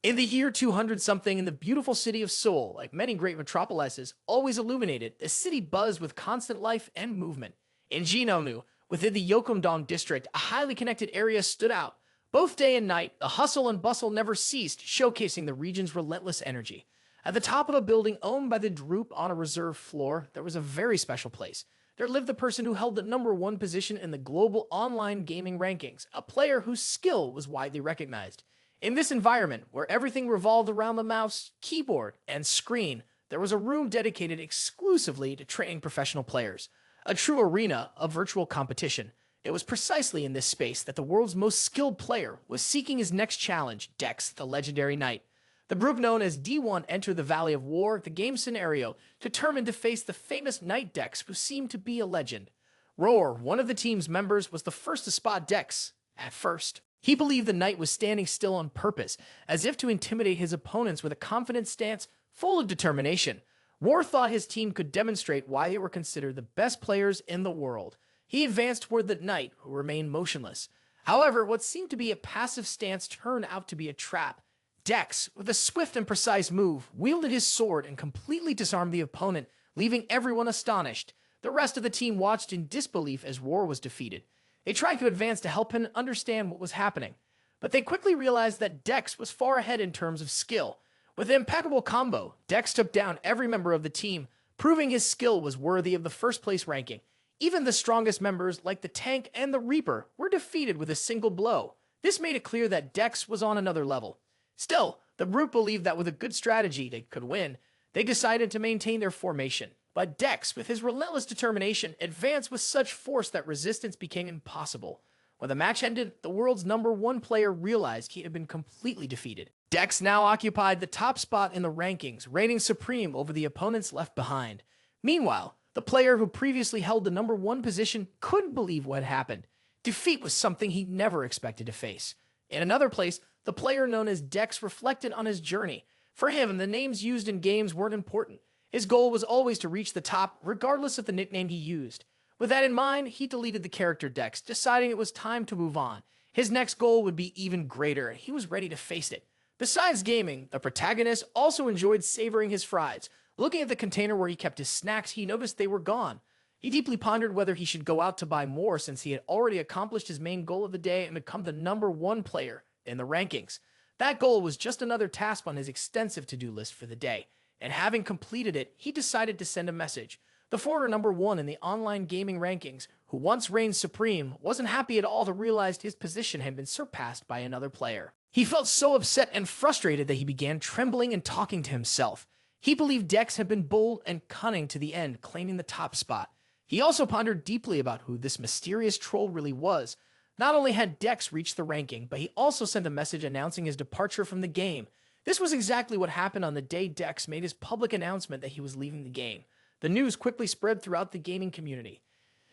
In the year 200-something, in the beautiful city of Seoul, like many great metropolises, always illuminated, the city buzzed with constant life and movement. In Jinonu, within the Yeokam-dong district, a highly connected area stood out. Both day and night, the hustle and bustle never ceased, showcasing the region's relentless energy. At the top of a building owned by the group on a reserved floor, there was a very special place. There lived the person who held the #1 position in the global online gaming rankings, a player whose skill was widely recognized. In this environment, where everything revolved around the mouse, keyboard, and screen, there was a room dedicated exclusively to training professional players, a true arena of virtual competition. It was precisely in this space that the world's most skilled player was seeking his next challenge, Dex, the legendary knight. The group known as D1 entered the Valley of War, the game scenario, determined to face the famous knight Dex, who seemed to be a legend. Roar, one of the team's members, was the first to spot Dex. At first, he believed the knight was standing still on purpose, as if to intimidate his opponents with a confident stance full of determination. Roar thought his team could demonstrate why they were considered the best players in the world. He advanced toward the knight, who remained motionless. However, what seemed to be a passive stance turned out to be a trap. Dex, with a swift and precise move, wielded his sword and completely disarmed the opponent, leaving everyone astonished. The rest of the team watched in disbelief as Roar was defeated. They tried to advance to help him understand what was happening, but they quickly realized that Dex was far ahead in terms of skill. With an impeccable combo, Dex took down every member of the team, proving his skill was worthy of the first-place ranking. Even the strongest members, like the Tank and the Reaper, were defeated with a single blow. This made it clear that Dex was on another level. Still, the group believed that with a good strategy they could win. They decided to maintain their formation. But Dex, with his relentless determination, advanced with such force that resistance became impossible. When the match ended, the world's #1 player realized he had been completely defeated. Dex now occupied the top spot in the rankings, reigning supreme over the opponents left behind. Meanwhile, the player who previously held the #1 position couldn't believe what had happened. Defeat was something he never expected to face. In another place, the player known as Dex reflected on his journey. For him, the names used in games weren't important. His goal was always to reach the top, regardless of the nickname he used. With that in mind, he deleted the character Dex, deciding it was time to move on. His next goal would be even greater, and he was ready to face it. Besides gaming, the protagonist also enjoyed savoring his fries. Looking at the container where he kept his snacks, he noticed they were gone. He deeply pondered whether he should go out to buy more, since he had already accomplished his main goal of the day and become the #1 player in the rankings. That goal was just another task on his extensive to-do list for the day. And having completed it, he decided to send a message. The former #1 in the online gaming rankings, who once reigned supreme, wasn't happy at all to realize his position had been surpassed by another player. He felt so upset and frustrated that he began trembling and talking to himself. He believed Dex had been bold and cunning to the end, claiming the top spot. He also pondered deeply about who this mysterious troll really was. Not only had Dex reached the ranking, but he also sent a message announcing his departure from the game. This was exactly what happened on the day Dex made his public announcement that he was leaving the game. The news quickly spread throughout the gaming community.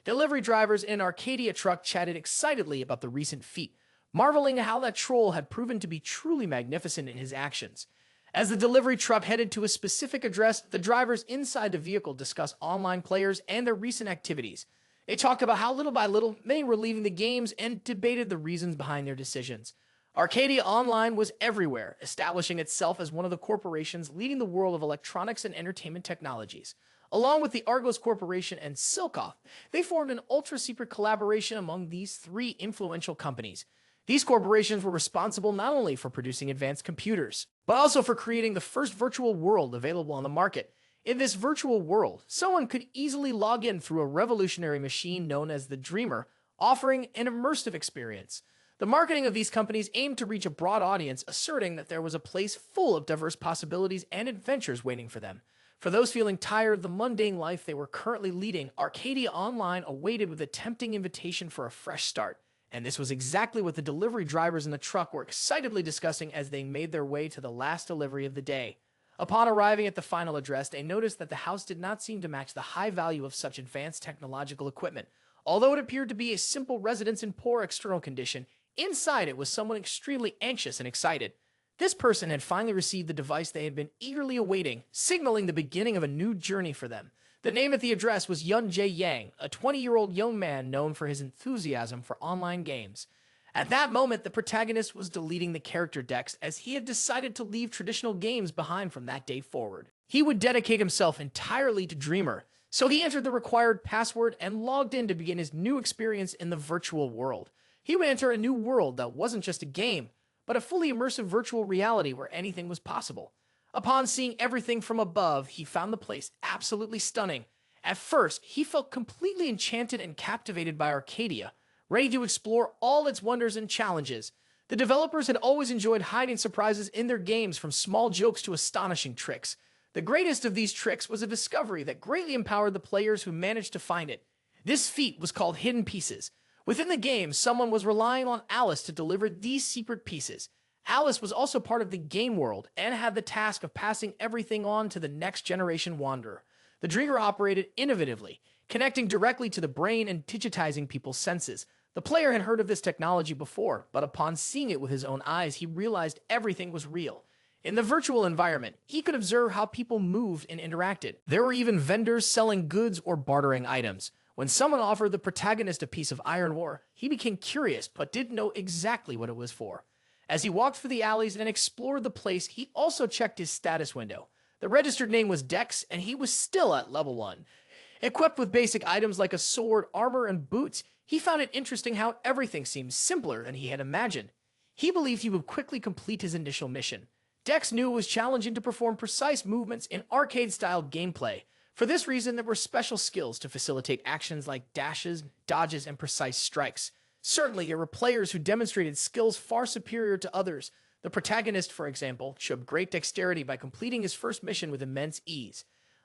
Delivery drivers in an Arcadia truck chatted excitedly about the recent feat, marveling at how that troll had proven to be truly magnificent in his actions. As the delivery truck headed to a specific address, the drivers inside the vehicle discussed online players and their recent activities. They talked about how little by little many were leaving the games and debated the reasons behind their decisions. Arcadia Online was everywhere, establishing itself as one of the corporations leading the world of electronics and entertainment technologies. Along with the Argos Corporation and Sillicoff, they formed an ultra-secret collaboration among these three influential companies. These corporations were responsible not only for producing advanced computers, but also for creating the first virtual world available on the market. In this virtual world, someone could easily log in through a revolutionary machine known as the Dreamer, offering an immersive experience. The marketing of these companies aimed to reach a broad audience, asserting that there was a place full of diverse possibilities and adventures waiting for them. For those feeling tired of the mundane life they were currently leading, Arcadia Online awaited with a tempting invitation for a fresh start. And this was exactly what the delivery drivers in the truck were excitedly discussing as they made their way to the last delivery of the day. Upon arriving at the final address, they noticed that the house did not seem to match the high value of such advanced technological equipment. Although it appeared to be a simple residence in poor external condition, inside it was someone extremely anxious and excited. This person had finally received the device they had been eagerly awaiting, signaling the beginning of a new journey for them. The name at the address was Jaeyeong, a 20-year-old young man known for his enthusiasm for online games. At that moment, the protagonist was deleting the character Dex as he had decided to leave traditional games behind from that day forward. He would dedicate himself entirely to Dreamer, so he entered the required password and logged in to begin his new experience in the virtual world. He would enter a new world that wasn't just a game, but a fully immersive virtual reality where anything was possible. Upon seeing everything from above, he found the place absolutely stunning. At first, he felt completely enchanted and captivated by Arcadia, ready to explore all its wonders and challenges. The developers had always enjoyed hiding surprises in their games, from small jokes to astonishing tricks. The greatest of these tricks was a discovery that greatly empowered the players who managed to find it. This feat was called hidden pieces. Within the game, someone was relying on Alice to deliver these secret pieces. Alice was also part of the game world and had the task of passing everything on to the next generation wanderer. The Dreamer operated innovatively, connecting directly to the brain and digitizing people's senses. The player had heard of this technology before, but upon seeing it with his own eyes, he realized everything was real. In the virtual environment, he could observe how people moved and interacted. There were even vendors selling goods or bartering items. When someone offered the protagonist a piece of iron ore, he became curious but didn't know exactly what it was for. As he walked through the alleys and explored the place, he also checked his status window. The registered name was Dex, and he was still at level 1. Equipped with basic items like a sword, armor, and boots, he found it interesting how everything seemed simpler than he had imagined. He believed he would quickly complete his initial mission. Dex knew it was challenging to perform precise movements in arcade-style gameplay. For this reason, there were special skills to facilitate actions like dashes, dodges, and precise strikes. Certainly, there were players who demonstrated skills far superior to others. The protagonist, for example, showed great dexterity by completing his first mission with immense ease.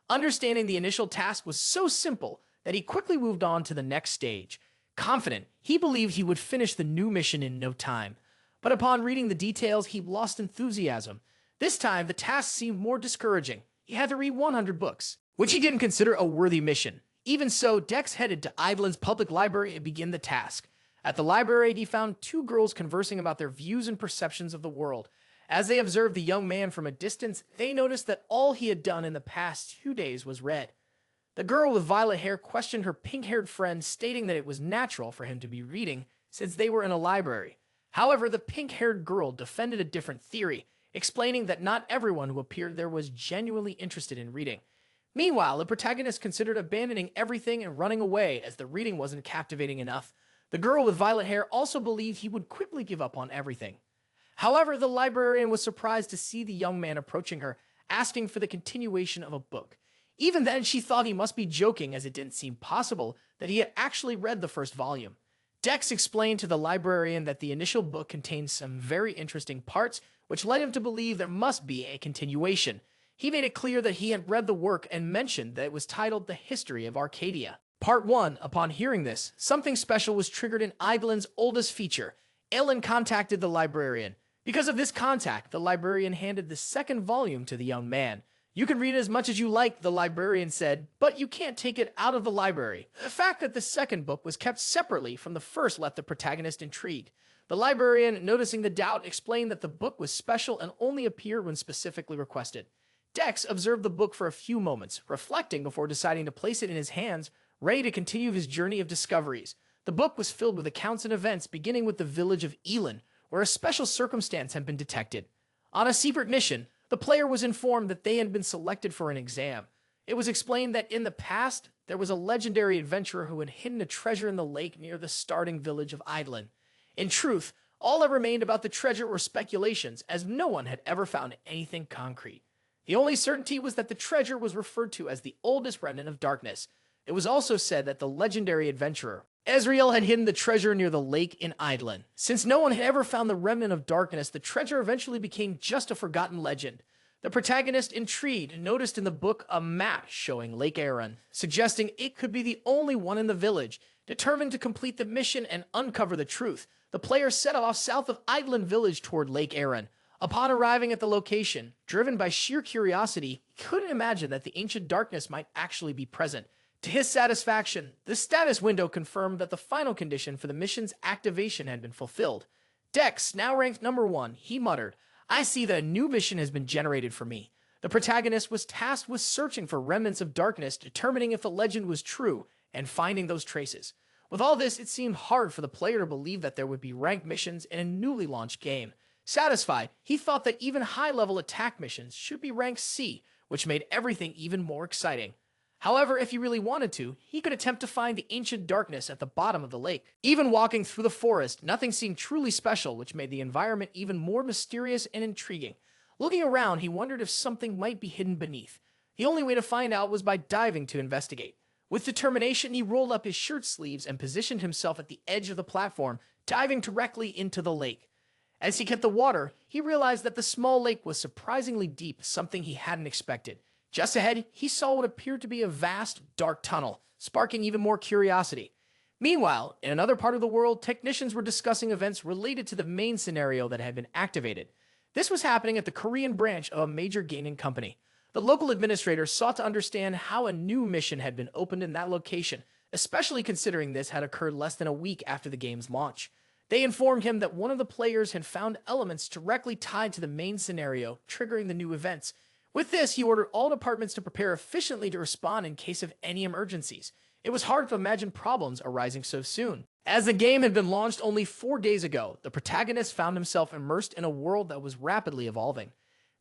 Understanding the initial task was so simple that he quickly moved on to the next stage. Confident, he believed he would finish the new mission in no time. But upon reading the details, he lost enthusiasm. This time, the task seemed more discouraging. He had to read 100 books, which he didn't consider a worthy mission. Even so, Dex headed to Eidland's public library and began the task. At the library, he found two girls conversing about their views and perceptions of the world. As they observed the young man from a distance, they noticed that all he had done in the past 2 days was read. The girl with violet hair questioned her pink-haired friend, stating that it was natural for him to be reading since they were in a library. However, the pink-haired girl defended a different theory, explaining that not everyone who appeared there was genuinely interested in reading. Meanwhile, the protagonist considered abandoning everything and running away as the reading wasn't captivating enough. The girl with violet hair also believed he would quickly give up on everything. However, the librarian was surprised to see the young man approaching her, asking for the continuation of a book. Even then, she thought he must be joking, as it didn't seem possible that he had actually read the first volume. Dex explained to the librarian that the initial book contained some very interesting parts, which led him to believe there must be a continuation. He made it clear that he had read the work and mentioned that it was titled The History of Arcadia. Part 1. Upon hearing this, something special was triggered in Eidland's oldest feature. Eiland contacted the librarian. Because of this contact, the librarian handed the second volume to the young man. "You can read it as much as you like," the librarian said, "but you can't take it out of the library." The fact that the second book was kept separately from the first left the protagonist intrigued. The librarian, noticing the doubt, explained that the book was special and only appeared when specifically requested. Dex observed the book for a few moments, reflecting before deciding to place it in his hands, ready to continue his journey of discoveries. The book was filled with accounts and events, beginning with the village of Eiland, where a special circumstance had been detected. On a secret mission, the player was informed that they had been selected for an exam. It was explained that in the past, there was a legendary adventurer who had hidden a treasure in the lake near the starting village of Eidland. In truth, all that remained about the treasure were speculations, as no one had ever found anything concrete. The only certainty was that the treasure was referred to as the oldest remnant of darkness. It was also said that the legendary adventurer, Ezreal, had hidden the treasure near the lake in Eidland. Since no one had ever found the remnant of darkness, the treasure eventually became just a forgotten legend. The protagonist, intrigued, noticed in the book a map showing Lake Aran, suggesting it could be the only one in the village. Determined to complete the mission and uncover the truth, the player set off south of Eidland village toward Lake Aran. Upon arriving at the location, driven by sheer curiosity, he couldn't imagine that the ancient darkness might actually be present. To his satisfaction, the status window confirmed that the final condition for the mission's activation had been fulfilled. Dex, now ranked number 1, he muttered, "I see that a new mission has been generated for me." The protagonist was tasked with searching for remnants of darkness, determining if the legend was true, and finding those traces. With all this, it seemed hard for the player to believe that there would be ranked missions in a newly launched game. Satisfied, he thought that even high-level attack missions should be ranked C, which made everything even more exciting. However, if he really wanted to, he could attempt to find the ancient darkness at the bottom of the lake. Even walking through the forest, nothing seemed truly special, which made the environment even more mysterious and intriguing. Looking around, he wondered if something might be hidden beneath. The only way to find out was by diving to investigate. With determination, he rolled up his shirt sleeves and positioned himself at the edge of the platform, diving directly into the lake. As he hit the water, he realized that the small lake was surprisingly deep, something he hadn't expected. Just ahead, he saw what appeared to be a vast, dark tunnel, sparking even more curiosity. Meanwhile, in another part of the world, technicians were discussing events related to the main scenario that had been activated. This was happening at the Korean branch of a major gaming company. The local administrator sought to understand how a new mission had been opened in that location, especially considering this had occurred less than a week after the game's launch. They informed him that one of the players had found elements directly tied to the main scenario, triggering the new events. With this, he ordered all departments to prepare efficiently to respond in case of any emergencies. It was hard to imagine problems arising so soon. As the game had been launched only 4 days ago, the protagonist found himself immersed in a world that was rapidly evolving.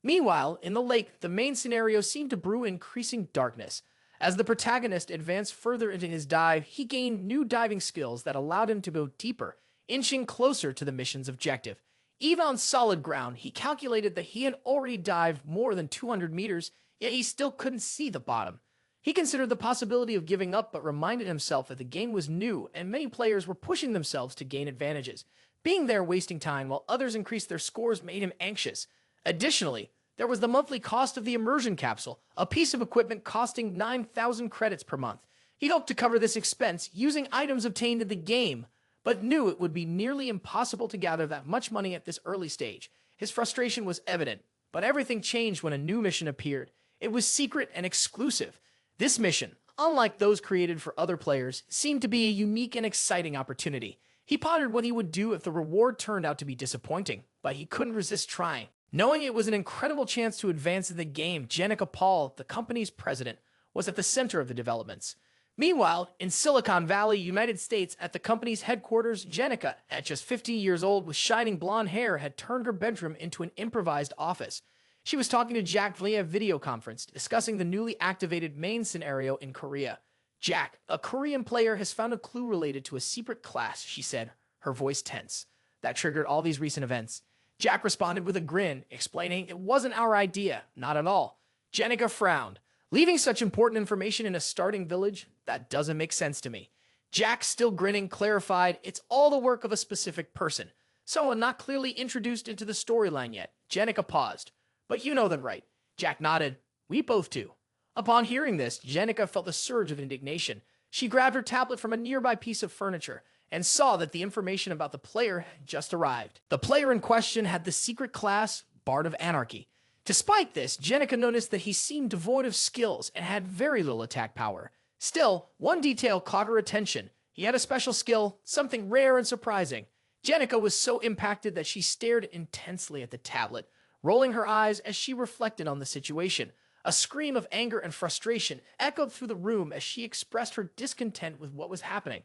Meanwhile, in the lake, the main scenario seemed to brew increasing darkness. As the protagonist advanced further into his dive, he gained new diving skills that allowed him to go deeper, inching closer to the mission's objective. Even on solid ground, he calculated that he had already dived more than 200 meters, yet he still couldn't see the bottom. He considered the possibility of giving up, but reminded himself that the game was new and many players were pushing themselves to gain advantages. Being there wasting time while others increased their scores made him anxious. Additionally, there was the monthly cost of the immersion capsule, a piece of equipment costing 9,000 credits per month. He hoped to cover this expense using items obtained in the game, but knew it would be nearly impossible to gather that much money at this early stage. His frustration was evident, but everything changed when a new mission appeared. It was secret and exclusive. This mission, unlike those created for other players, seemed to be a unique and exciting opportunity. He pondered what he would do if the reward turned out to be disappointing, but he couldn't resist trying. Knowing it was an incredible chance to advance in the game, Jenica Paul, the company's president, was at the center of the developments. Meanwhile, in Silicon Valley, United States, at the company's headquarters, Jenica, at just 50 years old with shining blonde hair, had turned her bedroom into an improvised office. She was talking to Jack via video conference, discussing the newly activated main scenario in Korea. Jack, a Korean player, has found a clue related to a secret class, she said, her voice tense. That triggered all these recent events. Jack responded with a grin, explaining it wasn't our idea, not at all. Jenica frowned. Leaving such important information in a starting village? That doesn't make sense to me. Jack, still grinning, clarified it's all the work of a specific person. Someone not clearly introduced into the storyline yet. Jenica paused. But you know them right. Jack nodded. We both do. Upon hearing this, Jenica felt a surge of indignation. She grabbed her tablet from a nearby piece of furniture and saw that the information about the player had just arrived. The player in question had the secret class, Bard of Anarchy. Despite this, Jenica noticed that he seemed devoid of skills and had very little attack power. Still, one detail caught her attention. He had a special skill, something rare and surprising. Jenica was so impacted that she stared intensely at the tablet, rolling her eyes as she reflected on the situation. A scream of anger and frustration echoed through the room as she expressed her discontent with what was happening.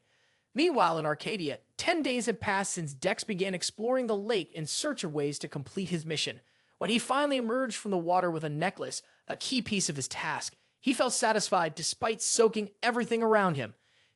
Meanwhile, in Arcadia, 10 days had passed since Dex began exploring the lake in search of ways to complete his mission. When he finally emerged from the water with a necklace, a key piece of his task, he felt satisfied despite soaking everything around him.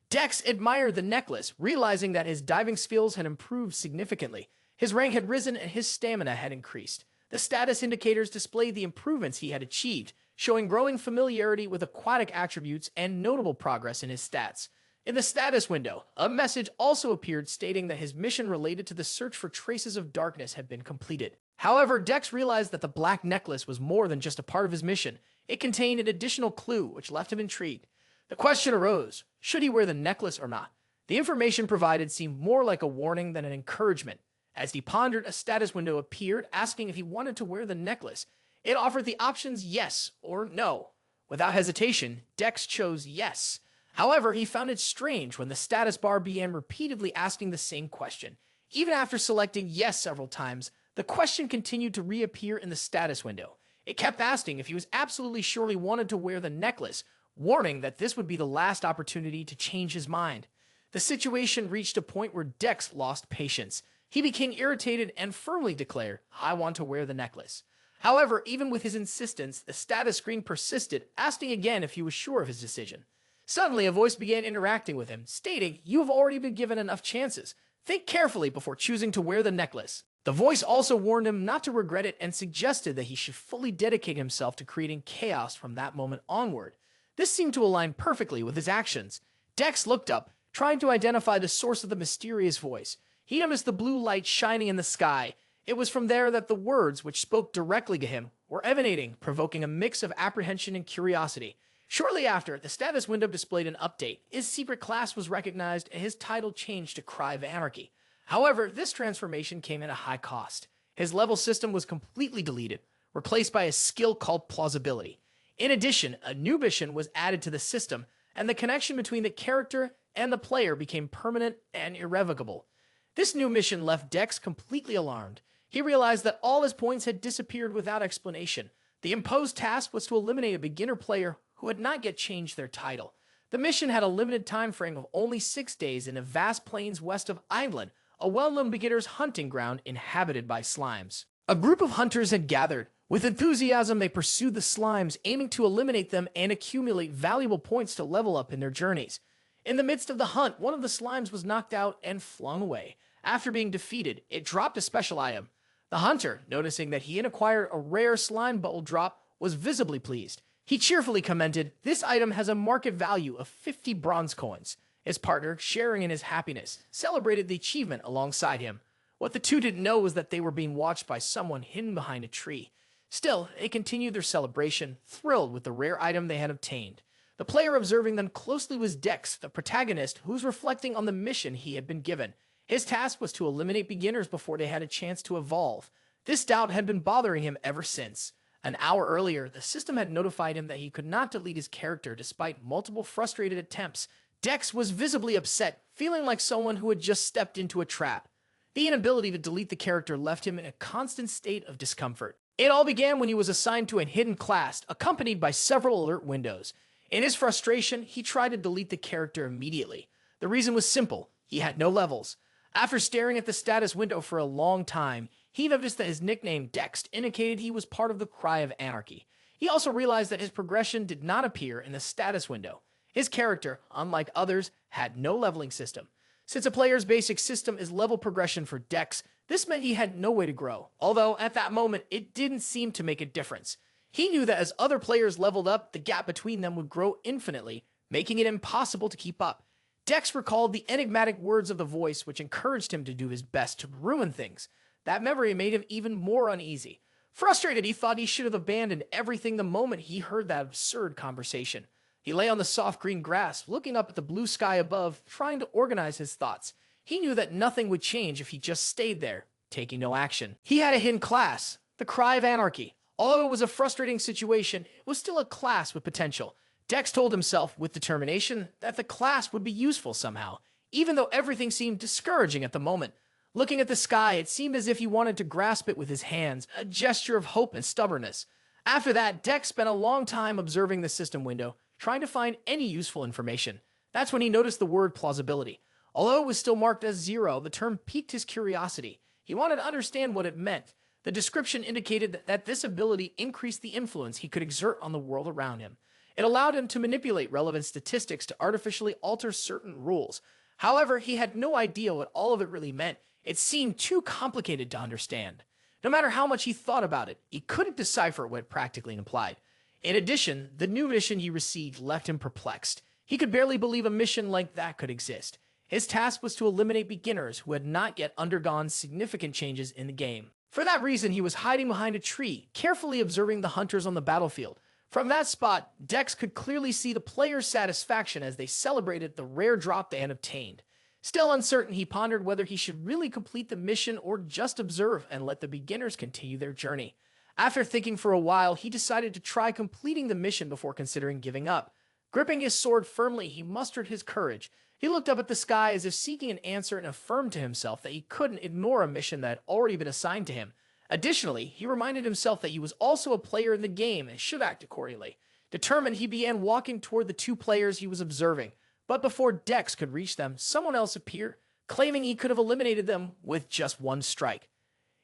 Dex admired the necklace, realizing that his diving skills had improved significantly. His rank had risen and his stamina had increased. The status indicators displayed the improvements he had achieved, showing growing familiarity with aquatic attributes and notable progress in his stats. In the status window, a message also appeared stating that his mission related to the search for traces of darkness had been completed. However, Dex realized that the black necklace was more than just a part of his mission. It contained an additional clue, which left him intrigued. The question arose, should he wear the necklace or not? The information provided seemed more like a warning than an encouragement. As he pondered, a status window appeared, asking if he wanted to wear the necklace. It offered the options yes or no. Without hesitation, Dex chose yes. However, he found it strange when the status bar began repeatedly asking the same question. Even after selecting yes several times, the question continued to reappear in the status window. It kept asking if he was absolutely sure he wanted to wear the necklace, warning that this would be the last opportunity to change his mind. The situation reached a point where Dex lost patience. He became irritated and firmly declared, "I want to wear the necklace." However, even with his insistence, the status screen persisted, asking again if he was sure of his decision. Suddenly, a voice began interacting with him, stating, "You have already been given enough chances. Think carefully before choosing to wear the necklace." The voice also warned him not to regret it and suggested that he should fully dedicate himself to creating chaos from that moment onward. This seemed to align perfectly with his actions. Dex looked up, trying to identify the source of the mysterious voice. He noticed the blue light shining in the sky. It was from there that the words, which spoke directly to him, were emanating, provoking a mix of apprehension and curiosity. Shortly after, the status window displayed an update. His secret class was recognized and his title changed to Cry of Anarchy. However, this transformation came at a high cost. His level system was completely deleted, replaced by a skill called plausibility. In addition, a new mission was added to the system, and the connection between the character and the player became permanent and irrevocable. This new mission left Dex completely alarmed. He realized that all his points had disappeared without explanation. The imposed task was to eliminate a beginner player who had not yet changed their title. The mission had a limited time frame of only 6 days in a vast plains west of Island, a well-known beginner's hunting ground inhabited by slimes. A group of hunters had gathered. With enthusiasm, they pursued the slimes, aiming to eliminate them and accumulate valuable points to level up in their journeys. In the midst of the hunt, one of the slimes was knocked out and flung away. After being defeated, it dropped a special item. The hunter, noticing that he had acquired a rare slime bubble drop, was visibly pleased. He cheerfully commented, "This item has a market value of 50 bronze coins." His partner, sharing in his happiness, celebrated the achievement alongside him. What the two didn't know was that they were being watched by someone hidden behind a tree. Still, they continued their celebration, thrilled with the rare item they had obtained. The player observing them closely was Dex, the protagonist, who was reflecting on the mission he had been given. His task was to eliminate beginners before they had a chance to evolve. This doubt had been bothering him ever since. An hour earlier, the system had notified him that he could not delete his character despite multiple frustrated attempts. Dex was visibly upset, feeling like someone who had just stepped into a trap. The inability to delete the character left him in a constant state of discomfort. It all began when he was assigned to a hidden class, accompanied by several alert windows. In his frustration, he tried to delete the character immediately. The reason was simple: he had no levels. After staring at the status window for a long time, he noticed that his nickname Dex indicated he was part of the Cry of Anarchy. He also realized that his progression did not appear in the status window. His character, unlike others, had no leveling system. Since a player's basic system is level progression for Dex, this meant he had no way to grow, although at that moment it didn't seem to make a difference. He knew that as other players leveled up, the gap between them would grow infinitely, making it impossible to keep up. Dex recalled the enigmatic words of the voice, which encouraged him to do his best to ruin things. That memory made him even more uneasy. Frustrated, he thought he should have abandoned everything the moment he heard that absurd conversation. He lay on the soft green grass, looking up at the blue sky above, trying to organize his thoughts. He knew that nothing would change if he just stayed there, taking no action. He had a hidden class, the Cry of Anarchy. Although it was a frustrating situation, it was still a class with potential. Dex told himself, with determination, that the class would be useful somehow, even though everything seemed discouraging at the moment. Looking at the sky, it seemed as if he wanted to grasp it with his hands, a gesture of hope and stubbornness. After that, Dex spent a long time observing the system window, trying to find any useful information. That's when he noticed the word plausibility. Although it was still marked as 0, the term piqued his curiosity. He wanted to understand what it meant. The description indicated that this ability increased the influence he could exert on the world around him. It allowed him to manipulate relevant statistics to artificially alter certain rules. However, he had no idea what all of it really meant. It seemed too complicated to understand. No matter how much he thought about it, he couldn't decipher what it practically implied. In addition, the new mission he received left him perplexed. He could barely believe a mission like that could exist. His task was to eliminate beginners who had not yet undergone significant changes in the game. For that reason, he was hiding behind a tree, carefully observing the hunters on the battlefield. From that spot, Dex could clearly see the players' satisfaction as they celebrated the rare drop they had obtained. Still uncertain, he pondered whether he should really complete the mission or just observe and let the beginners continue their journey. After thinking for a while, he decided to try completing the mission before considering giving up. Gripping his sword firmly, he mustered his courage. He looked up at the sky as if seeking an answer and affirmed to himself that he couldn't ignore a mission that had already been assigned to him. Additionally, he reminded himself that he was also a player in the game and should act accordingly. Determined, he began walking toward the two players he was observing. But before Dex could reach them, someone else appeared, claiming he could have eliminated them with just one strike.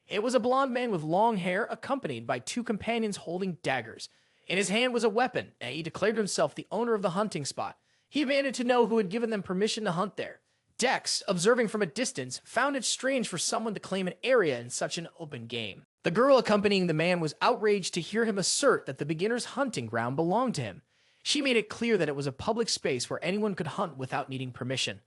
It was a blond man with long hair accompanied by two companions holding daggers. In his hand was a weapon, and he declared himself the owner of the hunting spot. He demanded to know who had given them permission to hunt there. Dex, observing from a distance, found it strange for someone to claim an area in such an open game. The girl accompanying the man was outraged to hear him assert that the beginner's hunting ground belonged to him. She made it clear that it was a public space where anyone could hunt without needing permission.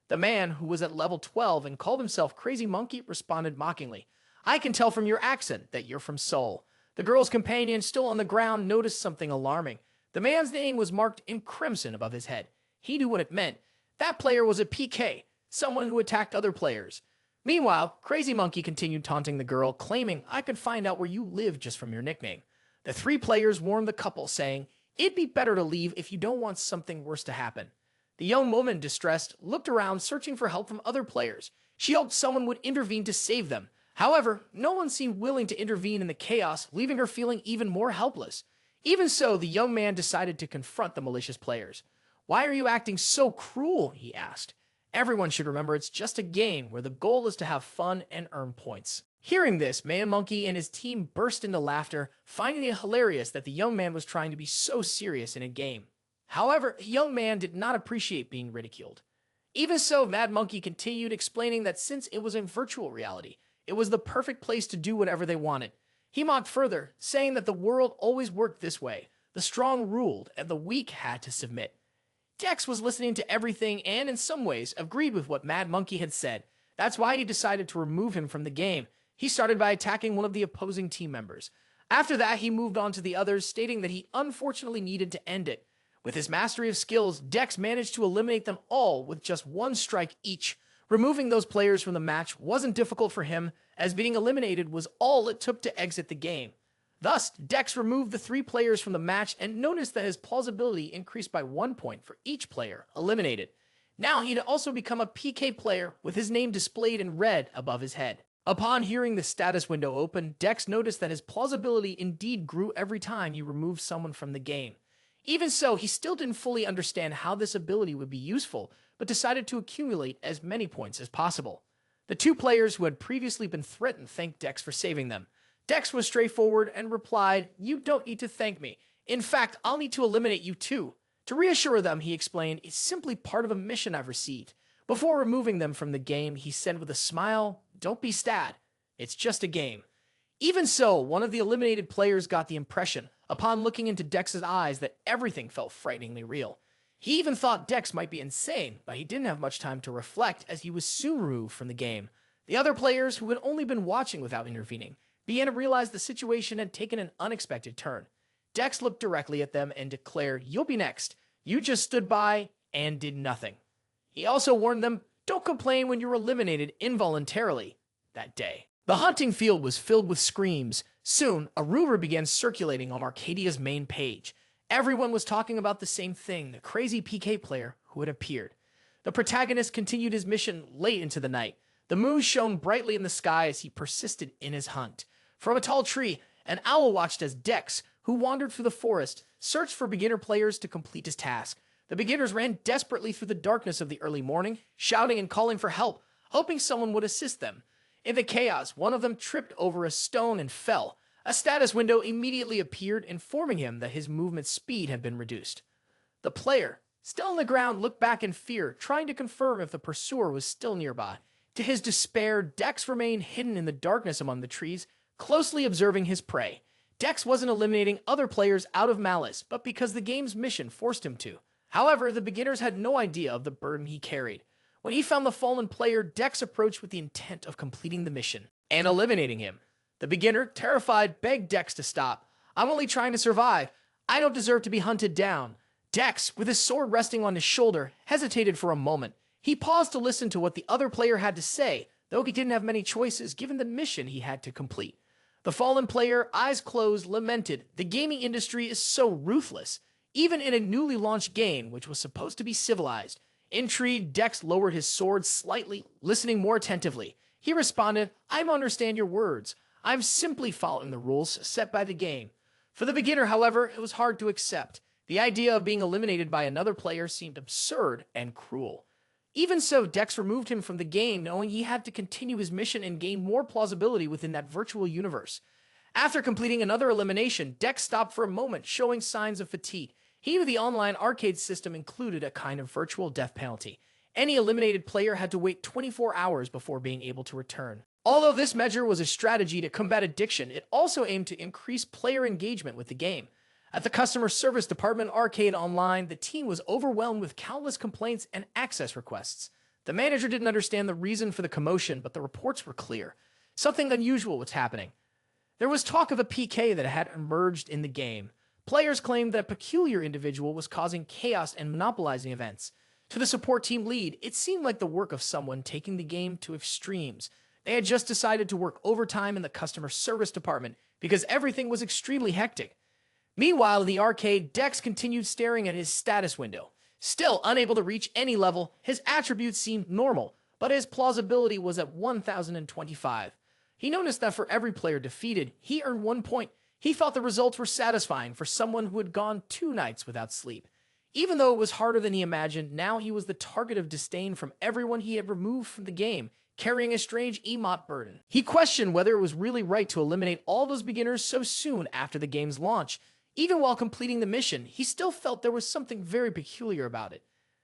The man, who was at level 12 and called himself Crazy Monkey, responded mockingly, "I can tell from your accent that you're from Seoul." The girl's companion, still on the ground, noticed something alarming. The man's name was marked in crimson above his head. He knew what it meant. That player was a PK, someone who attacked other players. Meanwhile, Crazy Monkey continued taunting the girl, claiming, "I could find out where you live just from your nickname." The three players warned the couple, saying, "It'd be better to leave if you don't want something worse to happen." The young woman, distressed, looked around, searching for help from other players. She hoped someone would intervene to save them. However, no one seemed willing to intervene in the chaos, leaving her feeling even more helpless. Even so, the young man decided to confront the malicious players. "Why are you acting so cruel?" he asked. "Everyone should remember it's just a game where the goal is to have fun and earn points." Hearing this, Man Monkey and his team burst into laughter, finding it hilarious that the young man was trying to be so serious in a game. However, the young man did not appreciate being ridiculed. Even so, Mad Monkey continued, explaining that since it was in virtual reality, it was the perfect place to do whatever they wanted. He mocked further, saying that the world always worked this way. The strong ruled, and the weak had to submit. Dex was listening to everything and, in some ways, agreed with what Mad Monkey had said. That's why he decided to remove him from the game. He started by attacking one of the opposing team members. After that, he moved on to the others, stating that he unfortunately needed to end it. With his mastery of skills, Dex managed to eliminate them all with just one strike each. Removing those players from the match wasn't difficult for him, as being eliminated was all it took to exit the game. Thus, Dex removed the three players from the match and noticed that his plausibility increased by 1 point for each player eliminated. Now he'd also become a PK player with his name displayed in red above his head. Upon hearing the status window open, Dex noticed that his plausibility indeed grew every time he removed someone from the game. Even so, he still didn't fully understand how this ability would be useful, but decided to accumulate as many points as possible. The two players who had previously been threatened thanked Dex for saving them. Dex was straightforward and replied, "You don't need to thank me. In fact, I'll need to eliminate you too." To reassure them, he explained, "It's simply part of a mission I've received." Before removing them from the game, he said with a smile, "Don't be sad. It's just a game." Even so, one of the eliminated players got the impression, upon looking into Dex's eyes, that everything felt frighteningly real. He even thought Dex might be insane, but he didn't have much time to reflect as he was soon removed from the game. The other players, who had only been watching without intervening, began to realize the situation had taken an unexpected turn. Dex looked directly at them and declared, "You'll be next. You just stood by and did nothing." He also warned them, "Don't complain when you're eliminated involuntarily." That day, the hunting field was filled with screams. Soon, a rumor began circulating on Arcadia's main page. Everyone was talking about the same thing, the crazy PK player who had appeared. The protagonist continued his mission late into the night. The moon shone brightly in the sky as he persisted in his hunt. From a tall tree, an owl watched as Dex, who wandered through the forest, searched for beginner players to complete his task. The beginners ran desperately through the darkness of the early morning, shouting and calling for help, hoping someone would assist them. In the chaos, one of them tripped over a stone and fell. A status window immediately appeared, informing him that his movement speed had been reduced. The player, still on the ground, looked back in fear, trying to confirm if the pursuer was still nearby. To his despair, Dex remained hidden in the darkness among the trees, closely observing his prey. Dex wasn't eliminating other players out of malice, but because the game's mission forced him to. However, the beginners had no idea of the burden he carried. When he found the fallen player, Dex approached with the intent of completing the mission and eliminating him. The beginner, terrified, begged Dex to stop. "I'm only trying to survive. I don't deserve to be hunted down." Dex, with his sword resting on his shoulder, hesitated for a moment. He paused to listen to what the other player had to say, though he didn't have many choices given the mission he had to complete. The fallen player, eyes closed, lamented, "The gaming industry is so ruthless, even in a newly launched game which was supposed to be civilized." Intrigued, Dex lowered his sword slightly, listening more attentively. He responded, "I understand your words. I'm simply following the rules set by the game." For the beginner, however, it was hard to accept. The idea of being eliminated by another player seemed absurd and cruel. Even so, Dex removed him from the game, knowing he had to continue his mission and gain more plausibility within that virtual universe. After completing another elimination, Dex stopped for a moment, showing signs of fatigue. He knew the online arcade system included a kind of virtual death penalty. Any eliminated player had to wait 24 hours before being able to return. Although this measure was a strategy to combat addiction, it also aimed to increase player engagement with the game. At the customer service department Arcade Online, the team was overwhelmed with countless complaints and access requests. The manager didn't understand the reason for the commotion, but the reports were clear. Something unusual was happening. There was talk of a PK that had emerged in the game. Players claimed that a peculiar individual was causing chaos and monopolizing events. To the support team lead, it seemed like the work of someone taking the game to extremes. They had just decided to work overtime in the customer service department because everything was extremely hectic. Meanwhile, in the arcade, Dex continued staring at his status window. Still unable to reach any level, his attributes seemed normal, but his plausibility was at 1,025. He noticed that for every player defeated, he earned 1 point. He thought the results were satisfying for someone who had gone 2 nights without sleep. Even though it was harder than he imagined, now he was the target of disdain from everyone he had removed from the game, carrying a strange emote burden. He questioned whether it was really right to eliminate all those beginners so soon after the game's launch. Even while completing the mission, he still felt there was something very peculiar about it.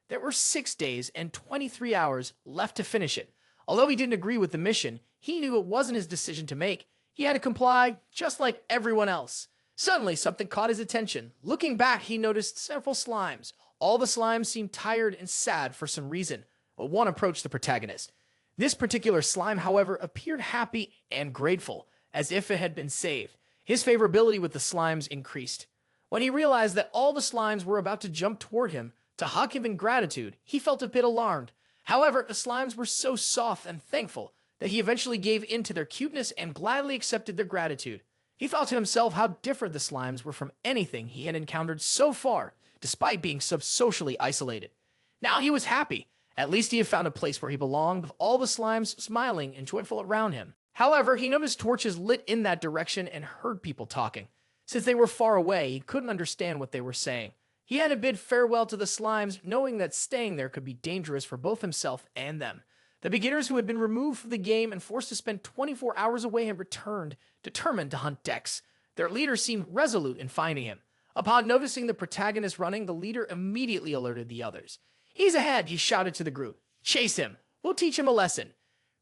There were 6 days and 23 hours left to finish it. Although he didn't agree with the mission, he knew it wasn't his decision to make. He had to comply, just like everyone else. Suddenly, something caught his attention. Looking back, he noticed several slimes. All the slimes seemed tired and sad for some reason, but one approached the protagonist. This particular slime, however, appeared happy and grateful, as if it had been saved. His favorability with the slimes increased. When he realized that all the slimes were about to jump toward him to hug him in gratitude, he felt a bit alarmed. However, the slimes were so soft and thankful that he eventually gave in to their cuteness and gladly accepted their gratitude. He thought to himself how different the slimes were from anything he had encountered so far, despite being so socially isolated. Now he was happy. At least he had found a place where he belonged, with all the slimes smiling and joyful around him. However, he noticed torches lit in that direction and heard people talking. Since they were far away, he couldn't understand what they were saying. He had to bid farewell to the slimes, knowing that staying there could be dangerous for both himself and them. The beginners who had been removed from the game and forced to spend 24 hours away had returned, determined to hunt Dex. Their leader seemed resolute in finding him. Upon noticing the protagonist running, the leader immediately alerted the others. "He's ahead," he shouted to the group. "Chase him. We'll teach him a lesson."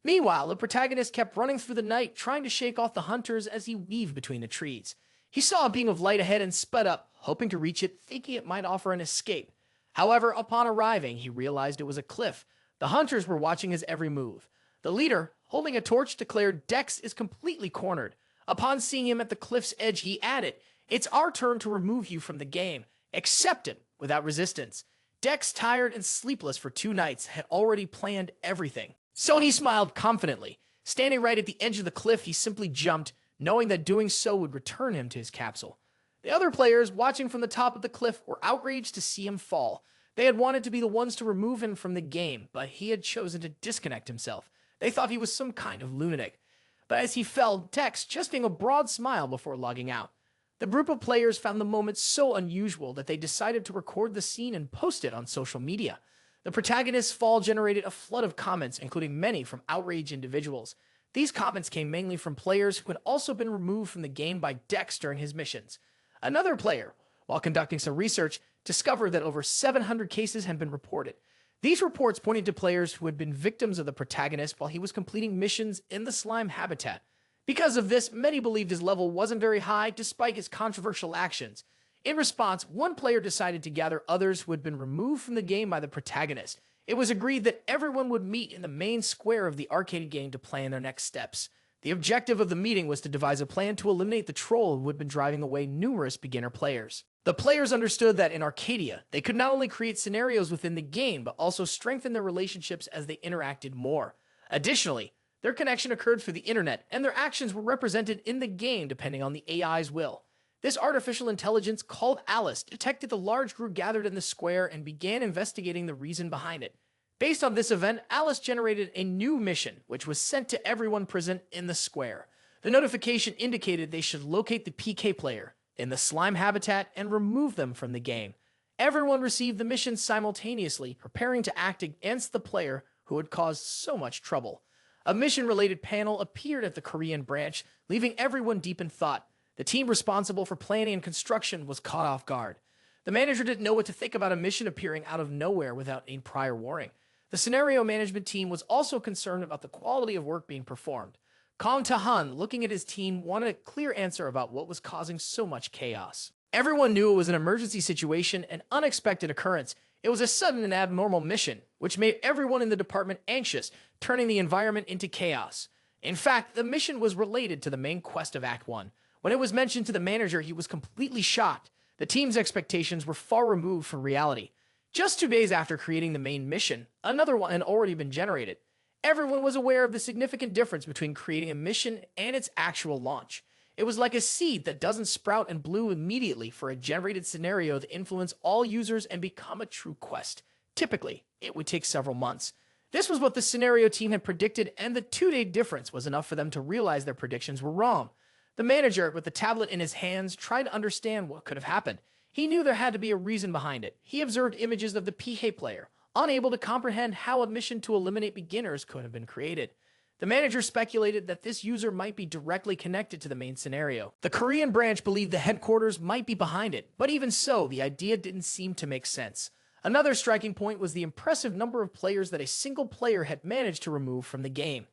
Meanwhile, the protagonist kept running through the night, trying to shake off the hunters as he weaved between the trees. He saw a beam of light ahead and sped up, hoping to reach it, thinking it might offer an escape. However, upon arriving, he realized it was a cliff. The hunters were watching his every move. The leader, holding a torch, declared Dex is completely cornered. Upon seeing him at the cliff's edge, he added, "It's our turn to remove you from the game. Accept it," without resistance. Dex, tired and sleepless for 2 nights, had already planned everything. So he smiled confidently. Standing right at the edge of the cliff, he simply jumped, knowing that doing so would return him to his capsule. The other players, watching from the top of the cliff, were outraged to see him fall. They had wanted to be the ones to remove him from the game, but he had chosen to disconnect himself. They thought he was some kind of lunatic. But as he fell, Dex just gave a broad smile before logging out. The group of players found the moment so unusual that they decided to record the scene and post it on social media. The protagonist's fall generated a flood of comments, including many from outraged individuals. These comments came mainly from players who had also been removed from the game by Dex during his missions. Another player, while conducting some research, discovered that over 700 cases had been reported. These reports pointed to players who had been victims of the protagonist while he was completing missions in the slime habitat. Because of this, many believed his level wasn't very high despite his controversial actions. In response, one player decided to gather others who had been removed from the game by the protagonist. It was agreed that everyone would meet in the main square of the arcade game to plan their next steps. The objective of the meeting was to devise a plan to eliminate the troll who had been driving away numerous beginner players. The players understood that in Arcadia, they could not only create scenarios within the game, but also strengthen their relationships as they interacted more. Additionally, their connection occurred through the internet, and their actions were represented in the game depending on the AI's will. This artificial intelligence, called Alice, detected the large group gathered in the square and began investigating the reason behind it. Based on this event, Alice generated a new mission, which was sent to everyone present in the square. The notification indicated they should locate the PK player, in the slime habitat and remove them from the game. Everyone received the mission simultaneously, preparing to act against the player who had caused so much trouble. A mission-related panel appeared at the Korean branch, leaving everyone deep in thought. The team responsible for planning and construction was caught off guard. The manager didn't know what to think about a mission appearing out of nowhere without any prior warning. The scenario management team was also concerned about the quality of work being performed. Kong Tahan, looking at his team, wanted a clear answer about what was causing so much chaos. Everyone knew it was an emergency situation, an unexpected occurrence. It was a sudden and abnormal mission, which made everyone in the department anxious, turning the environment into chaos. In fact, the mission was related to the main quest of Act 1. When it was mentioned to the manager, he was completely shocked. The team's expectations were far removed from reality. Just 2 days after creating the main mission, another one had already been generated. Everyone was aware of the significant difference between creating a mission and its actual launch. It was like a seed that doesn't sprout and bloom immediately for a generated scenario to influence all users and become a true quest. Typically, it would take several months. This was what the scenario team had predicted, and the 2-day difference was enough for them to realize their predictions were wrong. The manager, with the tablet in his hands, tried to understand what could have happened. He knew there had to be a reason behind it. He observed images of the PK player, unable to comprehend how a mission to eliminate beginners could have been created. The manager speculated that this user might be directly connected to the main scenario. The Korean branch believed the headquarters might be behind it, but even so, the idea didn't seem to make sense. Another striking point was the impressive number of players that a single player had managed to remove from the game.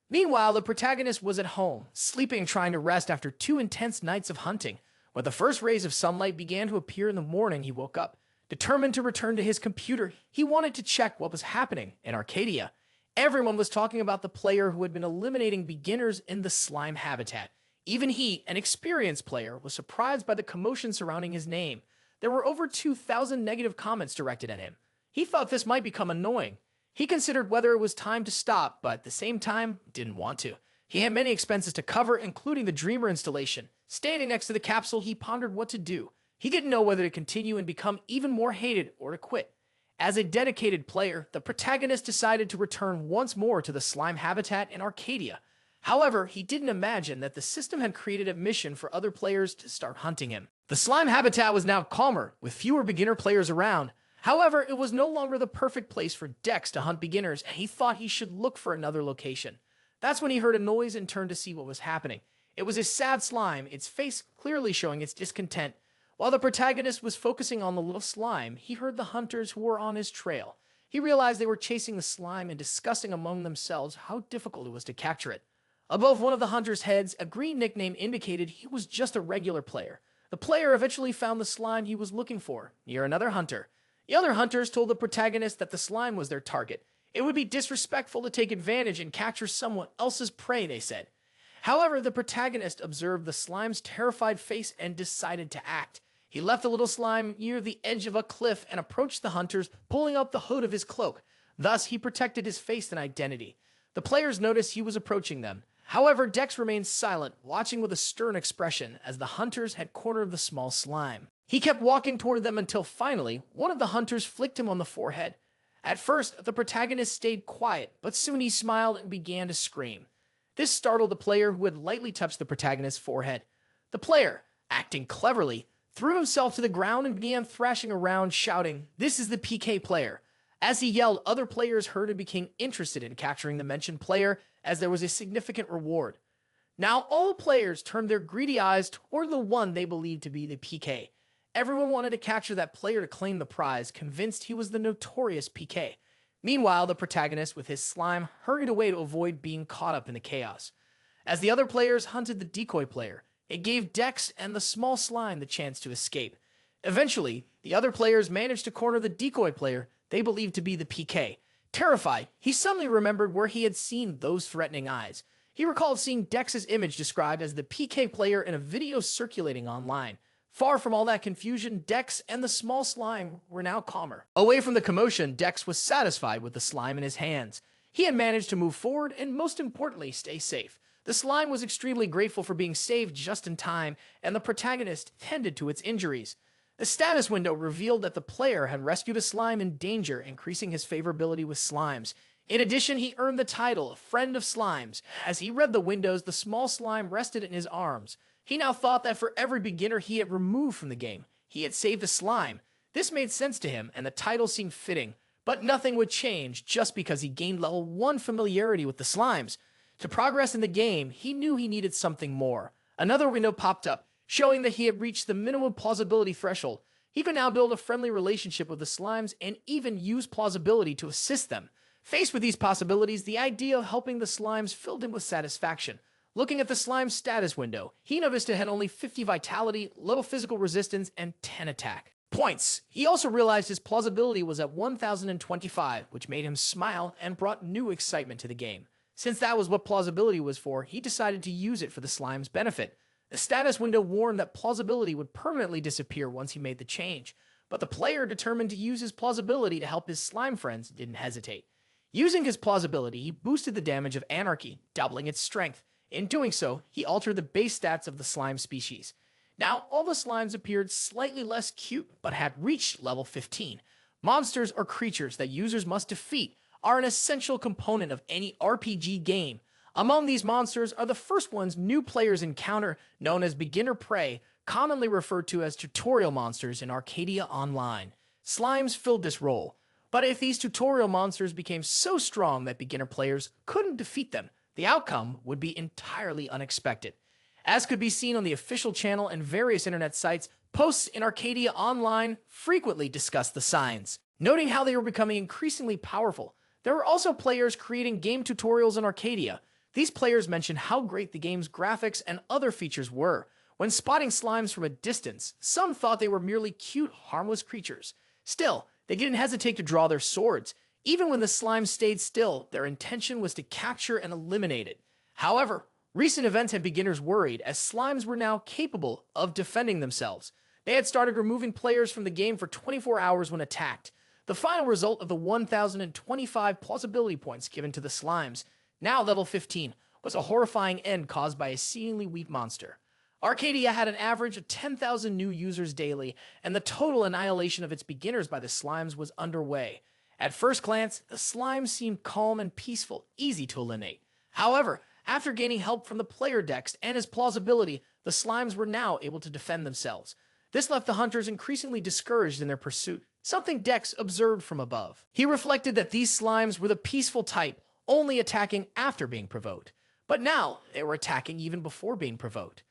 Meanwhile, the protagonist was at home, sleeping, trying to rest after 2 intense nights of hunting. When the first rays of sunlight began to appear in the morning, he woke up. Determined to return to his computer, he wanted to check what was happening in Arcadia. Everyone was talking about the player who had been eliminating beginners in the slime habitat. Even he, an experienced player, was surprised by the commotion surrounding his name. There were over 2,000 negative comments directed at him. He thought this might become annoying. He considered whether it was time to stop, but at the same time, didn't want to. He had many expenses to cover, including the Dreamer installation. Standing next to the capsule, he pondered what to do. He didn't know whether to continue and become even more hated or to quit. As a dedicated player, the protagonist decided to return once more to the slime habitat in Arcadia. However, he didn't imagine that the system had created a mission for other players to start hunting him. The slime habitat was now calmer, with fewer beginner players around. However, it was no longer the perfect place for Dex to hunt beginners, and he thought he should look for another location. That's when he heard a noise and turned to see what was happening. It was a sad slime, its face clearly showing its discontent. While the protagonist was focusing on the little slime, he heard the hunters who were on his trail. He realized they were chasing the slime and discussing among themselves how difficult it was to capture it. Above one of the hunters' heads, a green nickname indicated he was just a regular player. The player eventually found the slime he was looking for, near another hunter. The other hunters told the protagonist that the slime was their target. It would be disrespectful to take advantage and capture someone else's prey, they said. However, the protagonist observed the slime's terrified face and decided to act. He left the little slime near the edge of a cliff and approached the hunters, pulling up the hood of his cloak. Thus, he protected his face and identity. The players noticed he was approaching them. However, Dex remained silent, watching with a stern expression as the hunters had cornered the small slime. He kept walking toward them until finally, one of the hunters flicked him on the forehead. At first, the protagonist stayed quiet, but soon he smiled and began to scream. This startled the player who had lightly touched the protagonist's forehead. The player, acting cleverly, threw himself to the ground and began thrashing around, shouting, "This is the PK player." As he yelled, other players heard and became interested in capturing the mentioned player, as there was a significant reward. Now all players turned their greedy eyes toward the one they believed to be the PK. Everyone wanted to capture that player to claim the prize, convinced he was the notorious PK. Meanwhile, the protagonist, with his slime, hurried away to avoid being caught up in the chaos. As the other players hunted the decoy player, it gave Dex and the small slime the chance to escape. Eventually, the other players managed to corner the decoy player they believed to be the PK. Terrified, he suddenly remembered where he had seen those threatening eyes. He recalled seeing Dex's image described as the PK player in a video circulating online. Far from all that confusion, Dex and the small slime were now calmer. Away from the commotion, Dex was satisfied with the slime in his hands. He had managed to move forward and, most importantly, stay safe. The slime was extremely grateful for being saved just in time, and the protagonist tended to its injuries. The status window revealed that the player had rescued a slime in danger, increasing his favorability with slimes. In addition, he earned the title of Friend of Slimes. As he read the windows, the small slime rested in his arms. He now thought that for every beginner he had removed from the game, he had saved a slime. This made sense to him, and the title seemed fitting, but nothing would change just because he gained level 1 familiarity with the slimes. To progress in the game, he knew he needed something more. Another window popped up, showing that he had reached the minimum plausibility threshold. He could now build a friendly relationship with the slimes and even use plausibility to assist them. Faced with these possibilities, the idea of helping the slimes filled him with satisfaction. Looking at the slime status window, he noticed it had only 50 vitality, little physical resistance, and 10 attack points. He also realized his plausibility was at 1025, which made him smile and brought new excitement to the game. Since that was what plausibility was for, he decided to use it for the slime's benefit. The status window warned that plausibility would permanently disappear once he made the change, but the player determined to use his plausibility to help his slime friends didn't hesitate. Using his plausibility, he boosted the damage of Anarchy, doubling its strength. In doing so, he altered the base stats of the slime species. Now, all the slimes appeared slightly less cute, but had reached level 15. Monsters or creatures that users must defeat are an essential component of any RPG game. Among these monsters are the first ones new players encounter, known as beginner prey, commonly referred to as tutorial monsters in Arcadia Online. Slimes filled this role, but if these tutorial monsters became so strong that beginner players couldn't defeat them, the outcome would be entirely unexpected. As could be seen on the official channel and various internet sites, posts in Arcadia Online frequently discussed the signs, noting how they were becoming increasingly powerful. There were also players creating game tutorials in Arcadia. These players mentioned how great the game's graphics and other features were. When spotting slimes from a distance, some thought they were merely cute, harmless creatures. Still, they didn't hesitate to draw their swords. Even when the slimes stayed still, their intention was to capture and eliminate it. However, recent events had beginners worried, as slimes were now capable of defending themselves. They had started removing players from the game for 24 hours when attacked. The final result of the 1025 plausibility points given to the slimes, now level 15, was a horrifying end caused by a seemingly weak monster. Arcadia had an average of 10,000 new users daily, and the total annihilation of its beginners by the slimes was underway. At first glance, the slimes seemed calm and peaceful, easy to eliminate. However, after gaining help from the player Dex and his plausibility, the slimes were now able to defend themselves. This left the hunters increasingly discouraged in their pursuit, something Dex observed from above. He reflected that these slimes were the peaceful type, only attacking after being provoked. But now, they were attacking even before being provoked.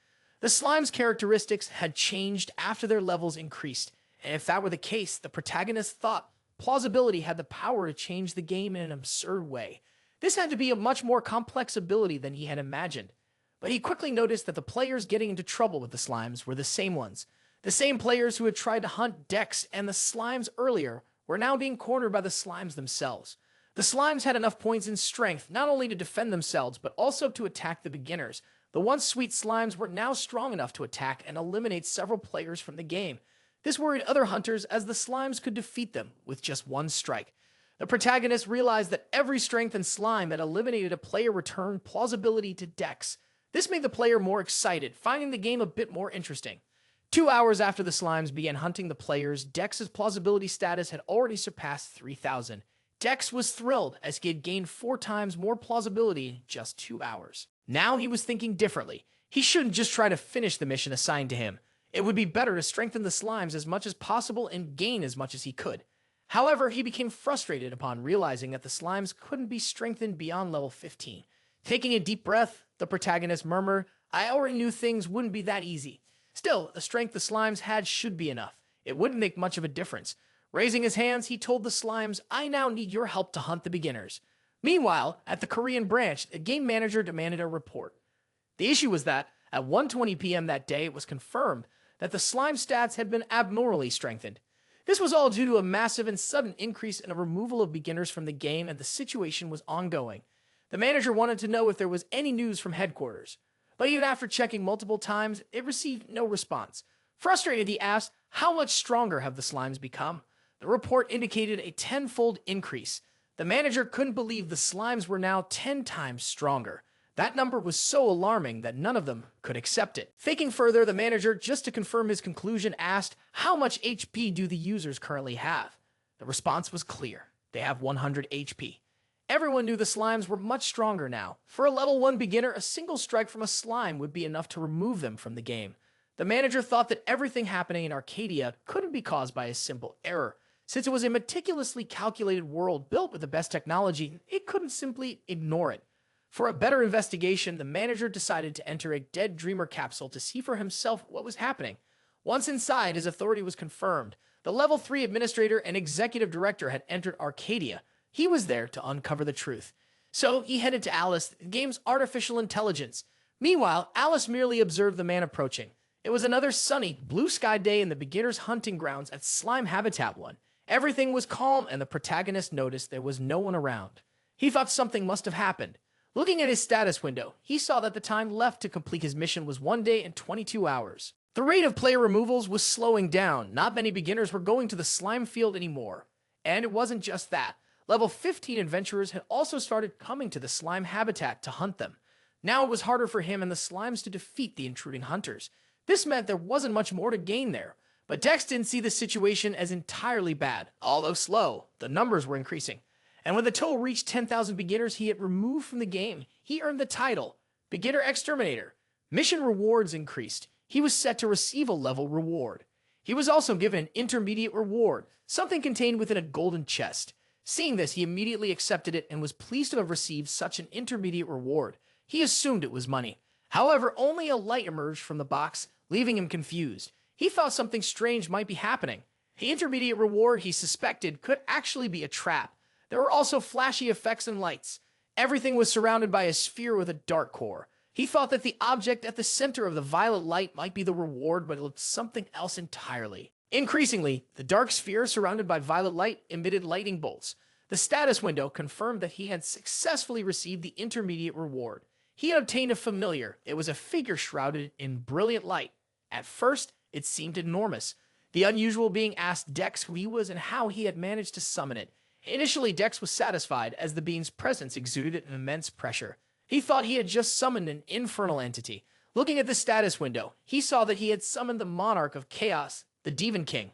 The slimes' characteristics had changed after their levels increased, and if that were the case, the protagonist thought plausibility had the power to change the game in an absurd way. This had to be a much more complex ability than he had imagined. But he quickly noticed that the players getting into trouble with the slimes were the same ones. The same players who had tried to hunt Dex and the slimes earlier were now being cornered by the slimes themselves. The slimes had enough points in strength not only to defend themselves, but also to attack the beginners. The once sweet slimes were now strong enough to attack and eliminate several players from the game. This worried other hunters, as the slimes could defeat them with just one strike. The protagonist realized that every strengthened slime that eliminated a player returned plausibility to Dex. This made the player more excited, finding the game a bit more interesting. 2 hours after the slimes began hunting the players, Dex's plausibility status had already surpassed 3,000. Dex was thrilled, as he had gained 4 times more plausibility in just 2 hours. Now he was thinking differently. He shouldn't just try to finish the mission assigned to him. It would be better to strengthen the slimes as much as possible and gain as much as he could. However, he became frustrated upon realizing that the slimes couldn't be strengthened beyond level 15. Taking a deep breath, the protagonist murmured, "I already knew things wouldn't be that easy. Still, the strength the slimes had should be enough. It wouldn't make much of a difference." Raising his hands, he told the slimes, "I now need your help to hunt the beginners." Meanwhile, at the Korean branch, the game manager demanded a report. The issue was that, at 1:20 p.m. that day, it was confirmed that the slime stats had been abnormally strengthened. This was all due to a massive and sudden increase in a removal of beginners from the game, and the situation was ongoing. The manager wanted to know if there was any news from headquarters, but even after checking multiple times, it received no response. Frustrated, he asked, "How much stronger have the slimes become?" The report indicated a 10-fold increase. The manager couldn't believe the slimes were now 10 times stronger. That number was so alarming that none of them could accept it. Thinking further, the manager, just to confirm his conclusion, asked, "How much HP do the users currently have?" The response was clear. They have 100 HP. Everyone knew the slimes were much stronger now. For a level 1 beginner, a single strike from a slime would be enough to remove them from the game. The manager thought that everything happening in Arcadia couldn't be caused by a simple error. Since it was a meticulously calculated world built with the best technology, it couldn't simply ignore it. For a better investigation, the manager decided to enter a dead dreamer capsule to see for himself what was happening. Once inside, his authority was confirmed. The level 3 administrator and executive director had entered Arcadia. He was there to uncover the truth. So he headed to Alice, the game's artificial intelligence. Meanwhile, Alice merely observed the man approaching. It was another sunny, blue sky day in the beginner's hunting grounds at Slime Habitat 1. Everything was calm, and the protagonist noticed there was no one around. He thought something must have happened. Looking at his status window, he saw that the time left to complete his mission was 1 day and 22 hours. The rate of player removals was slowing down. Not many beginners were going to the slime field anymore. And it wasn't just that. Level 15 adventurers had also started coming to the slime habitat to hunt them. Now it was harder for him and the slimes to defeat the intruding hunters. This meant there wasn't much more to gain there. But Dex didn't see the situation as entirely bad. Although slow, the numbers were increasing. And when the total reached 10,000 beginners he had removed from the game, he earned the title, Beginner Exterminator. Mission rewards increased. He was set to receive a level reward. He was also given an intermediate reward, something contained within a golden chest. Seeing this, he immediately accepted it and was pleased to have received such an intermediate reward. He assumed it was money. However, only a light emerged from the box, leaving him confused. He thought something strange might be happening. The intermediate reward he suspected could actually be a trap. There were also flashy effects and lights. Everything was surrounded by a sphere with a dark core. He thought that the object at the center of the violet light might be the reward, but it was something else entirely. Increasingly, the dark sphere surrounded by violet light emitted lightning bolts. The status window confirmed that he had successfully received the intermediate reward. He had obtained a familiar. It was a figure shrouded in brilliant light. At first, it seemed enormous. The unusual being asked Dex who he was and how he had managed to summon it. Initially, Dex was satisfied as the being's presence exuded an immense pressure. He thought he had just summoned an infernal entity. Looking at the status window, he saw that he had summoned the monarch of chaos, the Demon King.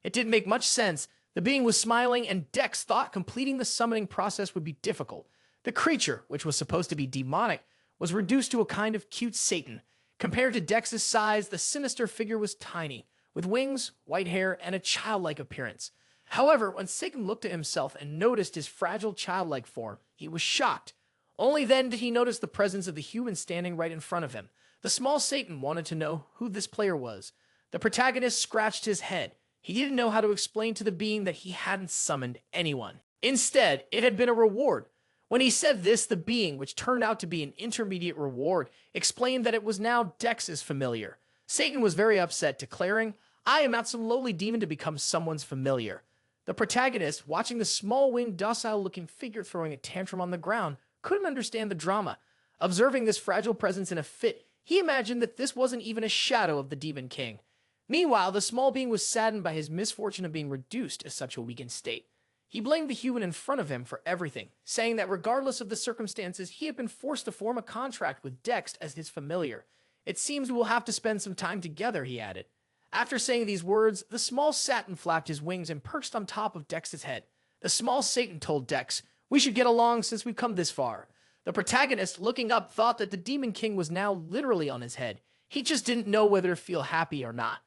It didn't make much sense. The being was smiling, and Dex thought completing the summoning process would be difficult. The creature, which was supposed to be demonic, was reduced to a kind of cute Satan. Compared to Dex's size, the sinister figure was tiny, with wings, white hair, and a childlike appearance. However, when Satan looked at himself and noticed his fragile childlike form, he was shocked. Only then did he notice the presence of the human standing right in front of him. The small Satan wanted to know who this player was. The protagonist scratched his head. He didn't know how to explain to the being that he hadn't summoned anyone. Instead, it had been a reward. When he said this, the being, which turned out to be an intermediate reward, explained that it was now Dex's familiar. Satan was very upset, declaring, "I am not some lowly demon to become someone's familiar." The protagonist, watching the small-winged, docile-looking figure throwing a tantrum on the ground, couldn't understand the drama. Observing this fragile presence in a fit, he imagined that this wasn't even a shadow of the Demon King. Meanwhile, the small being was saddened by his misfortune of being reduced to such a weakened state. He blamed the human in front of him for everything, saying that regardless of the circumstances, he had been forced to form a contract with Dex as his familiar. "It seems we will have to spend some time together," he added. After saying these words, the small Satan flapped his wings and perched on top of Dex's head. The small Satan told Dex, "We should get along since we've come this far." The protagonist, looking up, thought that the Demon King was now literally on his head. He just didn't know whether to feel happy or not.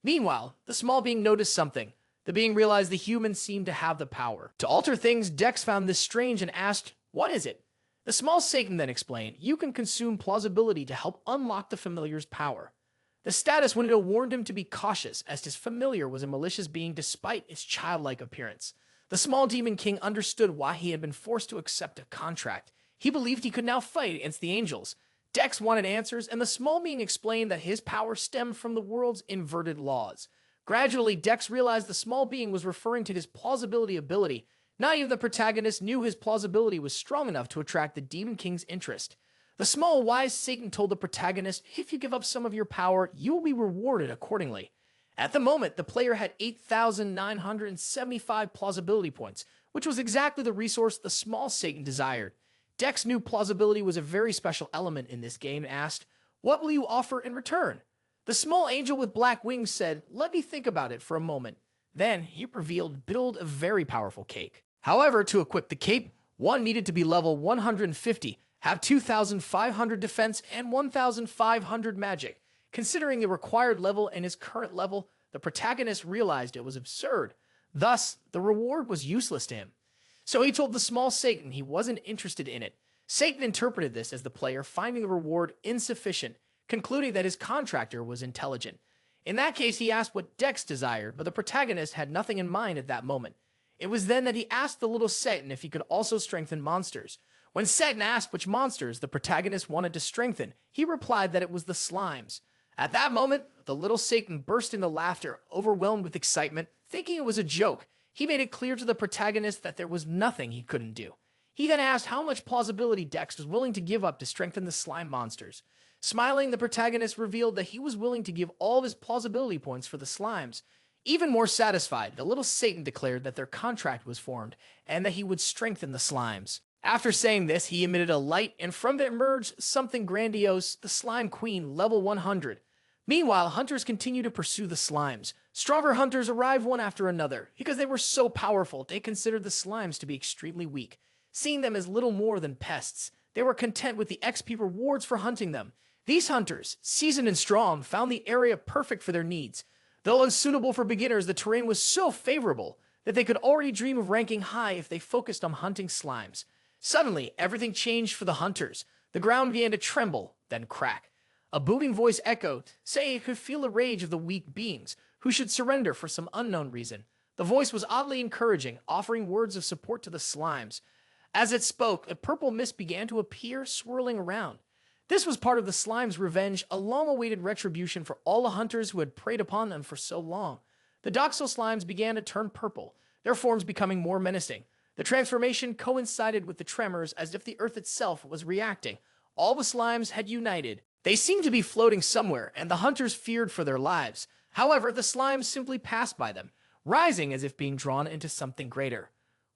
Meanwhile, the small being noticed something. The being realized the human seemed to have the power to alter things. Dex found this strange and asked, "What is it?" The small Satan then explained, "You can consume plausibility to help unlock the familiar's power." The status window warned him to be cautious, as his familiar was a malicious being despite its childlike appearance. The small Demon King understood why he had been forced to accept a contract. He believed he could now fight against the angels. Dex wanted answers, and the small being explained that his power stemmed from the world's inverted laws. Gradually, Dex realized the small being was referring to his plausibility ability. Not even the protagonist knew his plausibility was strong enough to attract the Demon King's interest. The small, wise Satan told the protagonist, "If you give up some of your power, you will be rewarded accordingly." At the moment, the player had 8,975 plausibility points, which was exactly the resource the small Satan desired. Dex knew plausibility was a very special element in this game and asked, "What will you offer in return?" The small angel with black wings said, "Let me think about it for a moment." Then he revealed build a very powerful cake. However, to equip the cape, One needed to be level 150, have 2,500 defense and 1,500 magic. Considering the required level and his current level, the protagonist realized it was absurd. Thus, the reward was useless to him. So he told the small Satan he wasn't interested in it. Satan interpreted this as the player finding the reward insufficient, concluding that his contractor was intelligent. In that case, he asked what Dex desired, but the protagonist had nothing in mind at that moment. It was then that he asked the little Satan if he could also strengthen monsters. When Satan asked which monsters the protagonist wanted to strengthen, he replied that it was the slimes. At that moment, the little Satan burst into laughter, overwhelmed with excitement, thinking it was a joke. He made it clear to the protagonist that there was nothing he couldn't do. He then asked how much plausibility Dex was willing to give up to strengthen the slime monsters. Smiling, the protagonist revealed that he was willing to give all of his plausibility points for the slimes. Even more satisfied, the little Satan declared that their contract was formed and that he would strengthen the slimes. After saying this, he emitted a light, and from it emerged something grandiose, the Slime Queen, level 100. Meanwhile, hunters continue to pursue the slimes. Stronger hunters arrive one after another. Because they were so powerful, they considered the slimes to be extremely weak. Seeing them as little more than pests, they were content with the XP rewards for hunting them. These hunters, seasoned and strong, found the area perfect for their needs. Though unsuitable for beginners, the terrain was so favorable that they could already dream of ranking high if they focused on hunting slimes. Suddenly, everything changed for the hunters. The ground began to tremble, then crack. A booming voice echoed, saying it could feel the rage of the weak beings, who should surrender for some unknown reason. The voice was oddly encouraging, offering words of support to the slimes. As it spoke, a purple mist began to appear, swirling around. This was part of the slimes' revenge, a long-awaited retribution for all the hunters who had preyed upon them for so long. The doxal slimes began to turn purple, their forms becoming more menacing. The transformation coincided with the tremors as if the earth itself was reacting. All the slimes had united. They seemed to be floating somewhere, and the hunters feared for their lives. However, the slimes simply passed by them, rising as if being drawn into something greater.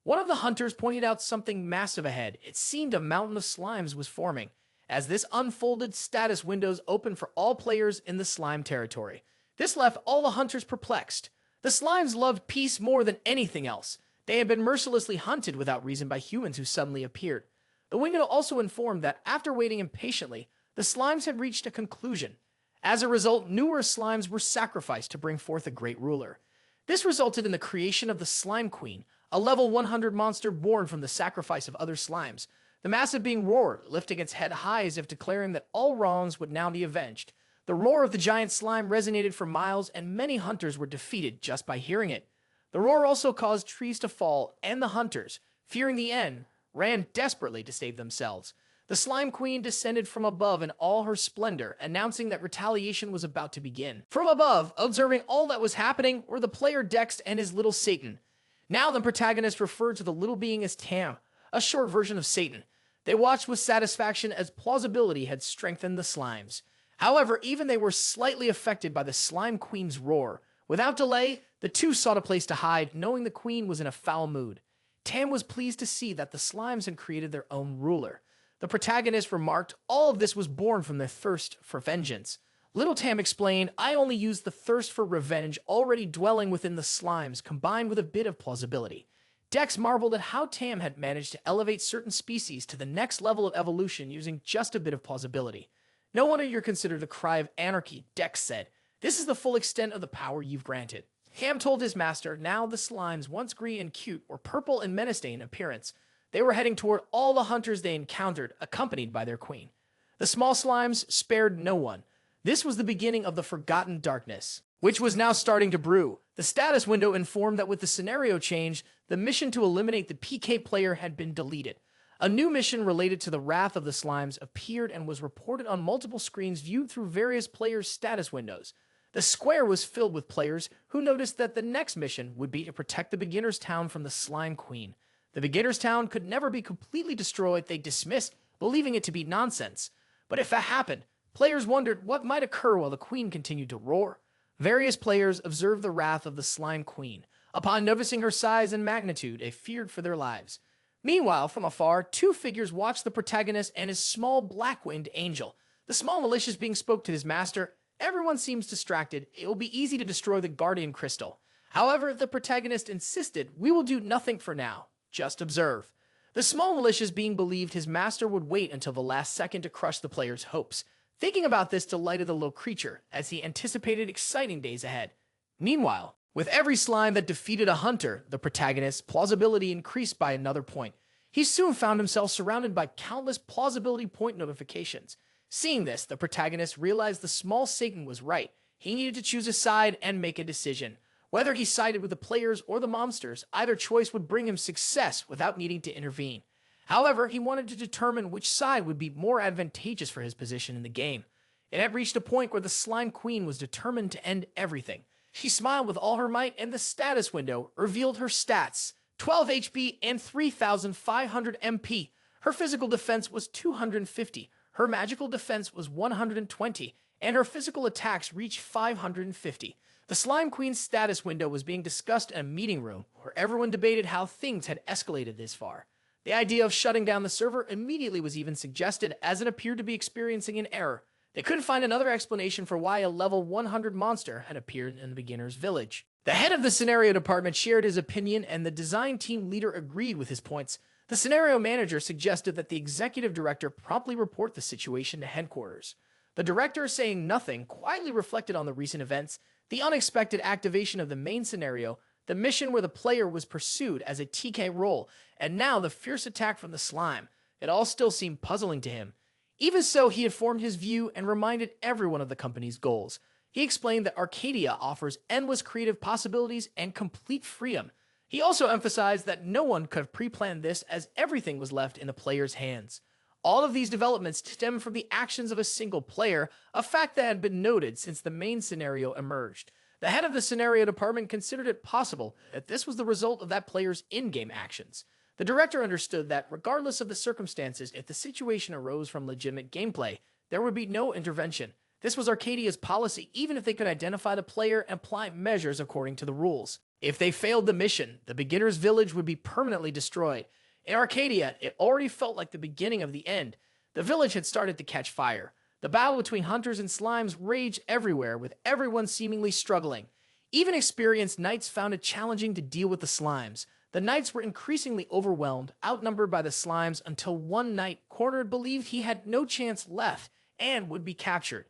One of the hunters pointed out something massive ahead. It seemed a mountain of slimes was forming. As this unfolded, status windows opened for all players in the slime territory. This left all the hunters perplexed. The slimes loved peace more than anything else. They had been mercilessly hunted without reason by humans who suddenly appeared. The window also informed that, after waiting impatiently, the slimes had reached a conclusion. As a result, newer slimes were sacrificed to bring forth a great ruler. This resulted in the creation of the Slime Queen, a level 100 monster born from the sacrifice of other slimes. The massive being roared, lifting its head high as if declaring that all wrongs would now be avenged. The roar of the giant slime resonated for miles, and many hunters were defeated just by hearing it. The roar also caused trees to fall, and the hunters, fearing the end, ran desperately to save themselves. The Slime Queen descended from above in all her splendor, announcing that retaliation was about to begin. From above, observing all that was happening, were the player Dex and his little Satan. Now the protagonist referred to the little being as Tam, a short version of Satan. They watched with satisfaction as plausibility had strengthened the slimes. However, even they were slightly affected by the Slime Queen's roar. Without delay, the two sought a place to hide, knowing the queen was in a foul mood. Tam was pleased to see that the slimes had created their own ruler. The protagonist remarked all of this was born from their thirst for vengeance. Little Tam explained, I only used the thirst for revenge already dwelling within the slimes, combined with a bit of plausibility. Dex marveled at how Tam had managed to elevate certain species to the next level of evolution using just a bit of plausibility. No wonder you're considered a cry of anarchy, Dex said. This is the full extent of the power you've granted. Tam told his master, now the slimes, once green and cute, were purple and menacing in appearance. They were heading toward all the hunters they encountered, accompanied by their queen. The small slimes spared no one. This was the beginning of the forgotten darkness, which was now starting to brew. The status window informed that with the scenario change, the mission to eliminate the PK player had been deleted. A new mission related to the wrath of the slimes appeared and was reported on multiple screens viewed through various players' status windows. The square was filled with players who noticed that the next mission would be to protect the beginner's town from the Slime Queen. The beginner's town could never be completely destroyed, they dismissed, believing it to be nonsense. But if that happened, players wondered what might occur while the queen continued to roar. Various players observed the wrath of the Slime Queen. Upon noticing her size and magnitude, they feared for their lives. Meanwhile, from afar, two figures watched the protagonist and his small black-winged angel. The small malicious being spoke to his master. Everyone seems distracted. It will be easy to destroy the Guardian crystal. However, the protagonist insisted, we will do nothing for now. Just observe. The small malicious being believed his master would wait until the last second to crush the player's hopes. Thinking about this delighted the little creature, as he anticipated exciting days ahead. Meanwhile, with every slime that defeated a hunter, the protagonist's plausibility increased by another point. He soon found himself surrounded by countless plausibility point notifications. Seeing this, the protagonist realized the small Satan was right. He needed to choose a side and make a decision. Whether he sided with the players or the monsters, either choice would bring him success without needing to intervene. However, he wanted to determine which side would be more advantageous for his position in the game. It had reached a point where the Slime Queen was determined to end everything. She smiled with all her might, and the status window revealed her stats: 12 HP and 3,500 MP. Her physical defense was 250, her magical defense was 120, and her physical attacks reached 550. The Slime Queen's status window was being discussed in a meeting room where everyone debated how things had escalated this far. The idea of shutting down the server immediately was even suggested, as it appeared to be experiencing an error. They couldn't find another explanation for why a level 100 monster had appeared in the beginner's village. The head of the scenario department shared his opinion, and the design team leader agreed with his points. The scenario manager suggested that the executive director promptly report the situation to headquarters. The director, saying nothing, quietly reflected on the recent events, the unexpected activation of the main scenario, the mission where the player was pursued as a TK role, and now the fierce attack from the slime. It all still seemed puzzling to him. Even so, he had formed his view and reminded everyone of the company's goals. He explained that Arcadia offers endless creative possibilities and complete freedom. He also emphasized that no one could have pre-planned this, as everything was left in the player's hands. All of these developments stem from the actions of a single player, a fact that had been noted since the main scenario emerged. The head of the scenario department considered it possible that this was the result of that player's in-game actions. The director understood that, regardless of the circumstances, if the situation arose from legitimate gameplay, there would be no intervention. This was Arcadia's policy, even if they could identify the player and apply measures according to the rules. If they failed the mission, the beginner's village would be permanently destroyed. In Arcadia, it already felt like the beginning of the end. The village had started to catch fire. The battle between hunters and slimes raged everywhere, with everyone seemingly struggling. Even experienced knights found it challenging to deal with the slimes. The knights were increasingly overwhelmed, outnumbered by the slimes, until one knight, cornered, believed he had no chance left and would be captured.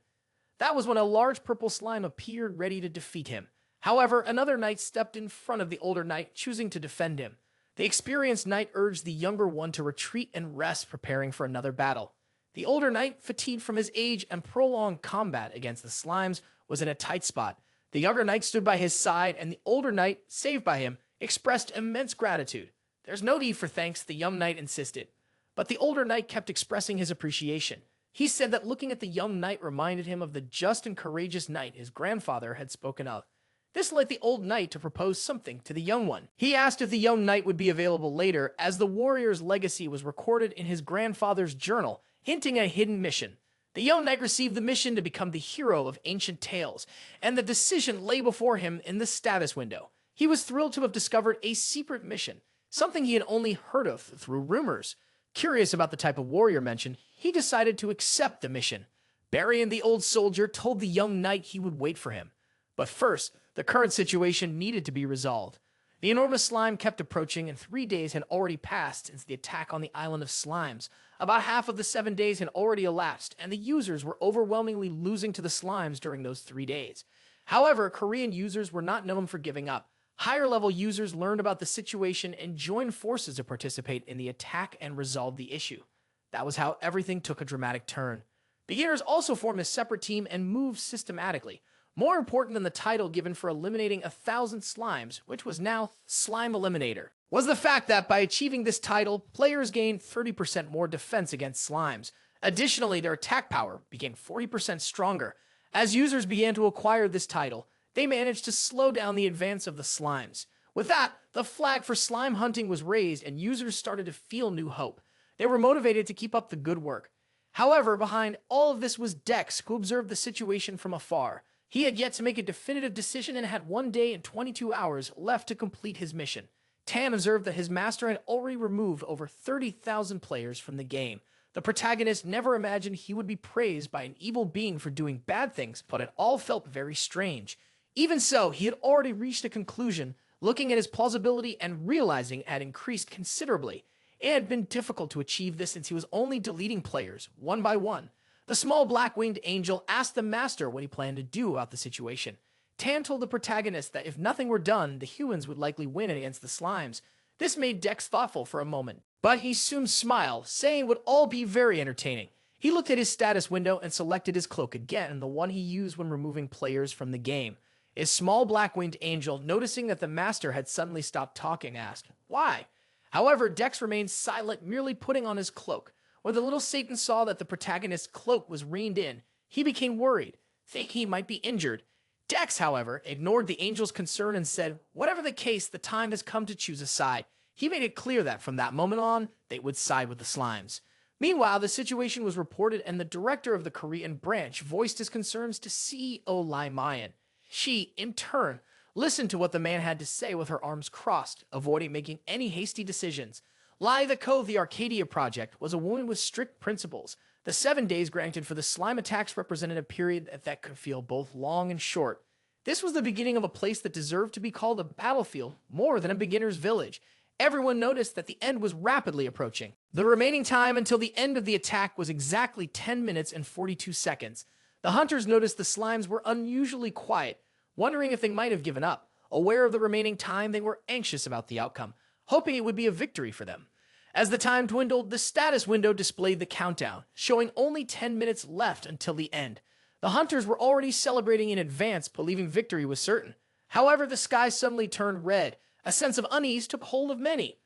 That was when a large purple slime appeared, ready to defeat him. However, another knight stepped in front of the older knight, choosing to defend him. The experienced knight urged the younger one to retreat and rest, preparing for another battle. The older knight, fatigued from his age and prolonged combat against the slimes, was in a tight spot. The younger knight stood by his side, and the older knight, saved by him, expressed immense gratitude. "There's no need for thanks," the young knight insisted. But the older knight kept expressing his appreciation. He said that looking at the young knight reminded him of the just and courageous knight his grandfather had spoken of. This led the old knight to propose something to the young one. He asked if the young knight would be available later, as the warrior's legacy was recorded in his grandfather's journal, hinting at a hidden mission. The young knight received the mission to become the hero of ancient tales, and the decision lay before him in the status window. He was thrilled to have discovered a secret mission, something he had only heard of through rumors. Curious about the type of warrior mentioned, he decided to accept the mission. Barony, the old soldier, told the young knight he would wait for him. But first, the current situation needed to be resolved. The enormous slime kept approaching, and 3 days had already passed since the attack on the island of slimes. About half of the 7 days had already elapsed, and the users were overwhelmingly losing to the slimes during those 3 days. However, Korean users were not known for giving up. Higher-level users learned about the situation and joined forces to participate in the attack and resolve the issue. That was how everything took a dramatic turn. Beginners also formed a separate team and moved systematically. More important than the title given for eliminating 1,000 slimes, which was now Slime Eliminator, was the fact that by achieving this title, players gained 30% more defense against slimes. Additionally, their attack power became 40% stronger. As users began to acquire this title, they managed to slow down the advance of the slimes. With that, the flag for slime hunting was raised, and users started to feel new hope. They were motivated to keep up the good work. However, behind all of this was Dex, who observed the situation from afar. He had yet to make a definitive decision and had 1 day and 22 hours left to complete his mission. Tan observed that his master had already removed over 30,000 players from the game. The protagonist never imagined he would be praised by an evil being for doing bad things, but it all felt very strange. Even so, he had already reached a conclusion, looking at his plausibility and realizing it had increased considerably. It had been difficult to achieve this since he was only deleting players, one by one. The small black-winged angel asked the master what he planned to do about the situation. Tan told the protagonist that if nothing were done, the humans would likely win against the slimes. This made Dex thoughtful for a moment, but he soon smiled, saying it would all be very entertaining. He looked at his status window and selected his cloak again, the one he used when removing players from the game. His small black-winged angel, noticing that the master had suddenly stopped talking, asked, "Why?" However, Dex remained silent, merely putting on his cloak. When the little Satan saw that the protagonist's cloak was reined in, he became worried, thinking he might be injured. Dex, however, ignored the angel's concern and said, "Whatever the case, the time has come to choose a side." He made it clear that from that moment on, they would side with the slimes. Meanwhile, the situation was reported and the director of the Korean branch voiced his concerns to CEO Lai Mayan. She, in turn, listened to what the man had to say with her arms crossed, avoiding making any hasty decisions. Lai the Co, the Arcadia project, was a woman with strict principles. The 7 days granted for the slime attacks represented a period that could feel both long and short. This was the beginning of a place that deserved to be called a battlefield more than a beginner's village. Everyone noticed that the end was rapidly approaching. The remaining time until the end of the attack was exactly 10 minutes and 42 seconds. The hunters noticed the slimes were unusually quiet, wondering if they might have given up. Aware of the remaining time, they were anxious about the outcome, hoping it would be a victory for them. As the time dwindled, the status window displayed the countdown, showing only 10 minutes left until the end. The hunters were already celebrating in advance, believing victory was certain. However, the sky suddenly turned red. A sense of unease took hold of many.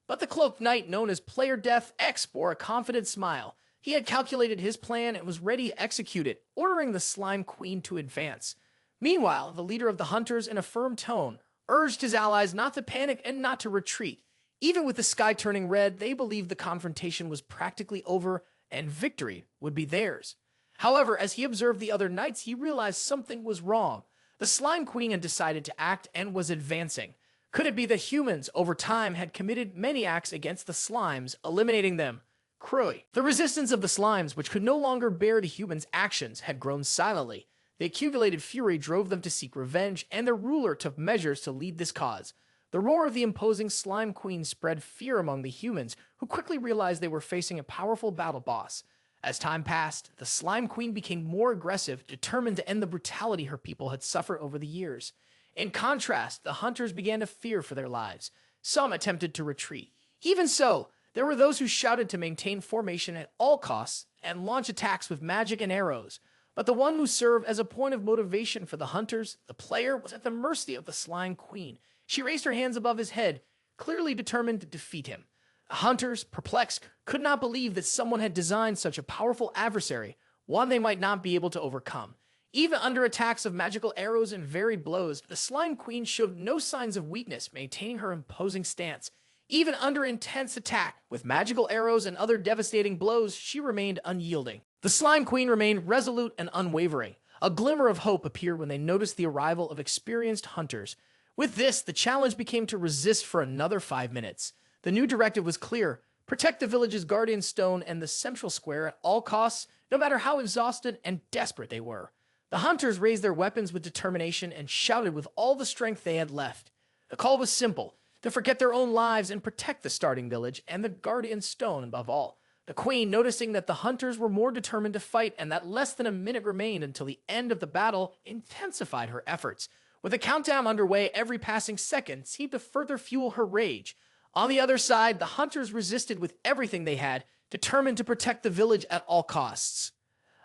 But the cloaked knight known as Player Death X bore a confident smile. He had calculated his plan and was ready to execute it, ordering the Slime Queen to advance. Meanwhile, the leader of the hunters, in a firm tone, urged his allies not to panic and not to retreat. Even with the sky turning red, they believed the confrontation was practically over and victory would be theirs. However, as he observed the other knights, he realized something was wrong. The Slime Queen had decided to act and was advancing. Could it be that humans, over time, had committed many acts against the slimes, eliminating them? Croy. The resistance of the slimes, which could no longer bear to humans' actions, had grown silently. The accumulated fury drove them to seek revenge, and their ruler took measures to lead this cause. The roar of the imposing Slime Queen spread fear among the humans, who quickly realized they were facing a powerful battle boss. As time passed, the Slime Queen became more aggressive, determined to end the brutality her people had suffered over the years. In contrast, the hunters began to fear for their lives. Some attempted to retreat. Even so, there were those who shouted to maintain formation at all costs and launch attacks with magic and arrows. But the one who served as a point of motivation for the hunters, the player, was at the mercy of the Slime Queen. She raised her hands above his head, clearly determined to defeat him. The hunters, perplexed, could not believe that someone had designed such a powerful adversary, one they might not be able to overcome. Even under attacks of magical arrows and varied blows, the Slime Queen showed no signs of weakness, maintaining her imposing stance. Even under intense attack, with magical arrows and other devastating blows, she remained unyielding. The Slime Queen remained resolute and unwavering. A glimmer of hope appeared when they noticed the arrival of experienced hunters. With this, the challenge became to resist for another 5 minutes. The new directive was clear: protect the village's Guardian Stone and the central square at all costs, no matter how exhausted and desperate they were. The hunters raised their weapons with determination and shouted with all the strength they had left. The call was simple: to forget their own lives and protect the starting village and the Guardian Stone above all. The queen, noticing that the hunters were more determined to fight and that less than a minute remained until the end of the battle, intensified her efforts. With a countdown underway, every passing second seemed to further fuel her rage. On the other side, the hunters resisted with everything they had, determined to protect the village at all costs.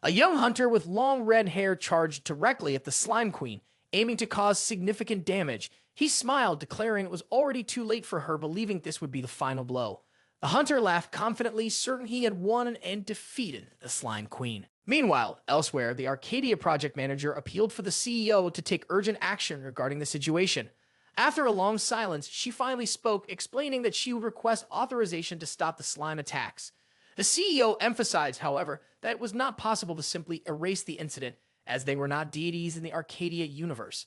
A young hunter with long red hair charged directly at the Slime Queen, aiming to cause significant damage. He smiled, declaring it was already too late for her, believing this would be the final blow. The hunter laughed confidently, certain he had won and defeated the Slime Queen. Meanwhile, elsewhere, the Arcadia project manager appealed for the CEO to take urgent action regarding the situation. After a long silence, she finally spoke, explaining that she would request authorization to stop the slime attacks. The CEO emphasized, however, that it was not possible to simply erase the incident, as they were not deities in the Arcadia universe.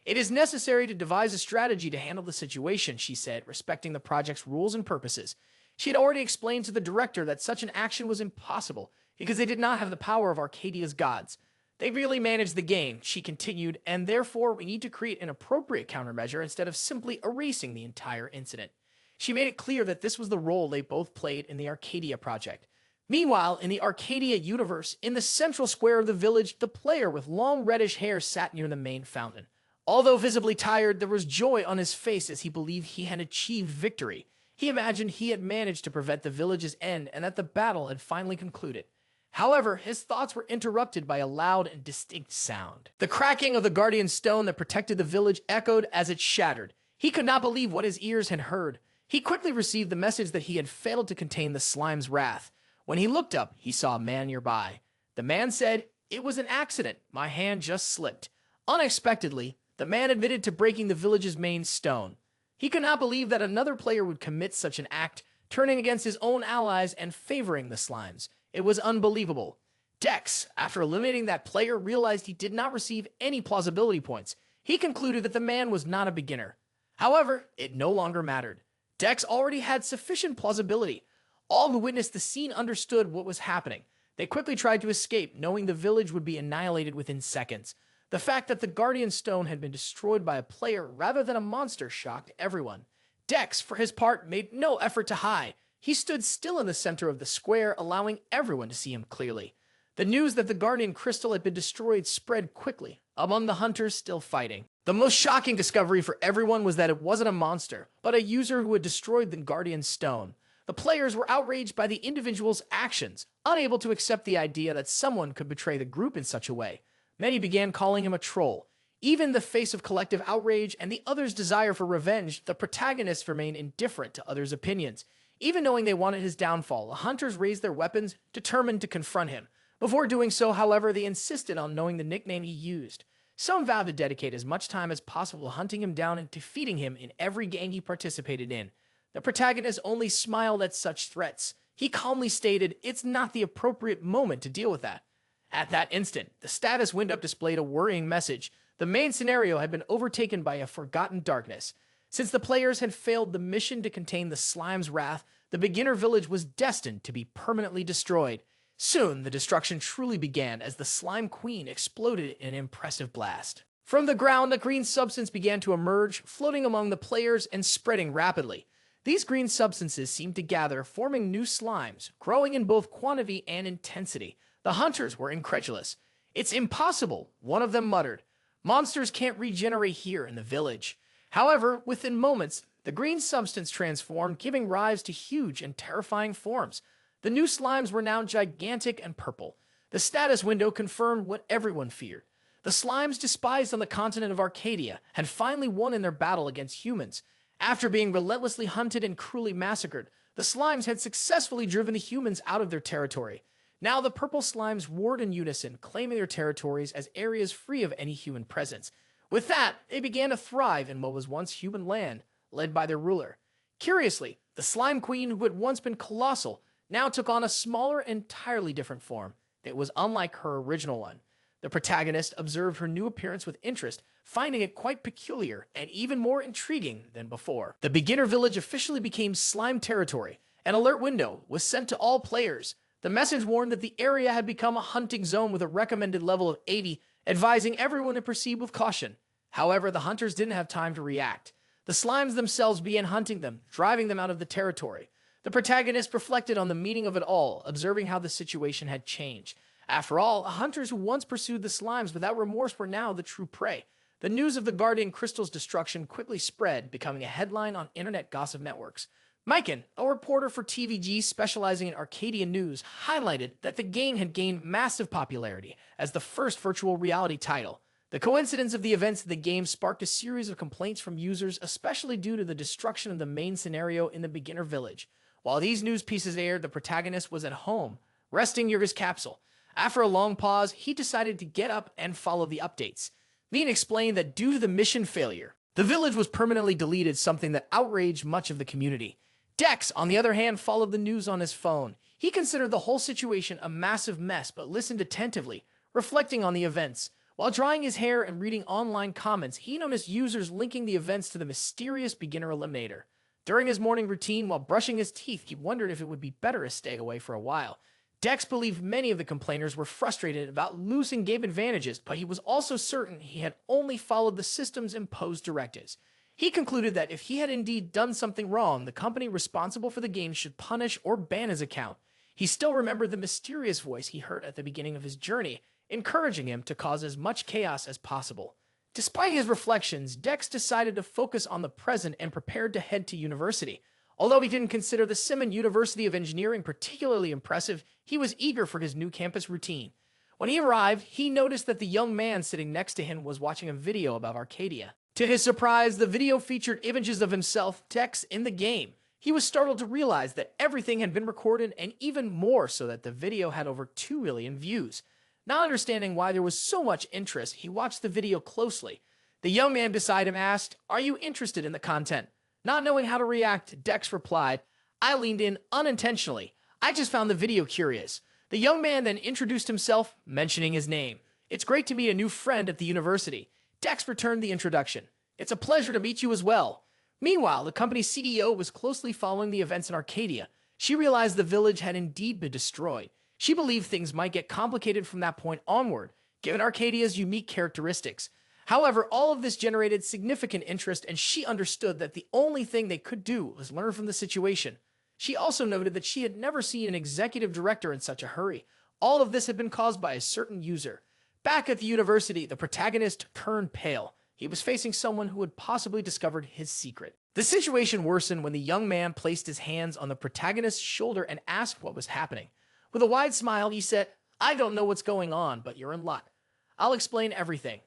It is necessary to devise a strategy to handle the situation, she said, respecting the project's rules and purposes. She had already explained to the director that such an action was impossible, because they did not have the power of Arcadia's gods. They really managed the game, she continued, and therefore we need to create an appropriate countermeasure instead of simply erasing the entire incident. She made it clear that this was the role they both played in the Arcadia project. Meanwhile, in the Arcadia universe, in the central square of the village, the player with long reddish hair sat near the main fountain. Although visibly tired, there was joy on his face as he believed he had achieved victory. He imagined he had managed to prevent the village's end and that the battle had finally concluded. However, his thoughts were interrupted by a loud and distinct sound. The cracking of the Guardian stone that protected the village echoed as it shattered. He could not believe what his ears had heard. He quickly received the message that he had failed to contain the slime's wrath. When he looked up, he saw a man nearby. The man said, "It was an accident. My hand just slipped." Unexpectedly, the man admitted to breaking the village's main stone. He could not believe that another player would commit such an act, turning against his own allies and favoring the slimes. It was unbelievable. Dex, after eliminating that player, realized he did not receive any plausibility points. He concluded that the man was not a beginner. However, it no longer mattered. Dex already had sufficient plausibility. All who witnessed the scene understood what was happening. They quickly tried to escape, knowing the village would be annihilated within seconds. The fact that the Guardian Stone had been destroyed by a player rather than a monster shocked everyone. Dex, for his part, made no effort to hide. He stood still in the center of the square, allowing everyone to see him clearly. The news that the Guardian Crystal had been destroyed spread quickly, among the hunters still fighting. The most shocking discovery for everyone was that it wasn't a monster, but a user who had destroyed the Guardian Stone. The players were outraged by the individual's actions, unable to accept the idea that someone could betray the group in such a way. Many began calling him a troll. Even in the face of collective outrage and the others' desire for revenge, the protagonists remained indifferent to others' opinions. Even knowing they wanted his downfall, the hunters raised their weapons, determined to confront him. Before doing so, however, they insisted on knowing the nickname he used. Some vowed to dedicate as much time as possible to hunting him down and defeating him in every gang he participated in. The protagonist only smiled at such threats. He calmly stated, "It's not the appropriate moment to deal with that." At that instant, the status window displayed a worrying message. The main scenario had been overtaken by a forgotten darkness. Since the players had failed the mission to contain the slime's wrath, the beginner village was destined to be permanently destroyed. Soon, the destruction truly began as the Slime Queen exploded in an impressive blast. From the ground, a green substance began to emerge, floating among the players and spreading rapidly. These green substances seemed to gather, forming new slimes, growing in both quantity and intensity. The hunters were incredulous. "It's impossible," one of them muttered. "Monsters can't regenerate here in the village." However, within moments, the green substance transformed, giving rise to huge and terrifying forms. The new slimes were now gigantic and purple. The status window confirmed what everyone feared. The slimes despised on the continent of Arcadia had finally won in their battle against humans. After being relentlessly hunted and cruelly massacred, the slimes had successfully driven the humans out of their territory. Now the purple slimes warred in unison, claiming their territories as areas free of any human presence. With that, they began to thrive in what was once human land, led by their ruler. Curiously, the Slime Queen, who had once been colossal, now took on a smaller, entirely different form that was unlike her original one. The protagonist observed her new appearance with interest, finding it quite peculiar and even more intriguing than before. The beginner village officially became slime territory. An alert window was sent to all players. The message warned that the area had become a hunting zone with a recommended level of 80, advising everyone to proceed with caution. However, the hunters didn't have time to react. The slimes themselves began hunting them, driving them out of the territory. The protagonist reflected on the meaning of it all, observing how the situation had changed. After all, hunters who once pursued the slimes without remorse were now the true prey. The news of the Guardian Crystal's destruction quickly spread, becoming a headline on internet gossip networks. Mikan, a reporter for TVG specializing in Arcadian news, highlighted that the game had gained massive popularity as the first virtual reality title. The coincidence of the events of the game sparked a series of complaints from users, especially due to the destruction of the main scenario in the beginner village. While these news pieces aired, the protagonist was at home, resting near his capsule. After a long pause, he decided to get up and follow the updates. Lean explained that due to the mission failure, the village was permanently deleted, something that outraged much of the community. Dex, on the other hand, followed the news on his phone. He considered the whole situation a massive mess, but listened attentively, reflecting on the events. While drying his hair and reading online comments, he noticed users linking the events to the mysterious beginner eliminator. During his morning routine, while brushing his teeth, he wondered if it would be better to stay away for a while. Dex believed many of the complainers were frustrated about losing game advantages, but he was also certain he had only followed the system's imposed directives. He concluded that if he had indeed done something wrong, the company responsible for the game should punish or ban his account. He still remembered the mysterious voice he heard at the beginning of his journey, encouraging him to cause as much chaos as possible. Despite his reflections, Dex decided to focus on the present and prepared to head to university. Although he didn't consider the Simon University of Engineering particularly impressive, he was eager for his new campus routine. When he arrived, he noticed that the young man sitting next to him was watching a video about Arcadia. To his surprise, the video featured images of himself, Dex, in the game. He was startled to realize that everything had been recorded, and even more so that the video had over 2 million views. Not understanding why there was so much interest, he watched the video closely. The young man beside him asked, "Are you interested in the content?" Not knowing how to react, Dex replied, "I leaned in unintentionally. I just found the video curious." The young man then introduced himself, mentioning his name. "It's great to meet a new friend at the university." Dex returned the introduction. "It's a pleasure to meet you as well." Meanwhile, the company's CEO was closely following the events in Arcadia. She realized the village had indeed been destroyed. She believed things might get complicated from that point onward, given Arcadia's unique characteristics. However, all of this generated significant interest, and she understood that the only thing they could do was learn from the situation. She also noted that she had never seen an executive director in such a hurry. All of this had been caused by a certain user. Back at the university, the protagonist turned pale. He was facing someone who had possibly discovered his secret. The situation worsened when the young man placed his hands on the protagonist's shoulder and asked what was happening. With a wide smile, he said, "I don't know what's going on, but you're in luck. I'll explain everything."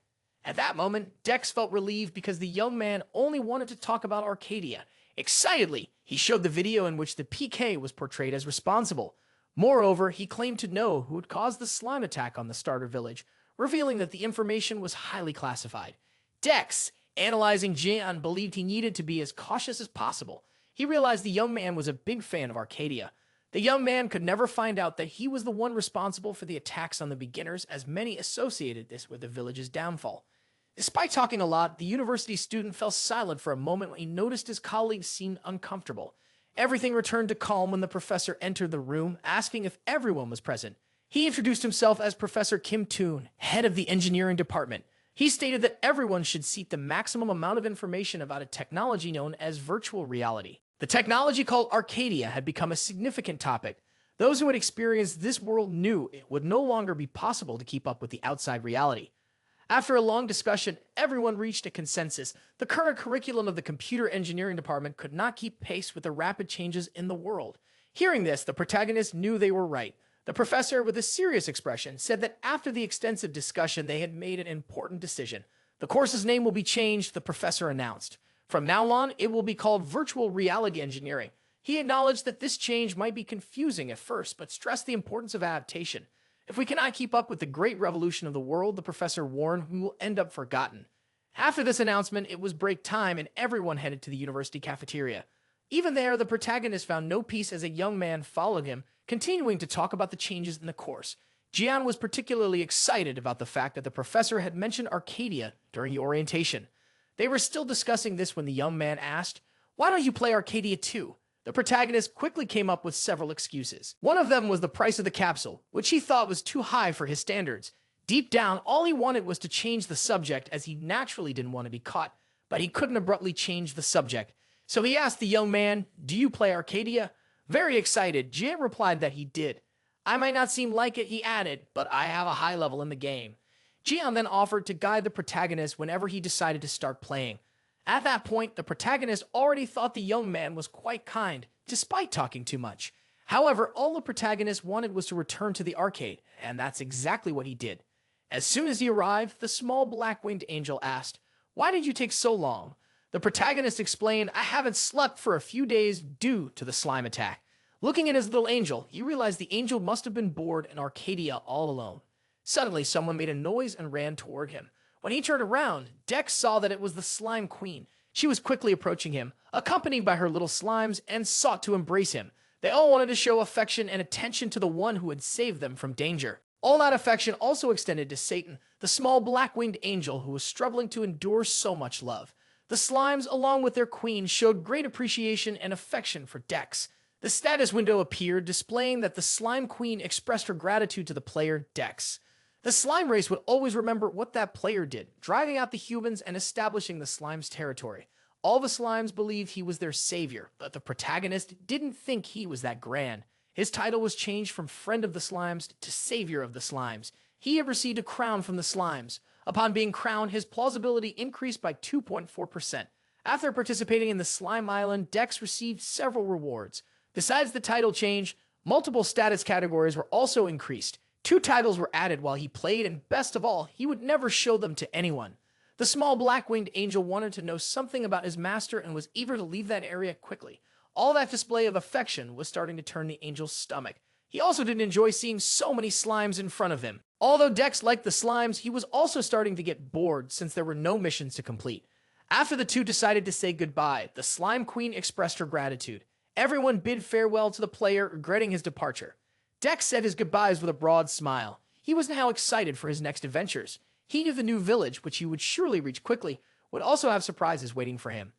At that moment, Dex felt relieved because the young man only wanted to talk about Arcadia. Excitedly, he showed the video in which the PK was portrayed as responsible. Moreover, he claimed to know who had caused the slime attack on the starter village, revealing that the information was highly classified. Dex, analyzing Jaeyeong, believed he needed to be as cautious as possible. He realized the young man was a big fan of Arcadia. The young man could never find out that he was the one responsible for the attacks on the beginners, as many associated this with the village's downfall. Despite talking a lot, the university student fell silent for a moment when he noticed his colleagues seemed uncomfortable. Everything returned to calm when the professor entered the room, asking if everyone was present. He introduced himself as Professor Kim Toon, head of the engineering department. He stated that everyone should seek the maximum amount of information about a technology known as virtual reality. The technology called Arcadia had become a significant topic. Those who had experienced this world knew it would no longer be possible to keep up with the outside reality. After a long discussion, everyone reached a consensus. The current curriculum of the computer engineering department could not keep pace with the rapid changes in the world. Hearing this, the protagonists knew they were right. The professor, with a serious expression, said that after the extensive discussion, they had made an important decision. The course's name will be changed, the professor announced. From now on, it will be called Virtual Reality Engineering. He acknowledged that this change might be confusing at first, but stressed the importance of adaptation. If we cannot keep up with the great revolution of the world, the professor warned, we will end up forgotten. After this announcement, it was break time and everyone headed to the university cafeteria. Even there, the protagonist found no peace as a young man followed him, continuing to talk about the changes in the course. Jaeyeong was particularly excited about the fact that the professor had mentioned Arcadia during the orientation. They were still discussing this when the young man asked, "Why don't you play Arcadia too?" The protagonist quickly came up with several excuses. One of them was the price of the capsule, which he thought was too high for his standards. Deep down, all he wanted was to change the subject, as he naturally didn't want to be caught, but he couldn't abruptly change the subject. So he asked the young man, "Do you play Arcadia?" Very excited, Jaeyeong replied that he did. "I might not seem like it," he added, "but I have a high level in the game." Jaeyeong then offered to guide the protagonist whenever he decided to start playing. At that point, the protagonist already thought the young man was quite kind, despite talking too much. However, all the protagonist wanted was to return to the arcade, and that's exactly what he did. As soon as he arrived, the small black-winged angel asked, "Why did you take so long?" The protagonist explained, "I haven't slept for a few days due to the slime attack." Looking at his little angel, he realized the angel must have been bored in Arcadia all alone. Suddenly, someone made a noise and ran toward him. When he turned around, Dex saw that it was the Slime Queen. She was quickly approaching him, accompanied by her little slimes, and sought to embrace him. They all wanted to show affection and attention to the one who had saved them from danger. All that affection also extended to Satan, the small black-winged angel who was struggling to endure so much love. The slimes, along with their queen, showed great appreciation and affection for Dex. The status window appeared, displaying that the Slime Queen expressed her gratitude to the player, Dex. The slime race would always remember what that player did, driving out the humans and establishing the slime's territory. All the slimes believed he was their savior, but the protagonist didn't think he was that grand. His title was changed from Friend of the Slimes to Savior of the Slimes. He had received a crown from the slimes. Upon being crowned, his plausibility increased by 2.4%. After participating in the Slime Island, Dex received several rewards. Besides the title change, multiple status categories were also increased. 2 titles were added while he played, and best of all, he would never show them to anyone. The small black-winged angel wanted to know something about his master and was eager to leave that area quickly. All that display of affection was starting to turn the angel's stomach. He also didn't enjoy seeing so many slimes in front of him. Although Dex liked the slimes, he was also starting to get bored since there were no missions to complete. After the two decided to say goodbye, the Slime Queen expressed her gratitude. Everyone bid farewell to the player, regretting his departure. Dex said his goodbyes with a broad smile. He was now excited for his next adventures. He knew the new village, which he would surely reach quickly, would also have surprises waiting for him.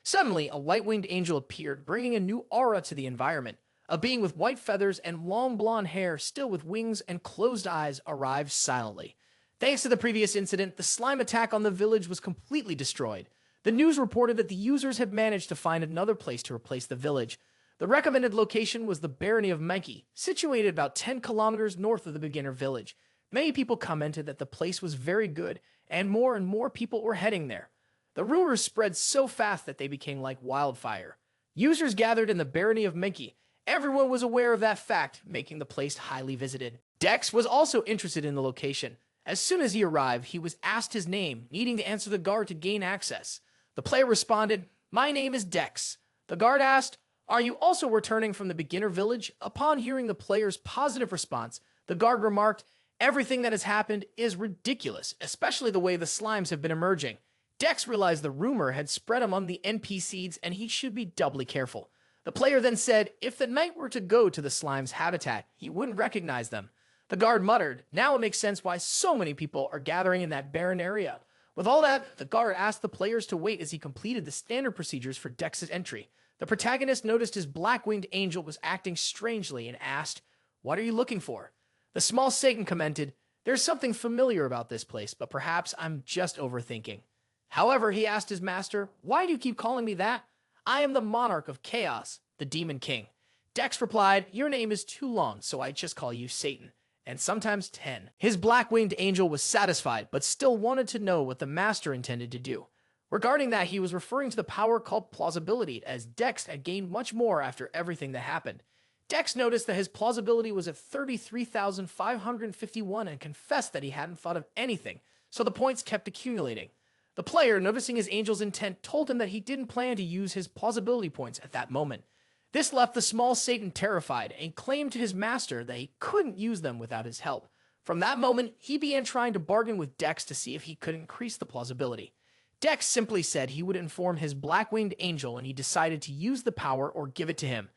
Suddenly, a light-winged angel appeared, bringing a new aura to the environment. A being with white feathers and long blonde hair, still with wings and closed eyes, arrived silently. Thanks to the previous incident, the slime attack on the village was completely destroyed. The news reported that the users had managed to find another place to replace the village. The recommended location was the Barony of Manhwa, situated about 10 kilometers north of the beginner village. Many people commented that the place was very good, and more people were heading there. The rumors spread so fast that they became like wildfire. Users gathered in the Barony of Manhwa. Everyone was aware of that fact, making the place highly visited. Dex was also interested in the location. As soon as he arrived, he was asked his name, needing to answer the guard to gain access. The player responded, "My name is Dex." The guard asked, "Are you also returning from the beginner village?" Upon hearing the player's positive response, the guard remarked, "Everything that has happened is ridiculous, especially the way the slimes have been emerging." Dex realized the rumor had spread among the NPCs and he should be doubly careful. The player then said if the knight were to go to the slime's habitat, he wouldn't recognize them. The guard muttered, "Now it makes sense why so many people are gathering in that barren area." With all that, the guard asked the players to wait as he completed the standard procedures for Dex's entry. The protagonist noticed his black-winged angel was acting strangely and asked, "What are you looking for?" The small Satan commented, "There's something familiar about this place, but perhaps I'm just overthinking." However, he asked his master, "Why do you keep calling me that? I am the monarch of chaos, the demon king." Dex replied, "Your name is too long, so I just call you Satan, and sometimes 10. His black-winged angel was satisfied, but still wanted to know what the master intended to do. Regarding that, he was referring to the power called plausibility, as Dex had gained much more after everything that happened. Dex noticed that his plausibility was at 33,551 and confessed that he hadn't thought of anything, so the points kept accumulating. The player, noticing his angel's intent, told him that he didn't plan to use his plausibility points at that moment. This left the small Satan terrified and claimed to his master that he couldn't use them without his help. From that moment, he began trying to bargain with Dex to see if he could increase the plausibility. Dex simply said he would inform his black-winged angel and he decided to use the power or give it to him.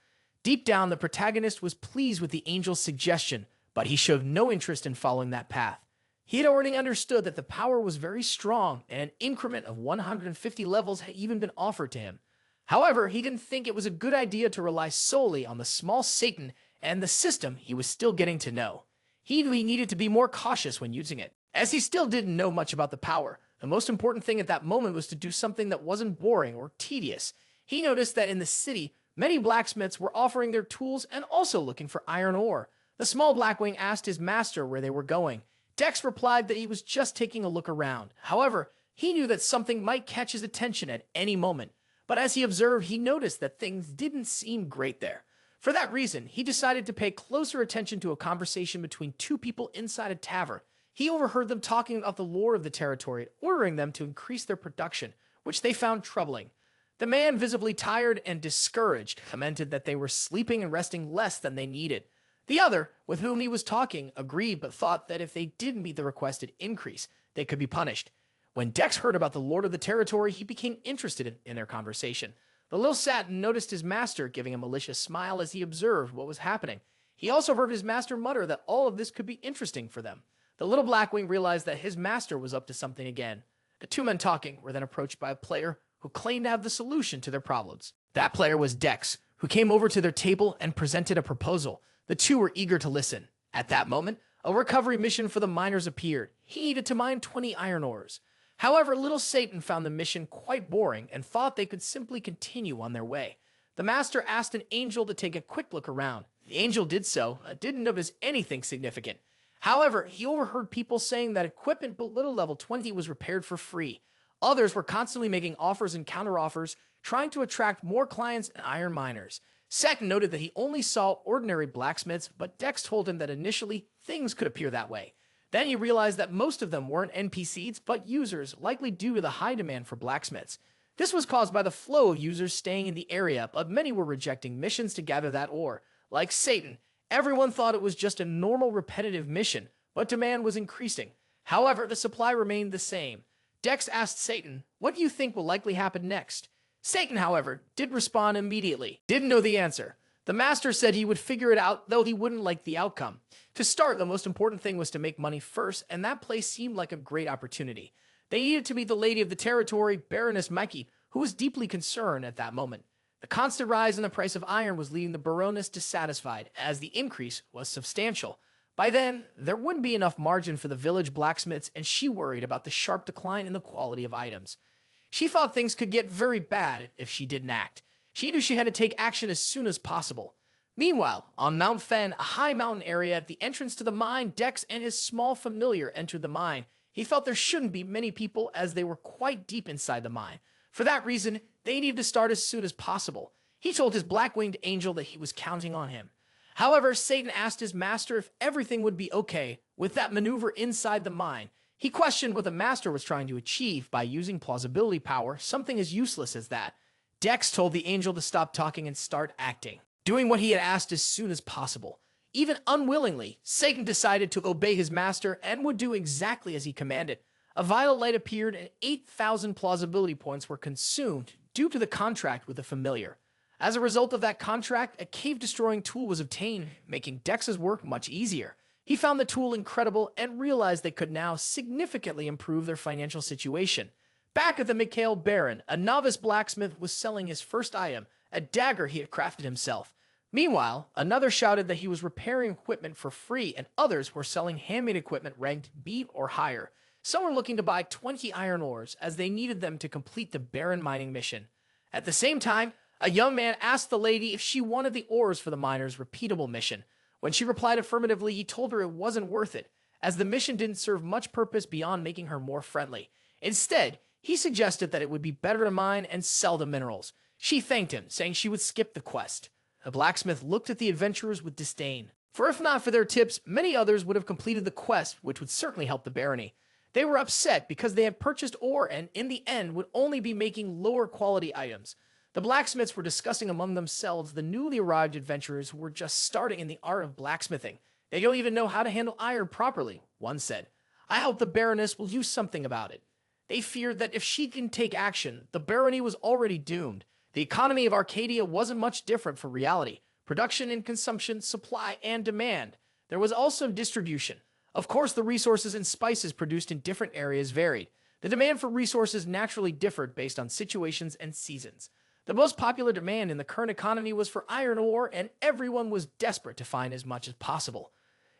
Deep down, the protagonist was pleased with the angel's suggestion, but he showed no interest in following that path. He had already understood that the power was very strong and an increment of 150 levels had even been offered to him. However, he didn't think it was a good idea to rely solely on the small Satan and the system he was still getting to know. He knew he needed to be more cautious when using it. As he still didn't know much about the power, the most important thing at that moment was to do something that wasn't boring or tedious. He noticed that in the city, many blacksmiths were offering their tools and also looking for iron ore. The small Blackwing asked his master where they were going. Dex replied that he was just taking a look around. However, he knew that something might catch his attention at any moment. But as he observed, he noticed that things didn't seem great there. For that reason, he decided to pay closer attention to a conversation between two people inside a tavern. He overheard them talking about the lore of the territory, ordering them to increase their production, which they found troubling. The man, visibly tired and discouraged, commented that they were sleeping and resting less than they needed. The other, with whom he was talking, agreed but thought that if they didn't meet the requested increase, they could be punished. When Dex heard about the lord of the territory, he became interested in their conversation. The little Satin noticed his master giving a malicious smile as he observed what was happening. He also heard his master mutter that all of this could be interesting for them. The little Blackwing realized that his master was up to something again. The two men talking were then approached by a player who claimed to have the solution to their problems. That player was Dex, who came over to their table and presented a proposal. The two were eager to listen. At that moment, a recovery mission for the miners appeared. He needed to mine 20 iron ores. However, little Satan found the mission quite boring and thought they could simply continue on their way. The master asked an angel to take a quick look around. The angel did so, didn't notice anything significant. However, he overheard people saying that equipment below level 20 was repaired for free. Others were constantly making offers and counteroffers, trying to attract more clients and iron miners. Satan noted that he only saw ordinary blacksmiths, but Dex told him that initially things could appear that way. Then he realized that most of them weren't NPCs, but users, likely due to the high demand for blacksmiths. This was caused by the flow of users staying in the area, but many were rejecting missions to gather that ore. Like Satan, everyone thought it was just a normal repetitive mission, but demand was increasing. However, the supply remained the same. Dex asked Satan, "What do you think will likely happen next?" Satan, however, did respond immediately. Didn't know the answer. The master said he would figure it out, though he wouldn't like the outcome. To start, the most important thing was to make money first, and that place seemed like a great opportunity. They needed to meet the lady of the territory, Baroness Mikey, who was deeply concerned at that moment. The constant rise in the price of iron was leaving the Baroness dissatisfied, as the increase was substantial. By then, there wouldn't be enough margin for the village blacksmiths, and she worried about the sharp decline in the quality of items. She thought things could get very bad if she didn't act. She knew she had to take action as soon as possible. Meanwhile, on Mount Fen, a high mountain area at the entrance to the mine, Dex and his small familiar entered the mine. He felt there shouldn't be many people as they were quite deep inside the mine. For that reason, they needed to start as soon as possible. He told his black-winged angel that he was counting on him. However, Satan asked his master if everything would be okay with that maneuver inside the mine. He questioned what the master was trying to achieve by using plausibility power, something as useless as that. Dex told the angel to stop talking and start acting, doing what he had asked as soon as possible. Even unwillingly, Satan decided to obey his master and would do exactly as he commanded. A violet light appeared and 8,000 plausibility points were consumed due to the contract with the familiar. As a result of that contract, a cave-destroying tool was obtained, making Dex's work much easier. He found the tool incredible and realized they could now significantly improve their financial situation. Back at the Mikhail Baron, a novice blacksmith was selling his first item, a dagger he had crafted himself. Meanwhile, another shouted that he was repairing equipment for free, and others were selling handmade equipment ranked B or higher. Some were looking to buy 20 iron ores, as they needed them to complete the Baron mining mission. At the same time, a young man asked the lady if she wanted the ores for the miner's repeatable mission. When she replied affirmatively, he told her it wasn't worth it, as the mission didn't serve much purpose beyond making her more friendly. Instead, he suggested that it would be better to mine and sell the minerals. She thanked him, saying she would skip the quest. The blacksmith looked at the adventurers with disdain, for if not for their tips, many others would have completed the quest, which would certainly help the barony. They were upset because they had purchased ore and, in the end, would only be making lower quality items. The blacksmiths were discussing among themselves the newly arrived adventurers who were just starting in the art of blacksmithing. They don't even know how to handle iron properly, one said. I hope the Baroness will do something about it. They feared that if she didn't take action, the barony was already doomed. The economy of Arcadia wasn't much different from reality. Production and consumption, supply and demand. There was also distribution. Of course, the resources and spices produced in different areas varied. The demand for resources naturally differed based on situations and seasons. The most popular demand in the current economy was for iron ore, and everyone was desperate to find as much as possible.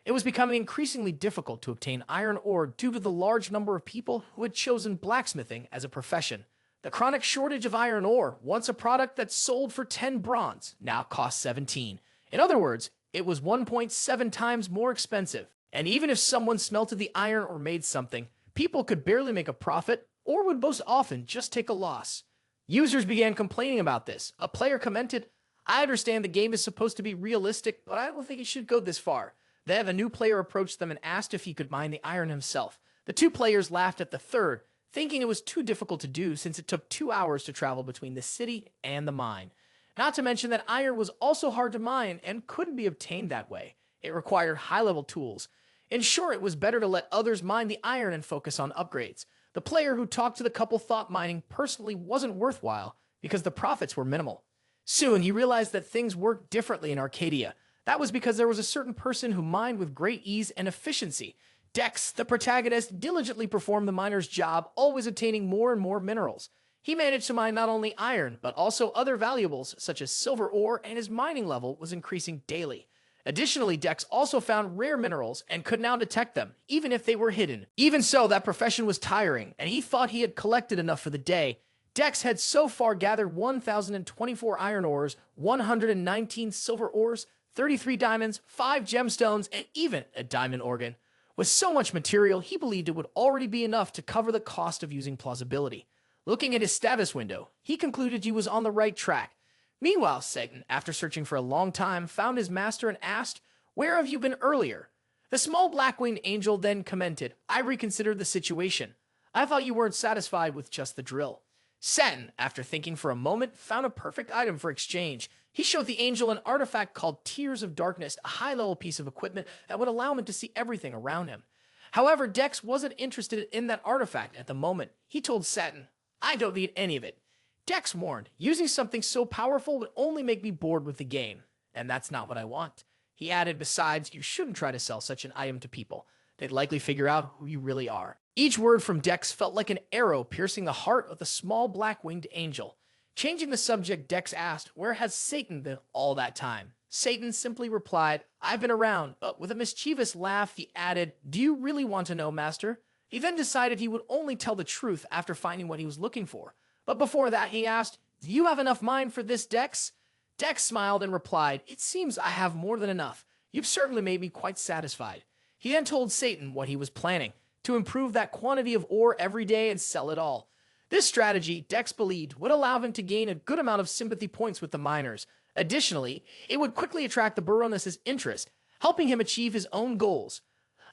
It was becoming increasingly difficult to obtain iron ore due to the large number of people who had chosen blacksmithing as a profession. The chronic shortage of iron ore, once a product that sold for 10 bronze, now cost 17. In other words, it was 1.7 times more expensive. And even if someone smelted the iron or made something, people could barely make a profit or would most often just take a loss. Users began complaining about this. A player commented, I understand the game is supposed to be realistic, but I don't think it should go this far. Then a new player approached them and asked if he could mine the iron himself. The two players laughed at the third, thinking it was too difficult to do since it took 2 hours to travel between the city and the mine. Not to mention that iron was also hard to mine and couldn't be obtained that way. It required high-level tools. In short, it was better to let others mine the iron and focus on upgrades. The player who talked to the couple thought mining personally wasn't worthwhile because the profits were minimal. Soon, he realized that things worked differently in Arcadia. That was because there was a certain person who mined with great ease and efficiency. Dex, the protagonist, diligently performed the miner's job, always obtaining more and more minerals. He managed to mine not only iron, but also other valuables such as silver ore, and his mining level was increasing daily. Additionally, Dex also found rare minerals and could now detect them, even if they were hidden. Even so, that profession was tiring, and he thought he had collected enough for the day. Dex had so far gathered 1,024 iron ores, 119 silver ores, 33 diamonds, 5 gemstones, and even a diamond organ. With so much material, he believed it would already be enough to cover the cost of using plausibility. Looking at his status window, he concluded he was on the right track. Meanwhile, Satan, after searching for a long time, found his master and asked, "Where have you been earlier?" The small black-winged angel then commented, "I reconsidered the situation. I thought you weren't satisfied with just the drill." Satan, after thinking for a moment, found a perfect item for exchange. He showed the angel an artifact called Tears of Darkness, a high-level piece of equipment that would allow him to see everything around him. However, Dex wasn't interested in that artifact at the moment. He told Satan, "I don't need any of it." Dex warned, "Using something so powerful would only make me bored with the game, and that's not what I want." He added, "Besides, you shouldn't try to sell such an item to people. They'd likely figure out who you really are." Each word from Dex felt like an arrow piercing the heart of the small black-winged angel. Changing the subject, Dex asked, "Where has Satan been all that time?" Satan simply replied, "I've been around," but with a mischievous laugh, he added, "Do you really want to know, Master?" He then decided he would only tell the truth after finding what he was looking for. But before that, he asked, "Do you have enough mind for this, Dex?" Dex smiled and replied, "It seems I have more than enough. You've certainly made me quite satisfied." He then told Satan what he was planning, to improve that quantity of ore every day and sell it all. This strategy, Dex believed, would allow him to gain a good amount of sympathy points with the miners. Additionally, it would quickly attract the Baroness's interest, helping him achieve his own goals.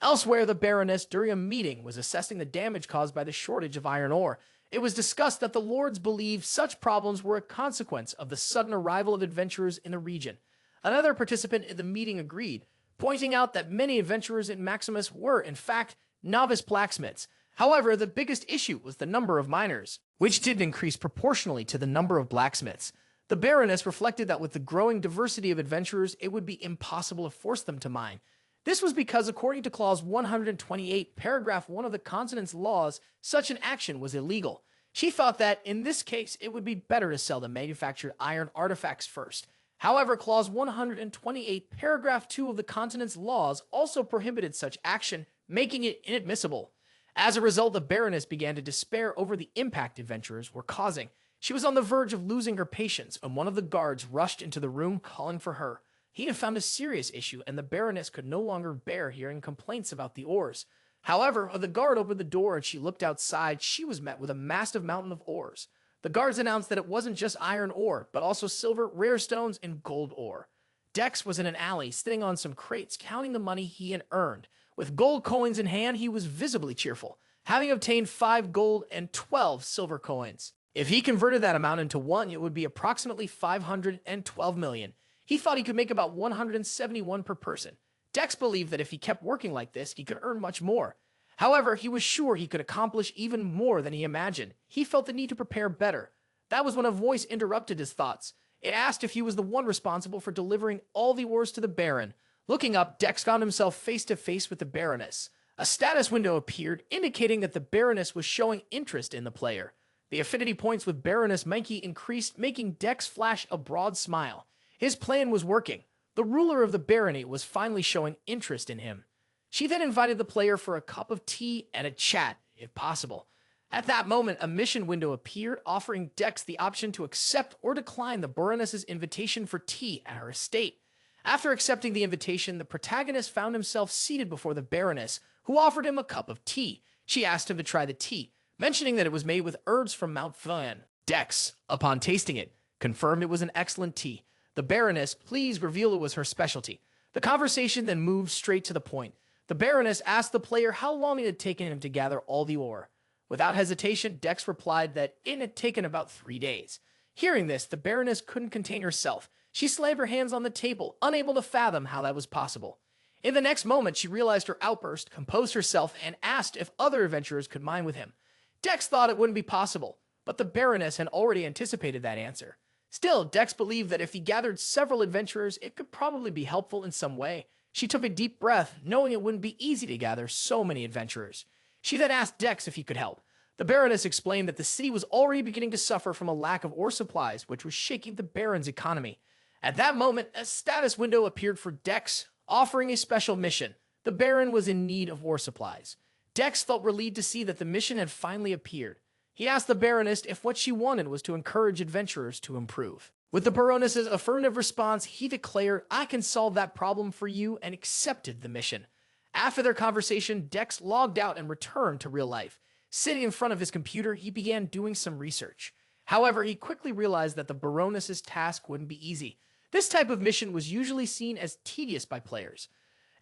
Elsewhere, the Baroness, during a meeting, was assessing the damage caused by the shortage of iron ore. It was discussed that the lords believed such problems were a consequence of the sudden arrival of adventurers in the region. Another participant in the meeting agreed, pointing out that many adventurers in Maximus were, in fact, novice blacksmiths. However, the biggest issue was the number of miners, which didn't increase proportionally to the number of blacksmiths. The Baroness reflected that with the growing diversity of adventurers, it would be impossible to force them to mine. This was because, according to Clause 128, Paragraph 1 of the continent's laws, such an action was illegal. She thought that, in this case, it would be better to sell the manufactured iron artifacts first. However, Clause 128, Paragraph 2 of the continent's laws also prohibited such action, making it inadmissible. As a result, the Baroness began to despair over the impact adventurers were causing. She was on the verge of losing her patience when one of the guards rushed into the room calling for her. He had found a serious issue, and the Baroness could no longer bear hearing complaints about the ores. However, when the guard opened the door and she looked outside, she was met with a massive mountain of ores. The guards announced that it wasn't just iron ore, but also silver, rare stones, and gold ore. Dex was in an alley, sitting on some crates, counting the money he had earned. With gold coins in hand, he was visibly cheerful, having obtained 5 gold and 12 silver coins. If he converted that amount into one, it would be approximately 512 million. He thought he could make about 171 per person. Dex believed that if he kept working like this, he could earn much more. However, he was sure he could accomplish even more than he imagined. He felt the need to prepare better. That was when a voice interrupted his thoughts. It asked if he was the one responsible for delivering all the ores to the Baron. Looking up, Dex found himself face to face with the Baroness. A status window appeared, indicating that the Baroness was showing interest in the player. The affinity points with Baroness Menke increased, making Dex flash a broad smile. His plan was working. The ruler of the barony was finally showing interest in him. She then invited the player for a cup of tea and a chat, if possible. At that moment, a mission window appeared, offering Dex the option to accept or decline the Baroness's invitation for tea at her estate. After accepting the invitation, the protagonist found himself seated before the Baroness, who offered him a cup of tea. She asked him to try the tea, mentioning that it was made with herbs from Mount Fan. Dex, upon tasting it, confirmed it was an excellent tea. The Baroness, please reveal it was her specialty. The conversation then moved straight to the point. The Baroness asked the player how long it had taken him to gather all the ore. Without hesitation, Dex replied that it had taken about 3 days. Hearing this, the Baroness couldn't contain herself. She slammed her hands on the table, unable to fathom how that was possible. In the next moment, she realized her outburst, composed herself, and asked if other adventurers could mine with him. Dex thought it wouldn't be possible, but the Baroness had already anticipated that answer. Still, Dex believed that if he gathered several adventurers, it could probably be helpful in some way. She took a deep breath, knowing it wouldn't be easy to gather so many adventurers. She then asked Dex if he could help. The Baroness explained that the city was already beginning to suffer from a lack of ore supplies, which was shaking the Baron's economy. At that moment, a status window appeared for Dex, offering a special mission. The Baron was in need of war supplies. Dex felt relieved to see that the mission had finally appeared. He asked the Baroness if what she wanted was to encourage adventurers to improve. With the Baroness's affirmative response, he declared, "I can solve that problem for you," and accepted the mission. After their conversation, Dex logged out and returned to real life. Sitting in front of his computer, he began doing some research. However, he quickly realized that the Baroness's task wouldn't be easy. This type of mission was usually seen as tedious by players.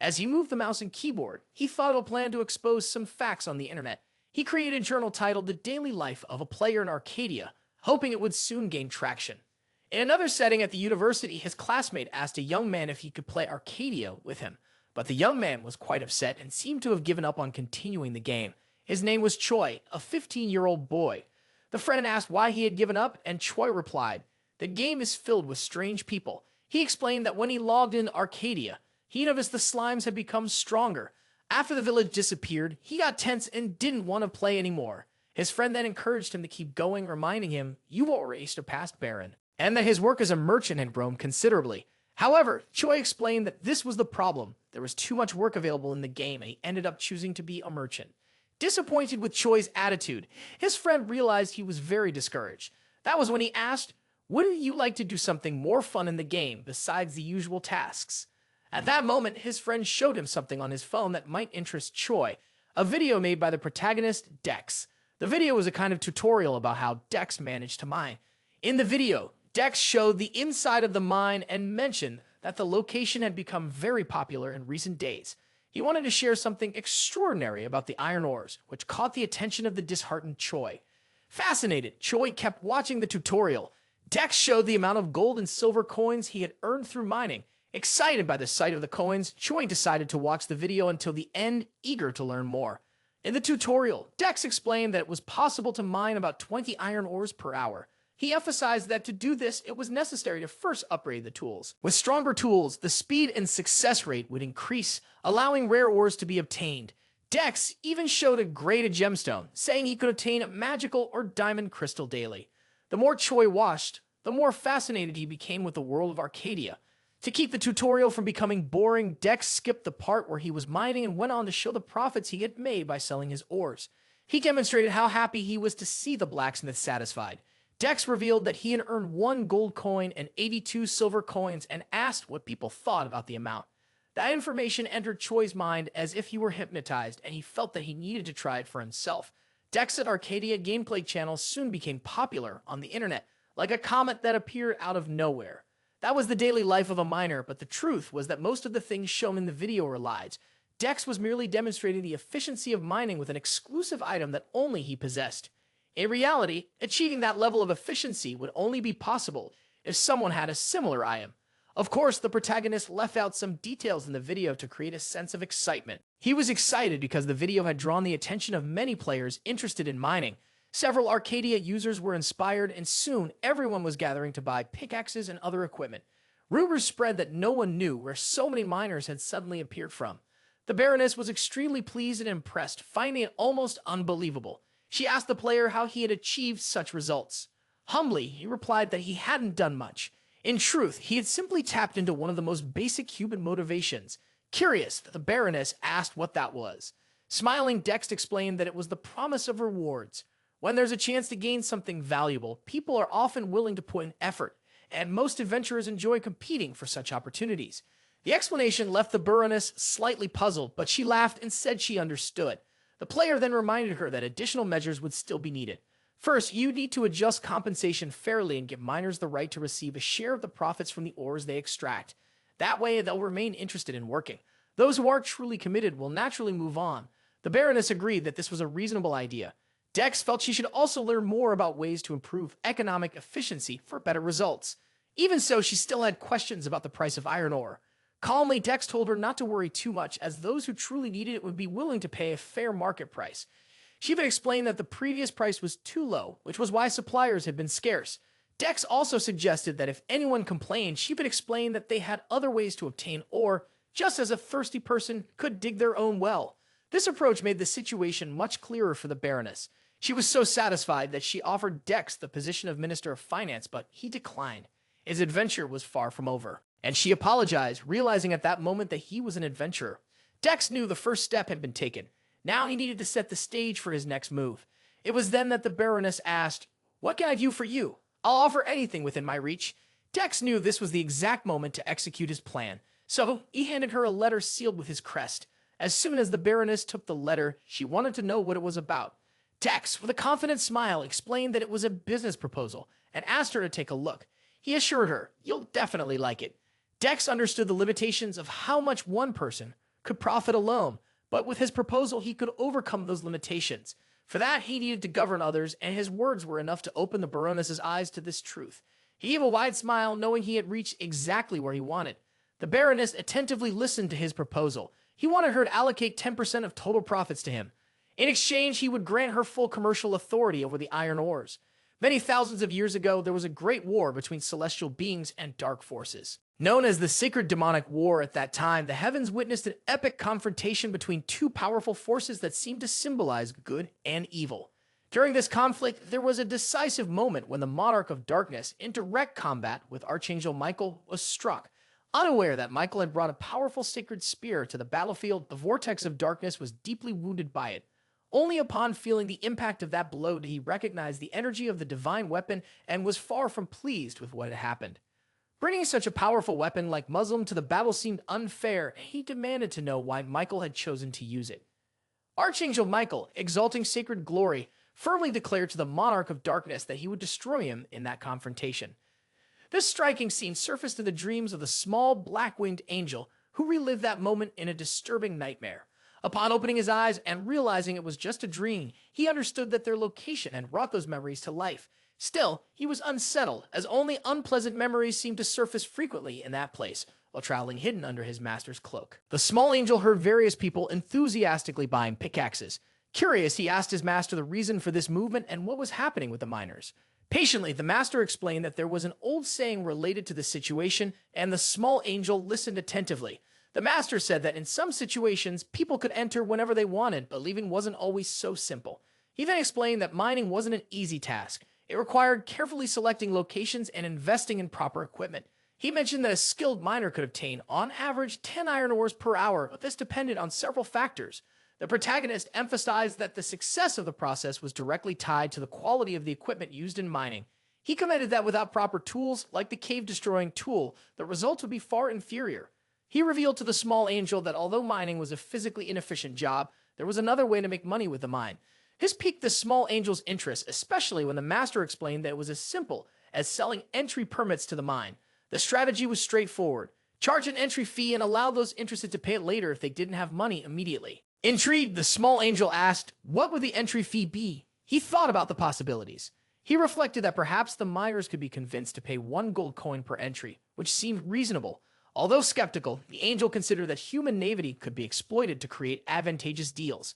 As he moved the mouse and keyboard, he thought of a plan to expose some facts on the internet. He created a journal titled The Daily Life of a Player in Arcadia, hoping it would soon gain traction. In another setting at the university, his classmate asked a young man if he could play Arcadia with him, but the young man was quite upset and seemed to have given up on continuing the game. His name was Choi, a 15-year-old boy. The friend asked why he had given up, and Choi replied, "The game is filled with strange people." He explained that when he logged in Arcadia, he noticed the slimes had become stronger. After the village disappeared, he got tense and didn't want to play anymore. His friend then encouraged him to keep going, reminding him, "You already surpassed Baron," and that his work as a merchant had grown considerably. However, Choi explained that this was the problem. There was too much work available in the game, and he ended up choosing to be a merchant. Disappointed with Choi's attitude, his friend realized he was very discouraged. That was when he asked, "Wouldn't you like to do something more fun in the game besides the usual tasks?" At that moment, his friend showed him something on his phone that might interest Choi, a video made by the protagonist, Dex. The video was a kind of tutorial about how Dex managed to mine. In the video, Dex showed the inside of the mine and mentioned that the location had become very popular in recent days. He wanted to share something extraordinary about the iron ores, which caught the attention of the disheartened Choi. Fascinated, Choi kept watching the tutorial. Dex showed the amount of gold and silver coins he had earned through mining. Excited by the sight of the coins, Choi decided to watch the video until the end, eager to learn more. In the tutorial, Dex explained that it was possible to mine about 20 iron ores per hour. He emphasized that to do this, it was necessary to first upgrade the tools. With stronger tools, the speed and success rate would increase, allowing rare ores to be obtained. Dex even showed a graded gemstone, saying he could obtain magical or diamond crystal daily. The more Choi watched, the more fascinated he became with the world of Arcadia. To keep the tutorial from becoming boring, Dex skipped the part where he was mining and went on to show the profits he had made by selling his ores. He demonstrated how happy he was to see the blacksmith satisfied. Dex revealed that he had earned 1 gold coin and 82 silver coins and asked what people thought about the amount. That information entered Choi's mind as if he were hypnotized, and he felt that he needed to try it for himself. Dex's Arcadia gameplay channel soon became popular on the internet, like a comet that appeared out of nowhere. That was the daily life of a miner, but the truth was that most of the things shown in the video were lies. Dex was merely demonstrating the efficiency of mining with an exclusive item that only he possessed. In reality, achieving that level of efficiency would only be possible if someone had a similar item. Of course, the protagonist left out some details in the video to create a sense of excitement. He was excited because the video had drawn the attention of many players interested in mining. Several Arcadia users were inspired, and soon everyone was gathering to buy pickaxes and other equipment. Rumors spread that no one knew where so many miners had suddenly appeared from. The Baroness was extremely pleased and impressed, finding it almost unbelievable. She asked the player how he had achieved such results. Humbly, he replied that he hadn't done much. In truth, he had simply tapped into one of the most basic human motivations. Curious, the Baroness asked what that was. Smiling, Dex explained that it was the promise of rewards. When there's a chance to gain something valuable, people are often willing to put in effort, and most adventurers enjoy competing for such opportunities. The explanation left the Baroness slightly puzzled, but she laughed and said she understood. The player then reminded her that additional measures would still be needed. First, you need to adjust compensation fairly and give miners the right to receive a share of the profits from the ores they extract. That way, they'll remain interested in working. Those who aren't truly committed will naturally move on. The Baroness agreed that this was a reasonable idea. Dex felt she should also learn more about ways to improve economic efficiency for better results. Even so, she still had questions about the price of iron ore. Calmly, Dex told her not to worry too much, as those who truly needed it would be willing to pay a fair market price. She even explained that the previous price was too low, which was why suppliers had been scarce. Dex also suggested that if anyone complained, she would explain that they had other ways to obtain ore, just as a thirsty person could dig their own well. This approach made the situation much clearer for the Baroness. She was so satisfied that she offered Dex the position of Minister of Finance, but he declined. his adventure was far from over, and she apologized, realizing at that moment that he was an adventurer. Dex knew the first step had been taken. Now he needed to set the stage for his next move. It was then that the Baroness asked, "What can I do for you? I'll offer anything within my reach." Dex knew this was the exact moment to execute his plan, so he handed her a letter sealed with his crest. As soon as the Baroness took the letter, she wanted to know what it was about. Dex, with a confident smile, explained that it was a business proposal and asked her to take a look. He assured her, "You'll definitely like it." Dex understood the limitations of how much one person could profit alone, but with his proposal, he could overcome those limitations. For that, he needed to govern others, and his words were enough to open the Baroness's eyes to this truth. He gave a wide smile, knowing he had reached exactly where he wanted. The Baroness attentively listened to his proposal. He wanted her to allocate 10% of total profits to him. In exchange, he would grant her full commercial authority over the iron ores. Many thousands of years ago, there was a great war between celestial beings and dark forces. Known as the Sacred Demonic War at that time, the heavens witnessed an epic confrontation between two powerful forces that seemed to symbolize good and evil. During this conflict, there was a decisive moment when the Monarch of Darkness, in direct combat with Archangel Michael, was struck. Unaware that Michael had brought a powerful sacred spear to the battlefield, the Vortex of Darkness was deeply wounded by it. Only upon feeling the impact of that blow did he recognize the energy of the divine weapon and was far from pleased with what had happened. Bringing such a powerful weapon like Muslim to the battle seemed unfair, and he demanded to know why Michael had chosen to use it. Archangel Michael, exalting sacred glory, firmly declared to the Monarch of Darkness that he would destroy him in that confrontation. This striking scene surfaced in the dreams of the small, black-winged angel, who relived that moment in a disturbing nightmare. Upon opening his eyes and realizing it was just a dream, he understood that their location had brought those memories to life. Still, he was unsettled, as only unpleasant memories seemed to surface frequently in that place, while traveling hidden under his master's cloak. The small angel heard various people enthusiastically buying pickaxes. Curious, he asked his master the reason for this movement and what was happening with the miners. Patiently, the master explained that there was an old saying related to the situation, and the small angel listened attentively. The master said that in some situations, people could enter whenever they wanted, but leaving wasn't always so simple. He then explained that mining wasn't an easy task. It required carefully selecting locations and investing in proper equipment. He mentioned that a skilled miner could obtain, on average, 10 iron ores per hour, but this depended on several factors. The protagonist emphasized that the success of the process was directly tied to the quality of the equipment used in mining. He commented that without proper tools, like the cave-destroying tool, the results would be far inferior. He revealed to the small angel that although mining was a physically inefficient job, there was another way to make money with the mine. This piqued the small angel's interest, especially when the master explained that it was as simple as selling entry permits to the mine. The strategy was straightforward. Charge an entry fee and allow those interested to pay it later if they didn't have money immediately. Intrigued, the small angel asked, what would the entry fee be? He thought about the possibilities. He reflected that perhaps the miners could be convinced to pay 1 gold coin per entry, which seemed reasonable. Although skeptical, the angel considered that human naivety could be exploited to create advantageous deals.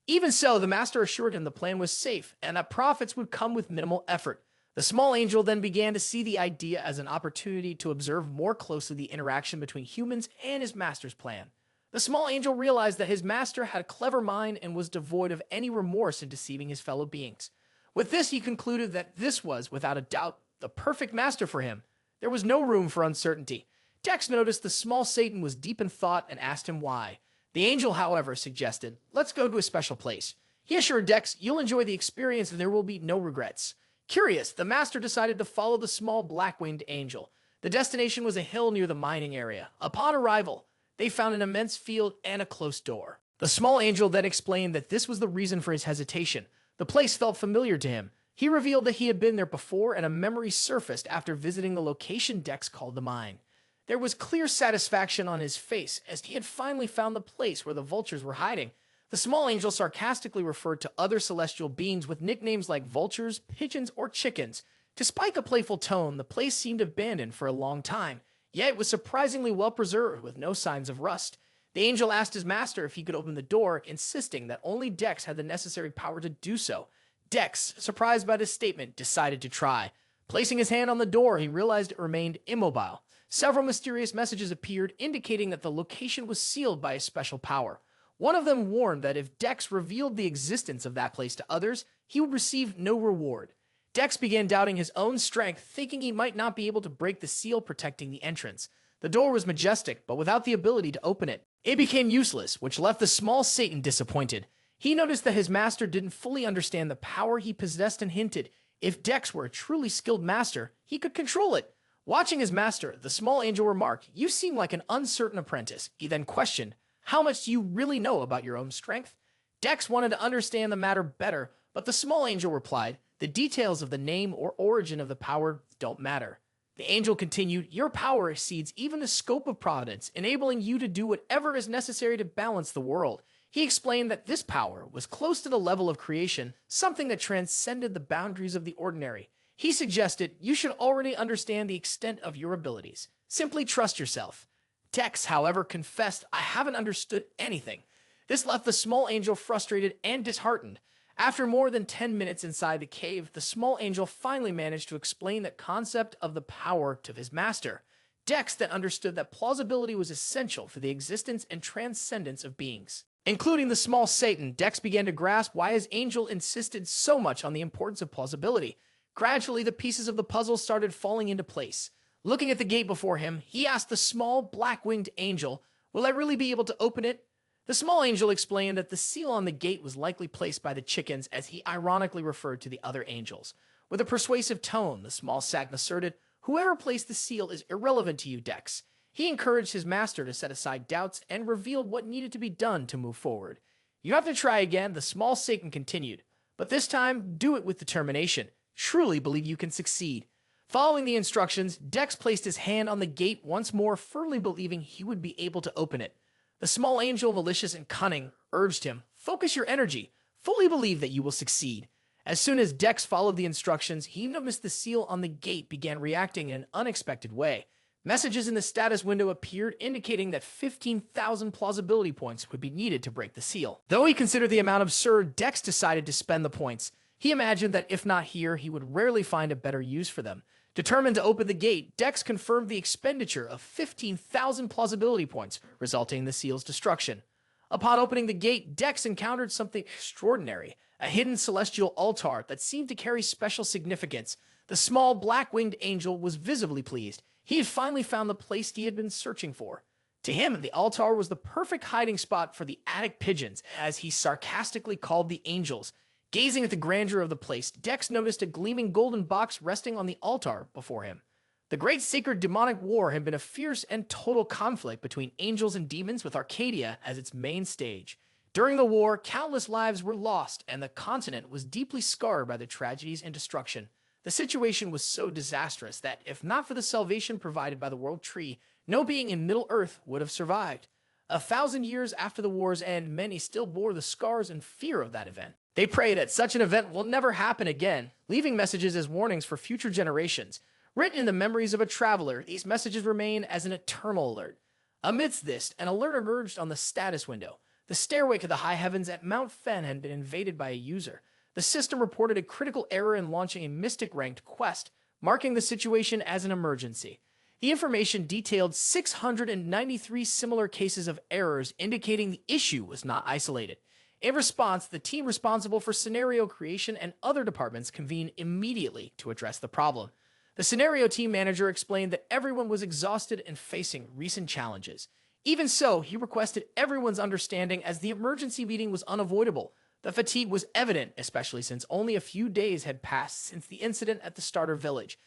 Even so, the master assured him the plan was safe and that profits would come with minimal effort. The small angel then began to see the idea as an opportunity to observe more closely the interaction between humans and his master's plan. The small angel realized that his master had a clever mind and was devoid of any remorse in deceiving his fellow beings. With this, he concluded that this was, without a doubt, the perfect master for him. There was no room for uncertainty. Dex noticed the small Satan was deep in thought and asked him why. The angel, however, suggested, let's go to a special place. He assured Dex, you'll enjoy the experience and there will be no regrets. Curious, the master decided to follow the small black-winged angel. The destination was a hill near the mining area. Upon arrival, they found an immense field and a closed door. The small angel then explained that this was the reason for his hesitation. The place felt familiar to him. He revealed that he had been there before and a memory surfaced after visiting the location Dex called the mine. There was clear satisfaction on his face as he had finally found the place where the vultures were hiding. The small angel sarcastically referred to other celestial beings with nicknames like vultures, pigeons, or chickens. Despite the playful tone, the place seemed abandoned for a long time, yet it was surprisingly well preserved with no signs of rust. The angel asked his master if he could open the door, insisting that only Dex had the necessary power to do so. Dex, surprised by this statement, decided to try. Placing his hand on the door, he realized it remained immobile. Several mysterious messages appeared indicating that the location was sealed by a special power. One of them warned that if Dex revealed the existence of that place to others, he would receive no reward. Dex began doubting his own strength, thinking he might not be able to break the seal protecting the entrance. The door was majestic, but without the ability to open it. It became useless, which left the small Satan disappointed. He noticed that his master didn't fully understand the power he possessed and hinted, if Dex were a truly skilled master, he could control it. Watching his master, the small angel remarked, "You seem like an uncertain apprentice." He then questioned, "How much do you really know about your own strength?" Dex wanted to understand the matter better, but the small angel replied, "The details of the name or origin of the power don't matter." The angel continued, "Your power exceeds even the scope of providence, enabling you to do whatever is necessary to balance the world." He explained that this power was close to the level of creation, something that transcended the boundaries of the ordinary. He suggested, "You should already understand the extent of your abilities. Simply trust yourself." Dex, however, confessed, "I haven't understood anything." This left the small angel frustrated and disheartened. After more than 10 minutes inside the cave, the small angel finally managed to explain the concept of the power to his master. Dex then understood that plausibility was essential for the existence and transcendence of beings. Including the small Satan, Dex began to grasp why his angel insisted so much on the importance of plausibility. Gradually, the pieces of the puzzle started falling into place. Looking at the gate before him, he asked the small, black-winged angel, "Will I really be able to open it?" The small angel explained that the seal on the gate was likely placed by the chickens, as he ironically referred to the other angels. With a persuasive tone, the small Satan asserted, "Whoever placed the seal is irrelevant to you, Dex." He encouraged his master to set aside doubts and revealed what needed to be done to move forward. "You have to try again," the small Satan continued, "but this time, do it with determination. Truly believe you can succeed." Following the instructions, Dex placed his hand on the gate once more, firmly believing he would be able to open it. The small angel, malicious and cunning, urged him, "Focus your energy. Fully believe that you will succeed." As soon as Dex followed the instructions, he noticed the seal on the gate began reacting in an unexpected way. Messages in the status window appeared, indicating that 15,000 plausibility points would be needed to break the seal. Though he considered the amount absurd, Dex decided to spend the points. He imagined that if not here, he would rarely find a better use for them. Determined to open the gate, Dex confirmed the expenditure of 15,000 plausibility points, resulting in the seal's destruction. Upon opening the gate, Dex encountered something extraordinary, a hidden celestial altar that seemed to carry special significance. The small, black-winged angel was visibly pleased. He had finally found the place he had been searching for. To him, the altar was the perfect hiding spot for the attic pigeons, as he sarcastically called the angels. Gazing at the grandeur of the place, Dex noticed a gleaming golden box resting on the altar before him. The great sacred demonic war had been a fierce and total conflict between angels and demons, with Arcadia as its main stage. During the war, countless lives were lost, and the continent was deeply scarred by the tragedies and destruction. The situation was so disastrous that, if not for the salvation provided by the World Tree, no being in Middle-earth would have survived. 1,000 years after the war's end, many still bore the scars and fear of that event. They pray that such an event will never happen again, leaving messages as warnings for future generations. Written in the memories of a traveler, these messages remain as an eternal alert. Amidst this, an alert emerged on the status window. The stairway to the high heavens at Mount Fen had been invaded by a user. The system reported a critical error in launching a mystic-ranked quest, marking the situation as an emergency. The information detailed 693 similar cases of errors, indicating the issue was not isolated. In response, the team responsible for scenario creation and other departments convened immediately to address the problem. The scenario team manager explained that everyone was exhausted and facing recent challenges. Even so, he requested everyone's understanding, as the emergency meeting was unavoidable. The fatigue was evident, especially since only a few days had passed since the incident at the starter village.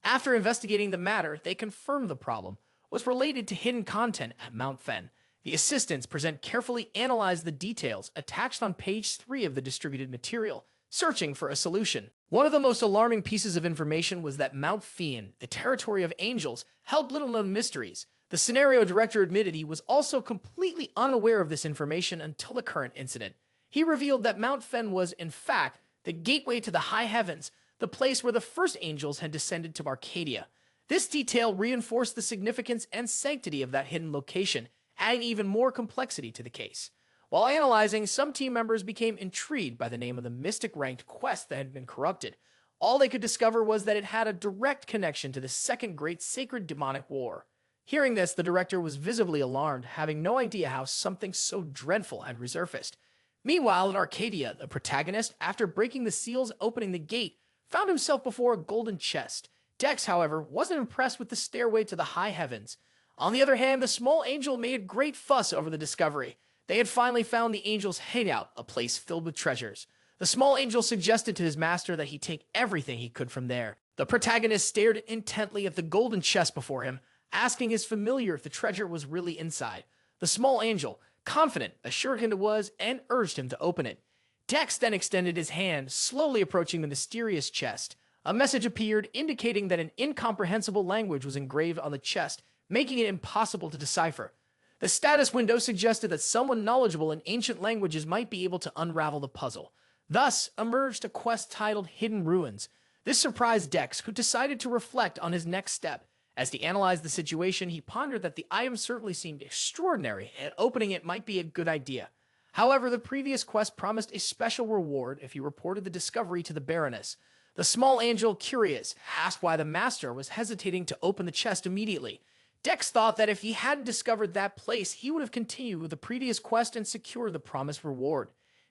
After investigating the matter, they confirmed the problem was related to hidden content at Mount Fen. The assistants carefully analyzed the details attached on page 3 of the distributed material, searching for a solution. One of the most alarming pieces of information was that Mount Fen, the territory of angels, held little-known mysteries. The scenario director admitted he was also completely unaware of this information until the current incident. He revealed that Mount Fen was, in fact, the gateway to the high heavens, the place where the first angels had descended to Arcadia. This detail reinforced the significance and sanctity of that hidden location, adding even more complexity to the case. While analyzing, some team members became intrigued by the name of the mystic-ranked quest that had been corrupted. All they could discover was that it had a direct connection to the Second Great Sacred Demonic War. Hearing this, the director was visibly alarmed, having no idea how something so dreadful had resurfaced. Meanwhile, in Arcadia, the protagonist, after breaking the seals and opening the gate, found himself before a golden chest. Dex, however, wasn't impressed with the stairway to the high heavens. On the other hand, the small angel made a great fuss over the discovery. They had finally found the angel's hideout, a place filled with treasures. The small angel suggested to his master that he take everything he could from there. The protagonist stared intently at the golden chest before him, asking his familiar if the treasure was really inside. The small angel, confident, assured him it was and urged him to open it. Dex then extended his hand, slowly approaching the mysterious chest. A message appeared indicating that an incomprehensible language was engraved on the chest, making it impossible to decipher. The status window suggested that someone knowledgeable in ancient languages might be able to unravel the puzzle. Thus emerged a quest titled Hidden Ruins. This surprised Dex, who decided to reflect on his next step. As he analyzed the situation, he pondered that the item certainly seemed extraordinary, and opening it might be a good idea. However, the previous quest promised a special reward if he reported the discovery to the Baroness. The small angel, curious, asked why the master was hesitating to open the chest immediately. Dex thought that if he hadn't discovered that place, he would have continued with the previous quest and secured the promised reward.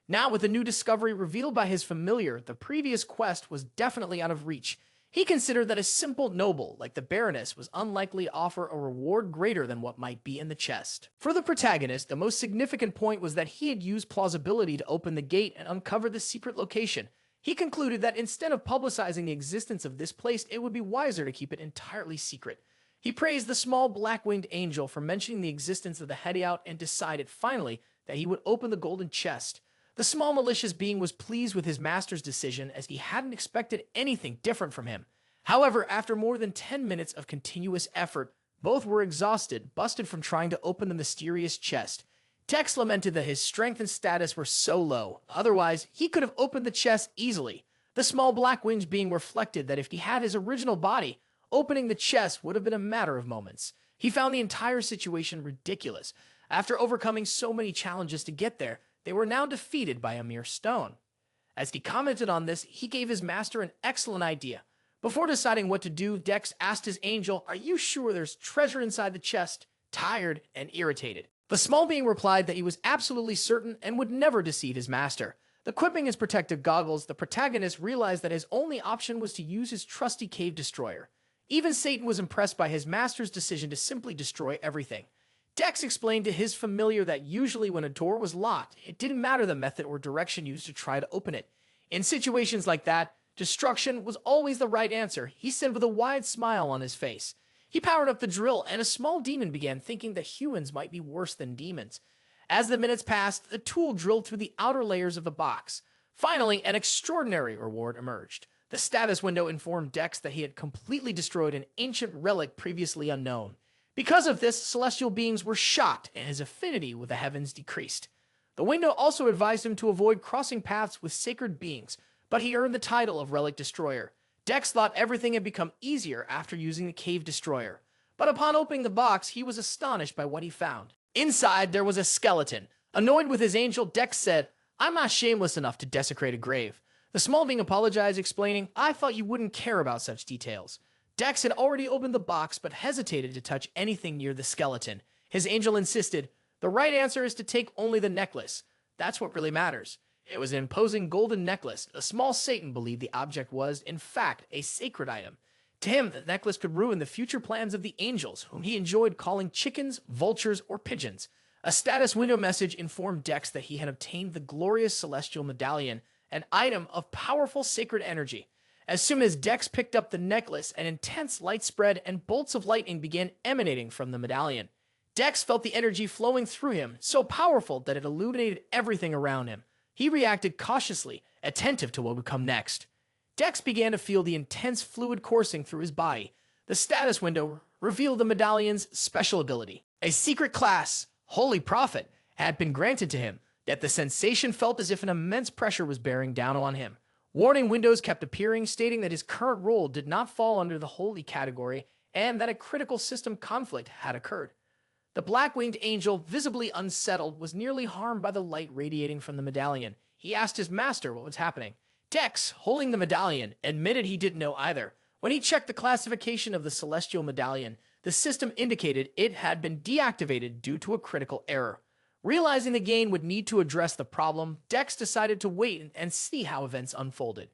Now, with the new discovery revealed by his familiar, the previous quest was definitely out of reach. He considered that a simple noble like the Baroness was unlikely to offer a reward greater than what might be in the chest. For the protagonist, the most significant point was that he had used plausibility to open the gate and uncover the secret location. He concluded that instead of publicizing the existence of this place, it would be wiser to keep it entirely secret. He praised the small black-winged angel for mentioning the existence of the hideout and decided finally that he would open the golden chest. The small malicious being was pleased with his master's decision as he hadn't expected anything different from him. However, after more than 10 minutes of continuous effort, both were exhausted, busted from trying to open the mysterious chest. Dex lamented that his strength and status were so low. Otherwise, he could have opened the chest easily. The small black-winged being reflected that if he had his original body, opening the chest would have been a matter of moments. He found the entire situation ridiculous. After overcoming so many challenges to get there, they were now defeated by a mere stone. As he commented on this, he gave his master an excellent idea. Before deciding what to do, Dex asked his angel, "Are you sure there's treasure inside the chest?" Tired and irritated. The small being replied that he was absolutely certain and would never deceive his master. Equipping his protective goggles, the protagonist realized that his only option was to use his trusty cave destroyer. Even Satan was impressed by his master's decision to simply destroy everything. Dex explained to his familiar that usually when a door was locked, it didn't matter the method or direction used to try to open it. In situations like that, destruction was always the right answer, he said with a wide smile on his face. He powered up the drill, and a small demon began thinking that humans might be worse than demons. As the minutes passed, the tool drilled through the outer layers of the box. Finally, an extraordinary reward emerged. The status window informed Dex that he had completely destroyed an ancient relic previously unknown. Because of this, celestial beings were shocked and his affinity with the heavens decreased. The window also advised him to avoid crossing paths with sacred beings, but he earned the title of Relic Destroyer. Dex thought everything had become easier after using the cave destroyer, but upon opening the box, he was astonished by what he found. Inside, there was a skeleton. Annoyed with his angel, Dex said, "I'm not shameless enough to desecrate a grave." The small being apologized, explaining, "I thought you wouldn't care about such details." Dex had already opened the box, but hesitated to touch anything near the skeleton. His angel insisted, "The right answer is to take only the necklace. That's what really matters." It was an imposing golden necklace. The small Satan believed the object was, in fact, a sacred item. To him, the necklace could ruin the future plans of the angels, whom he enjoyed calling chickens, vultures, or pigeons. A status window message informed Dex that he had obtained the glorious celestial medallion, an item of powerful sacred energy. As soon as Dex picked up the necklace, an intense light spread and bolts of lightning began emanating from the medallion. Dex felt the energy flowing through him, so powerful that it illuminated everything around him. He reacted cautiously, attentive to what would come next. Dex began to feel the intense fluid coursing through his body. The status window revealed the medallion's special ability. A secret class, Holy Prophet, had been granted to him, yet the sensation felt as if an immense pressure was bearing down on him. Warning windows kept appearing, stating that his current role did not fall under the holy category and that a critical system conflict had occurred. The black-winged angel, visibly unsettled, was nearly harmed by the light radiating from the medallion. He asked his master what was happening. Dex, holding the medallion, admitted he didn't know either. When he checked the classification of the celestial medallion, the system indicated it had been deactivated due to a critical error. Realizing the game would need to address the problem, Dex decided to wait and see how events unfolded.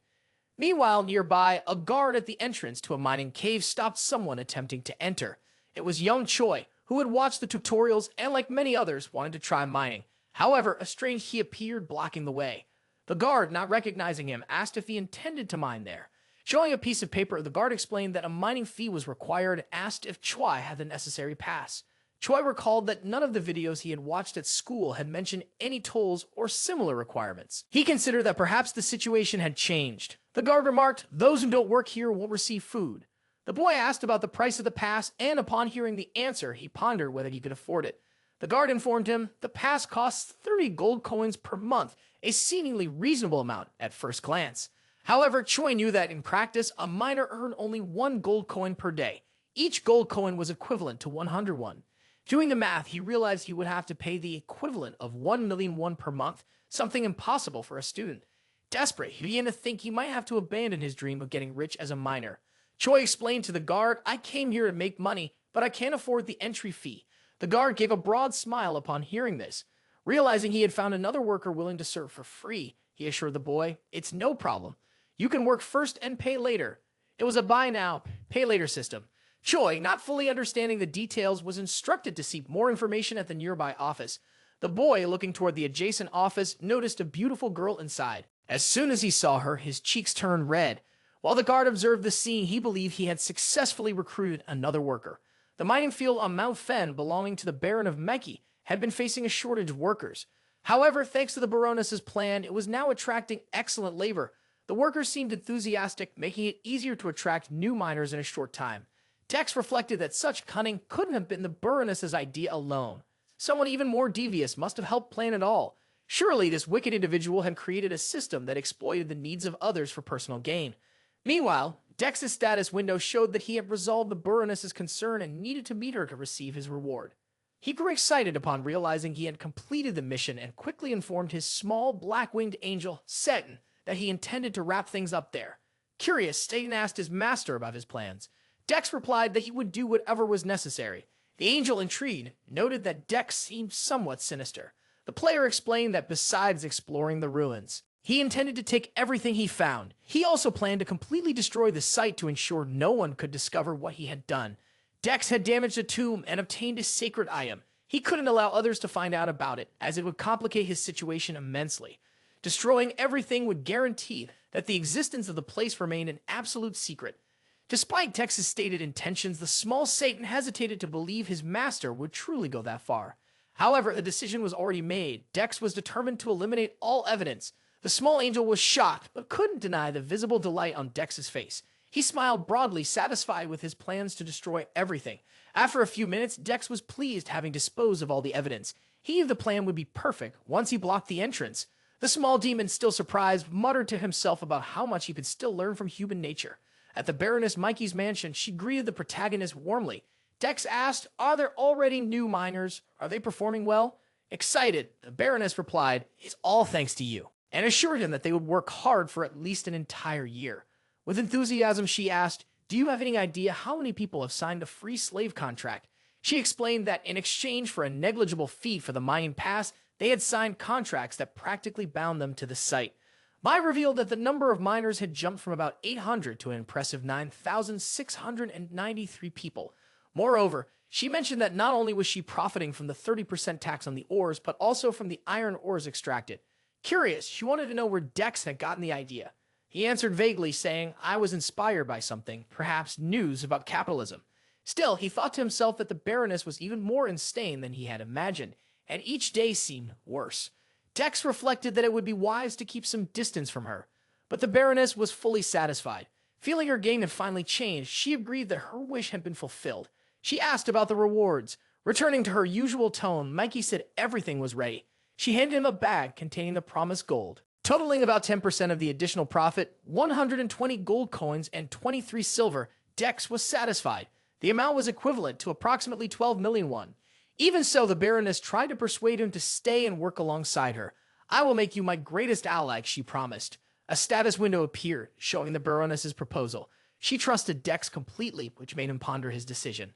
Meanwhile, nearby, a guard at the entrance to a mining cave stopped someone attempting to enter. It was young Choi, who had watched the tutorials and, like many others, wanted to try mining. However, a strange key appeared blocking the way. The guard, not recognizing him, asked if he intended to mine there. Showing a piece of paper, the guard explained that a mining fee was required and asked if Choi had the necessary pass. Choi recalled that none of the videos he had watched at school had mentioned any tolls or similar requirements. He considered that perhaps the situation had changed. The guard remarked, "Those who don't work here won't receive food." The boy asked about the price of the pass, and upon hearing the answer, he pondered whether he could afford it. The guard informed him the pass costs 30 gold coins per month, a seemingly reasonable amount at first glance. However, Choi knew that in practice, a miner earned only 1 gold coin per day. Each gold coin was equivalent to 101. Doing the math, he realized he would have to pay the equivalent of 1,000,001 per month, something impossible for a student. Desperate, he began to think he might have to abandon his dream of getting rich as a miner. Choi explained to the guard, "I came here to make money, but I can't afford the entry fee." The guard gave a broad smile upon hearing this. Realizing he had found another worker willing to serve for free, he assured the boy, "It's no problem. You can work first and pay later." It was a buy now, pay later system. Choi, not fully understanding the details, was instructed to seek more information at the nearby office. The boy, looking toward the adjacent office, noticed a beautiful girl inside. As soon as he saw her, his cheeks turned red. While the guard observed the scene, he believed he had successfully recruited another worker. The mining field on Mount Fen, belonging to the Baron of Meki, had been facing a shortage of workers. However, thanks to the Baroness's plan, it was now attracting excellent labor. The workers seemed enthusiastic, making it easier to attract new miners in a short time. Dex reflected that such cunning couldn't have been the Baroness's idea alone. Someone even more devious must have helped plan it all. Surely this wicked individual had created a system that exploited the needs of others for personal gain. Meanwhile, Dex's status window showed that he had resolved the Baroness's concern and needed to meet her to receive his reward. He grew excited upon realizing he had completed the mission and quickly informed his small black-winged angel, Seton, that he intended to wrap things up there. Curious, Seton asked his master about his plans. Dex replied that he would do whatever was necessary. The angel, intrigued, noted that Dex seemed somewhat sinister. The player explained that besides exploring the ruins, he intended to take everything he found. He also planned to completely destroy the site to ensure no one could discover what he had done. Dex had damaged a tomb and obtained a sacred item. He couldn't allow others to find out about it, as it would complicate his situation immensely. Destroying everything would guarantee that the existence of the place remained an absolute secret. Despite Dex's stated intentions, the small Satan hesitated to believe his master would truly go that far. However, the decision was already made. Dex was determined to eliminate all evidence. The small angel was shocked, but couldn't deny the visible delight on Dex's face. He smiled broadly, satisfied with his plans to destroy everything. After a few minutes, Dex was pleased having disposed of all the evidence. He knew the plan would be perfect once he blocked the entrance. The small demon, still surprised, muttered to himself about how much he could still learn from human nature. At the Baroness Mikey's mansion, she greeted the protagonist warmly. Dex asked, "Are there already new miners? Are they performing well?" Excited, the Baroness replied, "It's all thanks to you," and assured him that they would work hard for at least an entire year. With enthusiasm, she asked, "Do you have any idea how many people have signed a free slave contract?" She explained that in exchange for a negligible fee for the mining pass, they had signed contracts that practically bound them to the site. Mai revealed that the number of miners had jumped from about 800 to an impressive 9,693 people. Moreover, she mentioned that not only was she profiting from the 30% tax on the ores, but also from the iron ores extracted. Curious, she wanted to know where Dex had gotten the idea. He answered vaguely, saying, "I was inspired by something, perhaps news about capitalism." Still, he thought to himself that the Baroness was even more insane than he had imagined, and each day seemed worse. Dex reflected that it would be wise to keep some distance from her, but the Baroness was fully satisfied. Feeling her game had finally changed, she agreed that her wish had been fulfilled. She asked about the rewards. Returning to her usual tone, Mikey said everything was ready. She handed him a bag containing the promised gold. Totaling about 10% of the additional profit, 120 gold coins and 23 silver, Dex was satisfied. The amount was equivalent to approximately 12 million won. Even so, the Baroness tried to persuade him to stay and work alongside her. "I will make you my greatest ally," she promised. A status window appeared, showing the Baroness's proposal. She trusted Dex completely, which made him ponder his decision.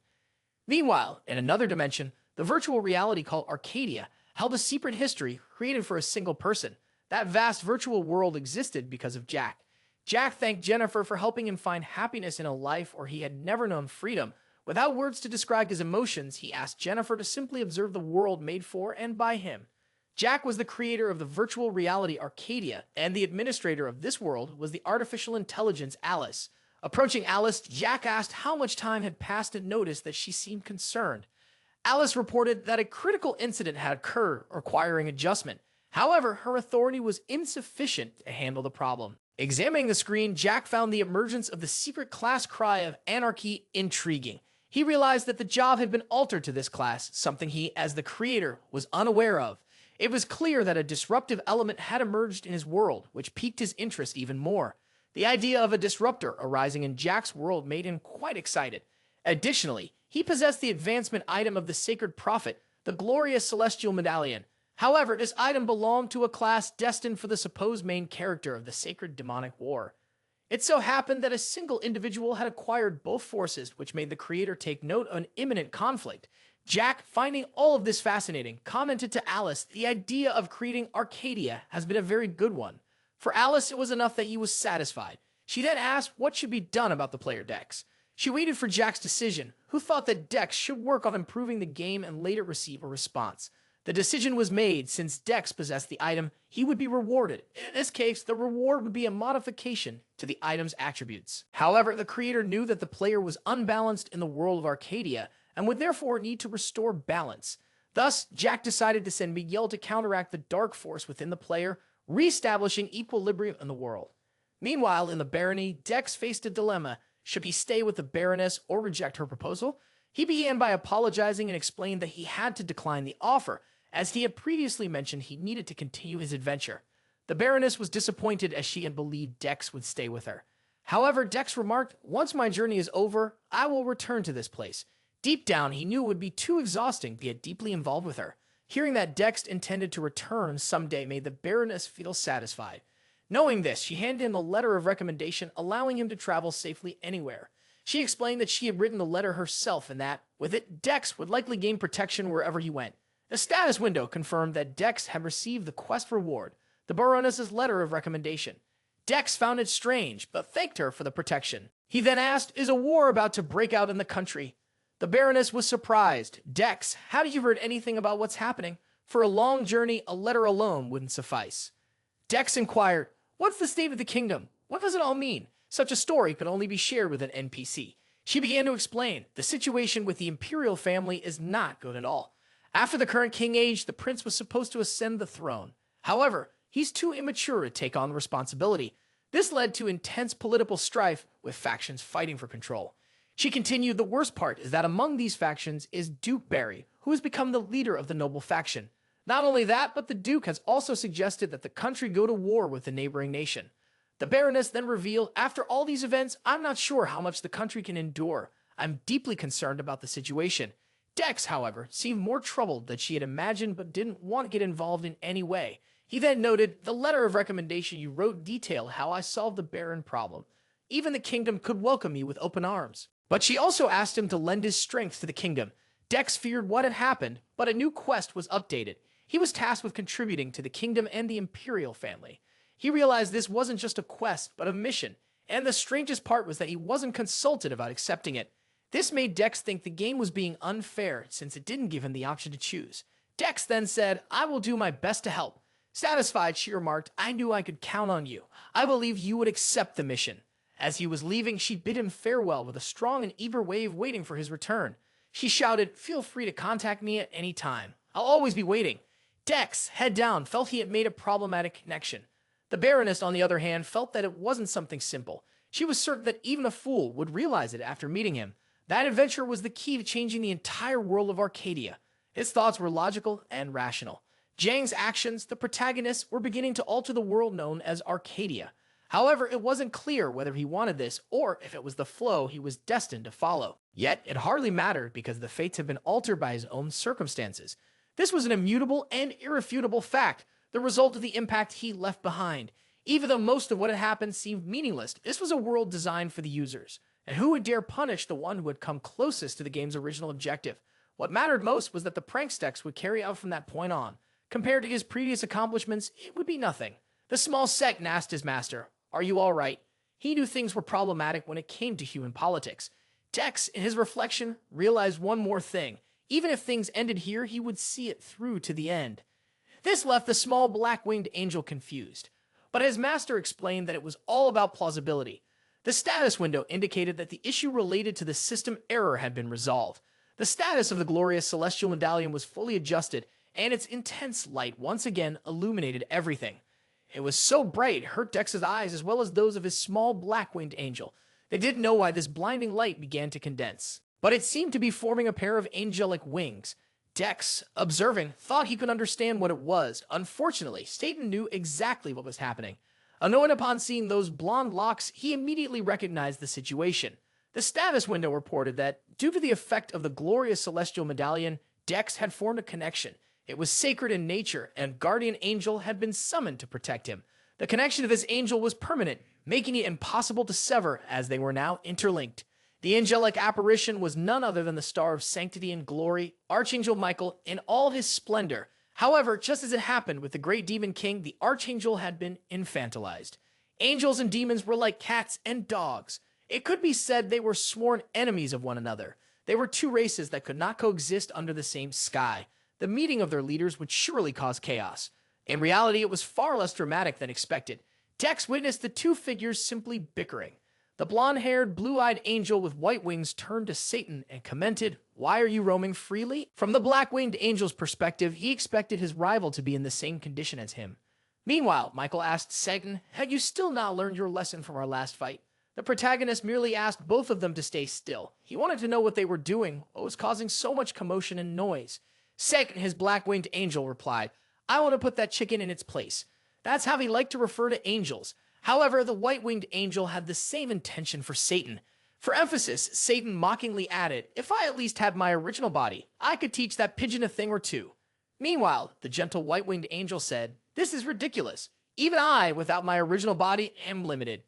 Meanwhile, in another dimension, the virtual reality called Arcadia held a secret history created for a single person. That vast virtual world existed because of Jack. Jack thanked Jennifer for helping him find happiness in a life where he had never known freedom. Without words to describe his emotions, he asked Jennifer to simply observe the world made for and by him. Jack was the creator of the virtual reality Arcadia, and the administrator of this world was the artificial intelligence Alice. Approaching Alice, Jack asked how much time had passed and noticed that she seemed concerned. Alice reported that a critical incident had occurred, requiring adjustment. However, her authority was insufficient to handle the problem. Examining the screen, Jack found the emergence of the secret class cry of Anarchy intriguing. He realized that the job had been altered to this class, something he, as the creator, was unaware of. It was clear that a disruptive element had emerged in his world, which piqued his interest even more. The idea of a disruptor arising in Jack's world made him quite excited. Additionally, he possessed the advancement item of the Sacred Prophet, the glorious Celestial Medallion. However, this item belonged to a class destined for the supposed main character of the Sacred Demonic War. It so happened that a single individual had acquired both forces, which made the creator take note of an imminent conflict. Jack, finding all of this fascinating, commented to Alice, "The idea of creating Arcadia has been a very good one." For Alice, it was enough that he was satisfied. She then asked what should be done about the player Dex. She waited for Jack's decision, who thought that Dex should work on improving the game and later receive a response. The decision was made. Since Dex possessed the item, he would be rewarded. In this case, the reward would be a modification to the item's attributes. However, the creator knew that the player was unbalanced in the world of Arcadia and would therefore need to restore balance. Thus, Jack decided to send Miguel to counteract the dark force within the player, re-establishing equilibrium in the world. Meanwhile, in the Barony, Dex faced a dilemma. Should he stay with the Baroness or reject her proposal? He began by apologizing and explained that he had to decline the offer, as he had previously mentioned he needed to continue his adventure. The Baroness was disappointed as she had believed Dex would stay with her. However, Dex remarked, "Once my journey is over, I will return to this place." Deep down, he knew it would be too exhausting to get deeply involved with her. Hearing that Dex intended to return someday made the Baroness feel satisfied. Knowing this, she handed him a letter of recommendation allowing him to travel safely anywhere. She explained that she had written the letter herself and that, with it, Dex would likely gain protection wherever he went. The status window confirmed that Dex had received the quest reward, the Baroness's letter of recommendation. Dex found it strange, but thanked her for the protection. He then asked, "Is a war about to break out in the country?" The Baroness was surprised. "Dex, how did you heard anything about what's happening? For a long journey, a letter alone wouldn't suffice." Dex inquired, "What's the state of the kingdom? What does it all mean? Such a story could only be shared with an NPC." She began to explain, "The situation with the imperial family is not good at all. After the current king age, the prince was supposed to ascend the throne. However, he's too immature to take on the responsibility. This led to intense political strife, with factions fighting for control." She continued, "The worst part is that among these factions is Duke Barry, who has become the leader of the noble faction. Not only that, but the Duke has also suggested that the country go to war with the neighboring nation." The Baroness then revealed, "After all these events, I'm not sure how much the country can endure. I'm deeply concerned about the situation." Dex, however, seemed more troubled than she had imagined but didn't want to get involved in any way. He then noted, "The letter of recommendation you wrote detailed how I solved the Baron problem. Even the kingdom could welcome me with open arms." But she also asked him to lend his strength to the kingdom. Dex feared what had happened, but a new quest was updated. He was tasked with contributing to the kingdom and the imperial family. He realized this wasn't just a quest, but a mission, and the strangest part was that he wasn't consulted about accepting it. This made Dex think the game was being unfair since it didn't give him the option to choose. Dex then said, "I will do my best to help." Satisfied, she remarked, "I knew I could count on you. I believed you would accept the mission." As he was leaving, she bid him farewell with a strong and eager wave waiting for his return. She shouted, "Feel free to contact me at any time. I'll always be waiting." Dex, head down, felt he had made a problematic connection. The Baroness, on the other hand, felt that it wasn't something simple. She was certain that even a fool would realize it after meeting him. That adventure was the key to changing the entire world of Arcadia. His thoughts were logical and rational. Jaeyeong's actions, the protagonists, were beginning to alter the world known as Arcadia. However, it wasn't clear whether he wanted this or if it was the flow he was destined to follow. Yet, it hardly mattered because the fates had been altered by his own circumstances. This was an immutable and irrefutable fact, the result of the impact he left behind. Even though most of what had happened seemed meaningless, this was a world designed for the users. And who would dare punish the one who had come closest to the game's original objective? What mattered most was that the pranks Dex would carry out from that point on. Compared to his previous accomplishments, it would be nothing. The small sect asked his master, "Are you all right?" He knew things were problematic when it came to human politics. Dex, in his reflection, realized one more thing. Even if things ended here, he would see it through to the end. This left the small black-winged angel confused, but his master explained that it was all about plausibility. The status window indicated that the issue related to the system error had been resolved. The status of the glorious celestial medallion was fully adjusted, and its intense light once again illuminated everything. It was so bright it hurt Dex's eyes as well as those of his small black-winged angel. They didn't know why this blinding light began to condense, but it seemed to be forming a pair of angelic wings. Dex, observing, thought he could understand what it was. Unfortunately, Satan knew exactly what was happening. Annoyed upon seeing those blonde locks, he immediately recognized the situation. The status window reported that, due to the effect of the glorious celestial medallion, Dex had formed a connection. It was sacred in nature, and Guardian Angel had been summoned to protect him. The connection of this angel was permanent, making it impossible to sever, as they were now interlinked. The angelic apparition was none other than the star of sanctity and glory, Archangel Michael, in all his splendor. However, just as it happened with the great demon king, the Archangel had been infantilized. Angels and demons were like cats and dogs. It could be said they were sworn enemies of one another. They were two races that could not coexist under the same sky. The meeting of their leaders would surely cause chaos. In reality, it was far less dramatic than expected. Dex witnessed the two figures simply bickering. The blonde-haired, blue-eyed angel with white wings turned to Satan and commented, "Why are you roaming freely?" From the black-winged angel's perspective, he expected his rival to be in the same condition as him. Meanwhile, Michael asked Satan, "Had you still not learned your lesson from our last fight?" The protagonist merely asked both of them to stay still. He wanted to know what they were doing, what was causing so much commotion and noise. Satan, his black-winged angel, replied, "I want to put that chicken in its place." That's how he liked to refer to angels. However, the white-winged angel had the same intention for Satan. For emphasis, Satan mockingly added, "If I at least had my original body, I could teach that pigeon a thing or two." Meanwhile, the gentle white-winged angel said, "This is ridiculous. Even I, without my original body, am limited."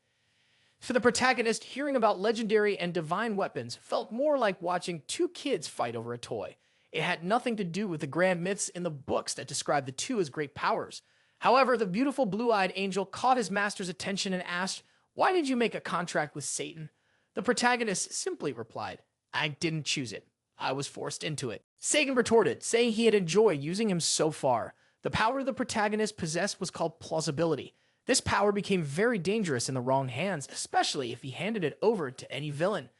For the protagonist, hearing about legendary and divine weapons felt more like watching two kids fight over a toy. It had nothing to do with the grand myths in the books that describe the two as great powers. However, the beautiful blue-eyed angel caught his master's attention and asked, "Why did you make a contract with Satan?" The protagonist simply replied, "I didn't choose it. I was forced into it." Satan retorted, saying he had enjoyed using him so far. The power the protagonist possessed was called plausibility. This power became very dangerous in the wrong hands, especially if he handed it over to any villain.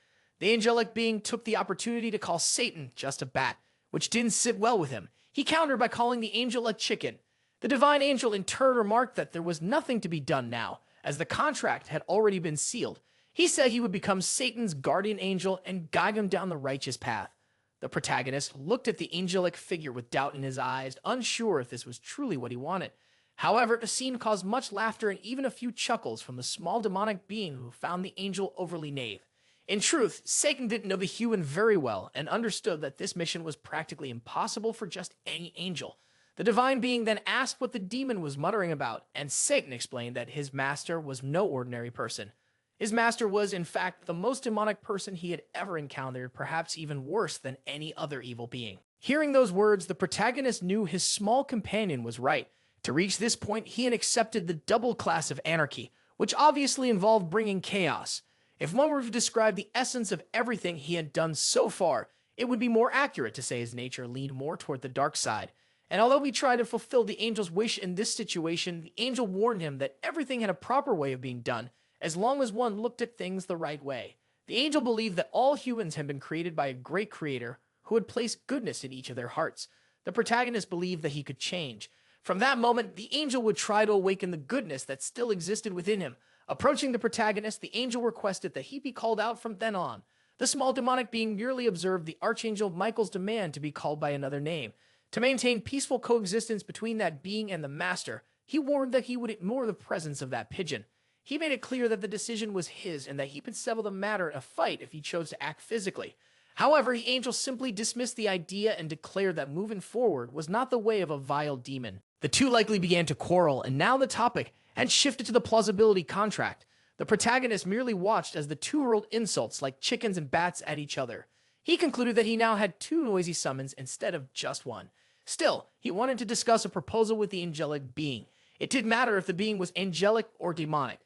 The angelic being took the opportunity to call Satan just a bat, which didn't sit well with him. He countered by calling the angel a chicken. The divine angel in turn remarked that there was nothing to be done now, as the contract had already been sealed. He said he would become Satan's guardian angel and guide him down the righteous path. The protagonist looked at the angelic figure with doubt in his eyes, unsure if this was truly what he wanted. However, the scene caused much laughter and even a few chuckles from the small demonic being who found the angel overly naive. In truth, Satan didn't know the human very well and understood that this mission was practically impossible for just any angel. The divine being then asked what the demon was muttering about, and Satan explained that his master was no ordinary person. His master was, in fact, the most demonic person he had ever encountered, perhaps even worse than any other evil being. Hearing those words, the protagonist knew his small companion was right. To reach this point, he had accepted the double class of anarchy, which obviously involved bringing chaos. If one were to describe the essence of everything he had done so far, it would be more accurate to say his nature leaned more toward the dark side. And although he tried to fulfill the angel's wish in this situation, the angel warned him that everything had a proper way of being done, as long as one looked at things the right way. The angel believed that all humans had been created by a great creator who had placed goodness in each of their hearts. The protagonist believed that he could change. From that moment, the angel would try to awaken the goodness that still existed within him. Approaching the protagonist, the angel requested that he be called out from then on. The small demonic being merely observed the Archangel Michael's demand to be called by another name. To maintain peaceful coexistence between that being and the master, he warned that he would ignore the presence of that pigeon. He made it clear that the decision was his and that he could settle the matter in a fight if he chose to act physically. However, the angel simply dismissed the idea and declared that moving forward was not the way of a vile demon. The two likely began to quarrel, and now the topic had shifted to the plausibility contract. The protagonist merely watched as the two hurled insults like chickens and bats at each other. He concluded that he now had two noisy summons instead of just one. Still, he wanted to discuss a proposal with the angelic being. It didn't matter if the being was angelic or demonic.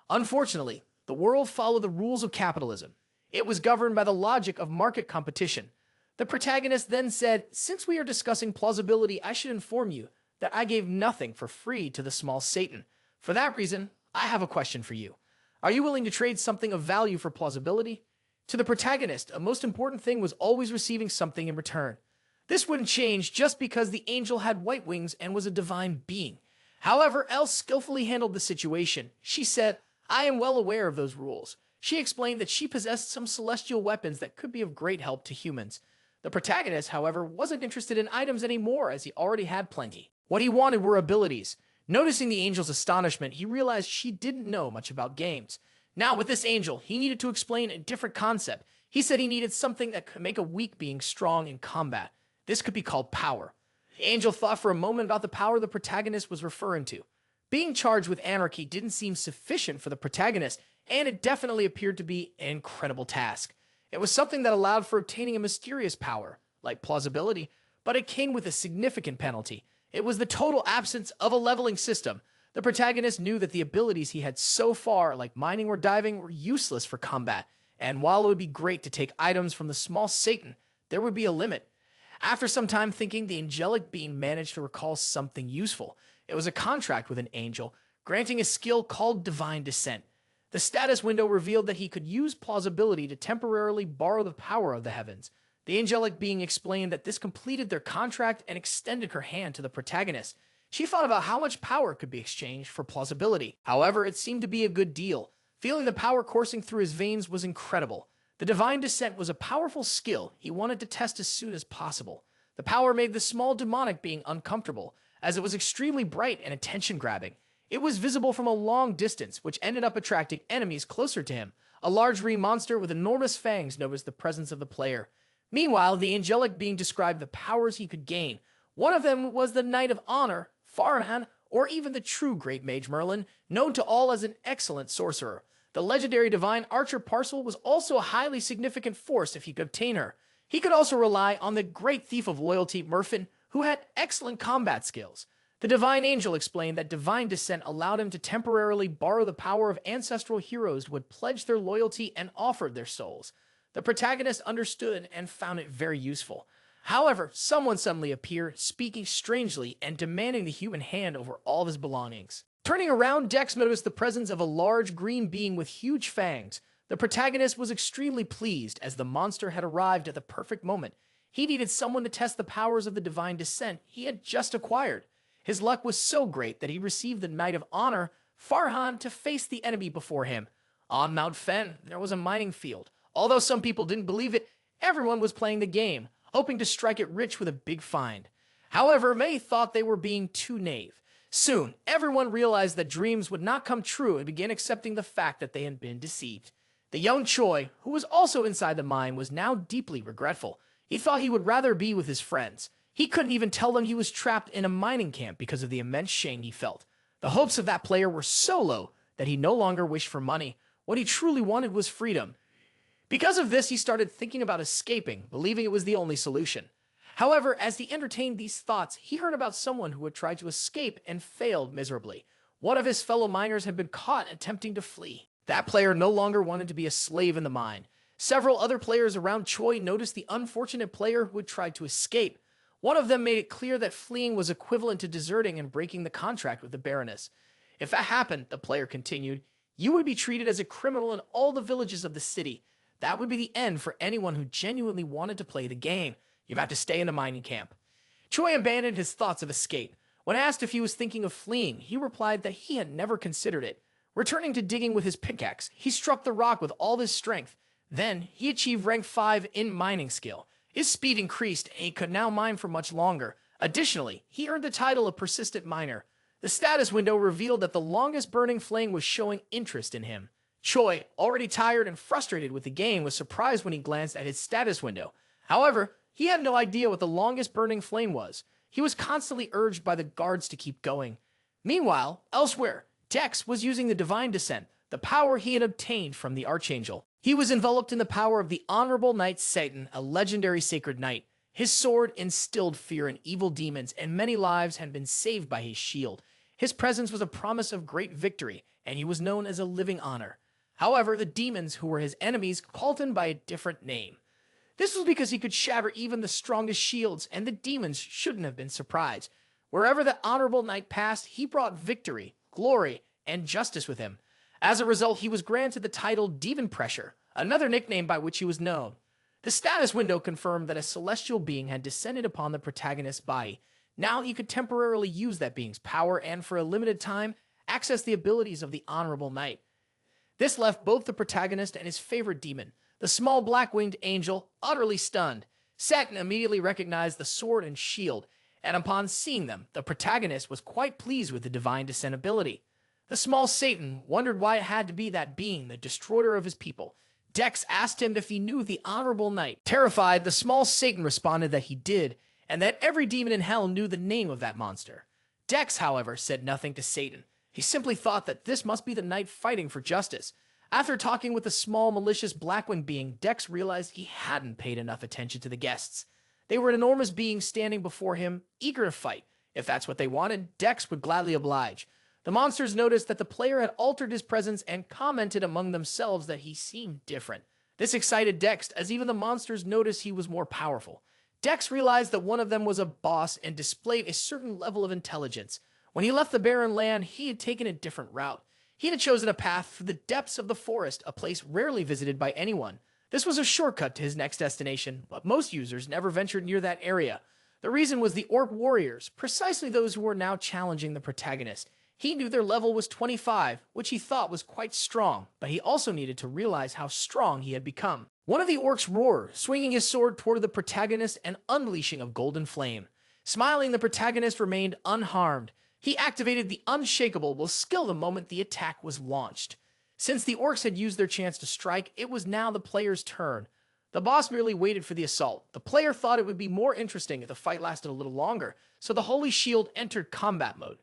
Unfortunately, The world followed the rules of capitalism. It was governed by the logic of market competition. The protagonist then said, "Since we are discussing plausibility, I should inform you that I gave nothing for free to the small Satan. For that reason, I have a question for you. Are you willing to trade something of value for plausibility?" To the protagonist, a most important thing was always receiving something in return. This wouldn't change just because the angel had white wings and was a divine being. However, Elle skillfully handled the situation. She said, "I am well aware of those rules." She explained that she possessed some celestial weapons that could be of great help to humans. The protagonist, however, wasn't interested in items anymore as he already had plenty. What he wanted were abilities. Noticing the angel's astonishment, he realized she didn't know much about games. Now, with this angel, he needed to explain a different concept. He said he needed something that could make a weak being strong in combat. This could be called power. The angel thought for a moment about the power the protagonist was referring to. Being charged with anarchy didn't seem sufficient for the protagonist, and it definitely appeared to be an incredible task. It was something that allowed for obtaining a mysterious power, like plausibility, but it came with a significant penalty. It was the total absence of a leveling system. The protagonist knew that the abilities he had so far, like mining or diving, were useless for combat, and while it would be great to take items from the small Satan, there would be a limit. After some time thinking, the angelic being managed to recall something useful. It was a contract with an angel, granting a skill called Divine Descent. The status window revealed that he could use plausibility to temporarily borrow the power of the heavens. The angelic being explained that this completed their contract and extended her hand to the protagonist. She thought about how much power could be exchanged for plausibility. However, it seemed to be a good deal. Feeling the power coursing through his veins was incredible. The Divine Descent was a powerful skill he wanted to test as soon as possible. The power made the small demonic being uncomfortable, as it was extremely bright and attention-grabbing. It was visible from a long distance, which ended up attracting enemies closer to him. A large green monster with enormous fangs noticed the presence of the player. Meanwhile, the angelic being described the powers he could gain. One of them was the Knight of Honor, Farhan, or even the true Great Mage Merlin, known to all as an excellent sorcerer. The legendary divine archer Parcel was also a highly significant force if he could obtain her. He could also rely on the great thief of loyalty, Murfin, who had excellent combat skills. The divine angel explained that Divine Descent allowed him to temporarily borrow the power of ancestral heroes who had pledged their loyalty and offered their souls. The protagonist understood and found it very useful. However, someone suddenly appeared, speaking strangely and demanding the human hand over all of his belongings. Turning around, Dex noticed the presence of a large green being with huge fangs. The protagonist was extremely pleased as the monster had arrived at the perfect moment. He needed someone to test the powers of the Divine Descent he had just acquired. His luck was so great that he received the Knight of Honor, Farhan, to face the enemy before him. On Mount Fen, there was a mining field. Although some people didn't believe it, everyone was playing the game, hoping to strike it rich with a big find. However, many thought they were being too naive. Soon, everyone realized that dreams would not come true and began accepting the fact that they had been deceived. The young Choi, who was also inside the mine, was now deeply regretful. He thought he would rather be with his friends. He couldn't even tell them he was trapped in a mining camp because of the immense shame he felt. The hopes of that player were so low that he no longer wished for money. What he truly wanted was freedom. Because of this, he started thinking about escaping, believing it was the only solution. However, as he entertained these thoughts, he heard about someone who had tried to escape and failed miserably. One of his fellow miners had been caught attempting to flee. That player no longer wanted to be a slave in the mine. Several other players around Choi noticed the unfortunate player who had tried to escape. One of them made it clear that fleeing was equivalent to deserting and breaking the contract with the Baroness. If that happened, the player continued, you would be treated as a criminal in all the villages of the city. That would be the end for anyone who genuinely wanted to play the game. You'd have to stay in a mining camp. Choi abandoned his thoughts of escape. When asked if he was thinking of fleeing, he replied that he had never considered it. Returning to digging with his pickaxe, he struck the rock with all his strength. Then, he achieved rank 5 in mining skill. His speed increased, and he could now mine for much longer. Additionally, he earned the title of Persistent Miner. The status window revealed that the longest burning flame was showing interest in him. Choi, already tired and frustrated with the game, was surprised when he glanced at his status window. However, he had no idea what the longest burning flame was. He was constantly urged by the guards to keep going. Meanwhile, elsewhere, Dex was using the Divine Descent, the power he had obtained from the Archangel. He was enveloped in the power of the Honorable Knight Satan, a legendary sacred knight. His sword instilled fear in evil demons, and many lives had been saved by his shield. His presence was a promise of great victory, and he was known as a living honor. However, the demons who were his enemies called him by a different name. This was because he could shatter even the strongest shields, and the demons shouldn't have been surprised. Wherever the honorable knight passed, he brought victory, glory, and justice with him. As a result, he was granted the title Demon Pressure, another nickname by which he was known. The status window confirmed that a celestial being had descended upon the protagonist's body. Now he could temporarily use that being's power and, for a limited time, access the abilities of the honorable knight. This left both the protagonist and his favorite demon, the small black-winged angel, utterly stunned. Satan immediately recognized the sword and shield, and upon seeing them, the protagonist was quite pleased with the divine descent ability. The small Satan wondered why it had to be that being, the destroyer of his people. Dex asked him if he knew the honorable knight. Terrified, the small Satan responded that he did, and that every demon in hell knew the name of that monster. Dex, however, said nothing to Satan. He simply thought that this must be the knight fighting for justice. After talking with the small, malicious Blackwing being, Dex realized he hadn't paid enough attention to the guests. They were an enormous being standing before him, eager to fight. If that's what they wanted, Dex would gladly oblige. The monsters noticed that the player had altered his presence and commented among themselves that he seemed different. This excited Dex, as even the monsters noticed he was more powerful. Dex realized that one of them was a boss and displayed a certain level of intelligence. When he left the barren land, he had taken a different route. He had chosen a path through the depths of the forest, a place rarely visited by anyone. This was a shortcut to his next destination, but most users never ventured near that area. The reason was the Orc Warriors, precisely those who were now challenging the protagonist. He knew their level was 25, which he thought was quite strong, but he also needed to realize how strong he had become. One of the orcs roared, swinging his sword toward the protagonist and unleashing a golden flame. Smiling, the protagonist remained unharmed. He activated the Unshakable skill the moment the attack was launched. Since the orcs had used their chance to strike, it was now the player's turn. The boss merely waited for the assault. The player thought it would be more interesting if the fight lasted a little longer, so the Holy Shield entered combat mode.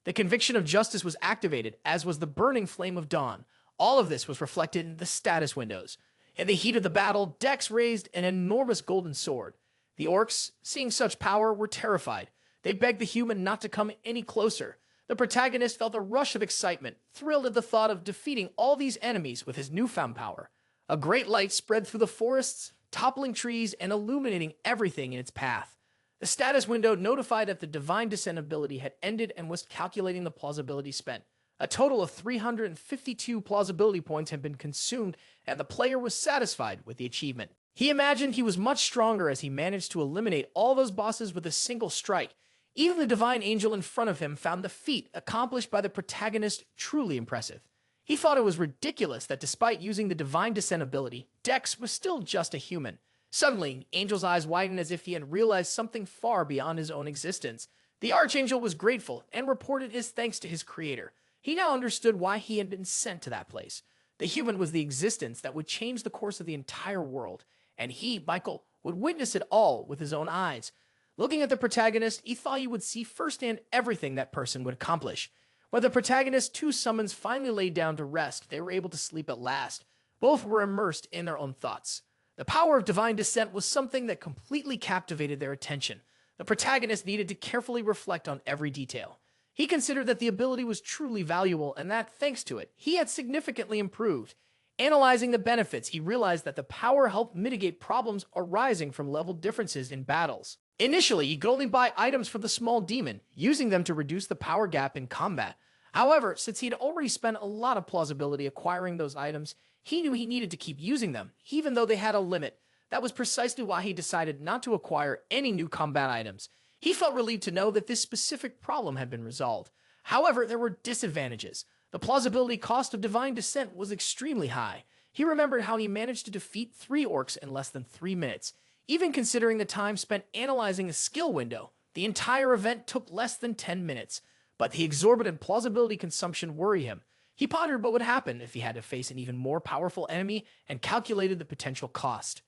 The Conviction of Justice was activated, as was the Burning Flame of Dawn. All of this was reflected in the status windows. In the heat of the battle, Dex raised an enormous golden sword. The orcs, seeing such power, were terrified. They begged the human not to come any closer. The protagonist felt a rush of excitement, thrilled at the thought of defeating all these enemies with his newfound power. A great light spread through the forests, toppling trees and illuminating everything in its path. The status window notified that the divine descent ability had ended and was calculating the plausibility spent. A total of 352 plausibility points had been consumed, and the player was satisfied with the achievement. He imagined he was much stronger as he managed to eliminate all those bosses with a single strike. Even the divine angel in front of him found the feat accomplished by the protagonist truly impressive. He thought it was ridiculous that despite using the divine descent ability, Dex was still just a human. Suddenly, Angel's eyes widened as if he had realized something far beyond his own existence. The Archangel was grateful and reported his thanks to his creator. He now understood why he had been sent to that place. The human was the existence that would change the course of the entire world, and he, Michael, would witness it all with his own eyes. Looking at the protagonist, he thought he would see firsthand everything that person would accomplish. When the protagonist's two summons finally laid down to rest, they were able to sleep at last. Both were immersed in their own thoughts. The power of divine descent was something that completely captivated their attention. The protagonist needed to carefully reflect on every detail. He considered that the ability was truly valuable and that, thanks to it, he had significantly improved. Analyzing the benefits, he realized that the power helped mitigate problems arising from level differences in battles. Initially, he could only buy items from the small demon, using them to reduce the power gap in combat. However, since he had already spent a lot of plausibility acquiring those items, he knew he needed to keep using them, even though they had a limit. That was precisely why he decided not to acquire any new combat items. He felt relieved to know that this specific problem had been resolved. However, there were disadvantages. The plausibility cost of divine descent was extremely high. He remembered how he managed to defeat 3 orcs in less than 3 minutes. Even considering the time spent analyzing a skill window, the entire event took less than 10 minutes. But the exorbitant plausibility consumption worried him. He pondered what would happen if he had to face an even more powerful enemy and calculated the potential cost.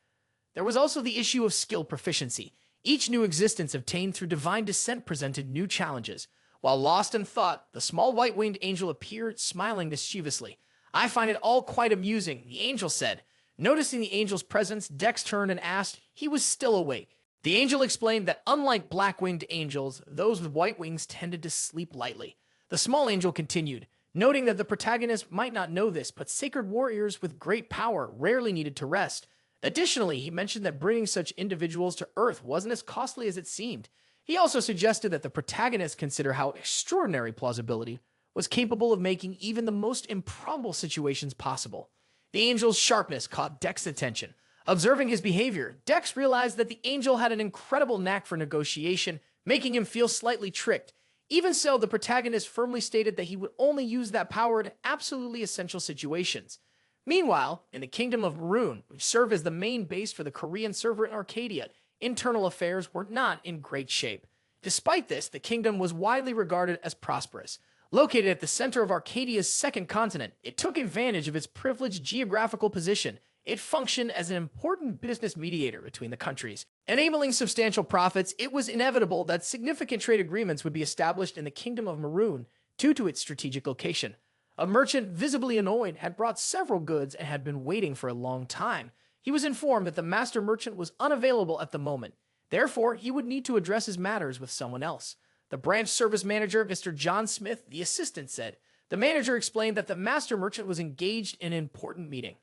There was also the issue of skill proficiency. Each new existence obtained through divine descent presented new challenges. While lost in thought, the small white-winged angel appeared, smiling mischievously. "I find it all quite amusing," the angel said. Noticing the angel's presence, Dex turned and asked he was still awake. The angel explained that unlike black-winged angels, those with white wings tended to sleep lightly. The small angel continued, noting that the protagonist might not know this, but sacred warriors with great power rarely needed to rest. Additionally, he mentioned that bringing such individuals to Earth wasn't as costly as it seemed. He also suggested that the protagonist consider how extraordinary plausibility was capable of making even the most improbable situations possible. The angel's sharpness caught Dex's attention. Observing his behavior, Dex realized that the angel had an incredible knack for negotiation, making him feel slightly tricked. Even so, the protagonist firmly stated that he would only use that power in absolutely essential situations. Meanwhile, in the Kingdom of Maroon, which served as the main base for the Korean server in Arcadia, internal affairs were not in great shape. Despite this, the kingdom was widely regarded as prosperous. Located at the center of Arcadia's second continent, it took advantage of its privileged geographical position. It functioned as an important business mediator between the countries. Enabling substantial profits, it was inevitable that significant trade agreements would be established in the Kingdom of Maroon due to its strategic location. A merchant, visibly annoyed, had brought several goods and had been waiting for a long time. He was informed that the master merchant was unavailable at the moment. Therefore, he would need to address his matters with someone else. The branch service manager, Mr. John Smith, the assistant, said. The manager explained that the master merchant was engaged in an important meeting.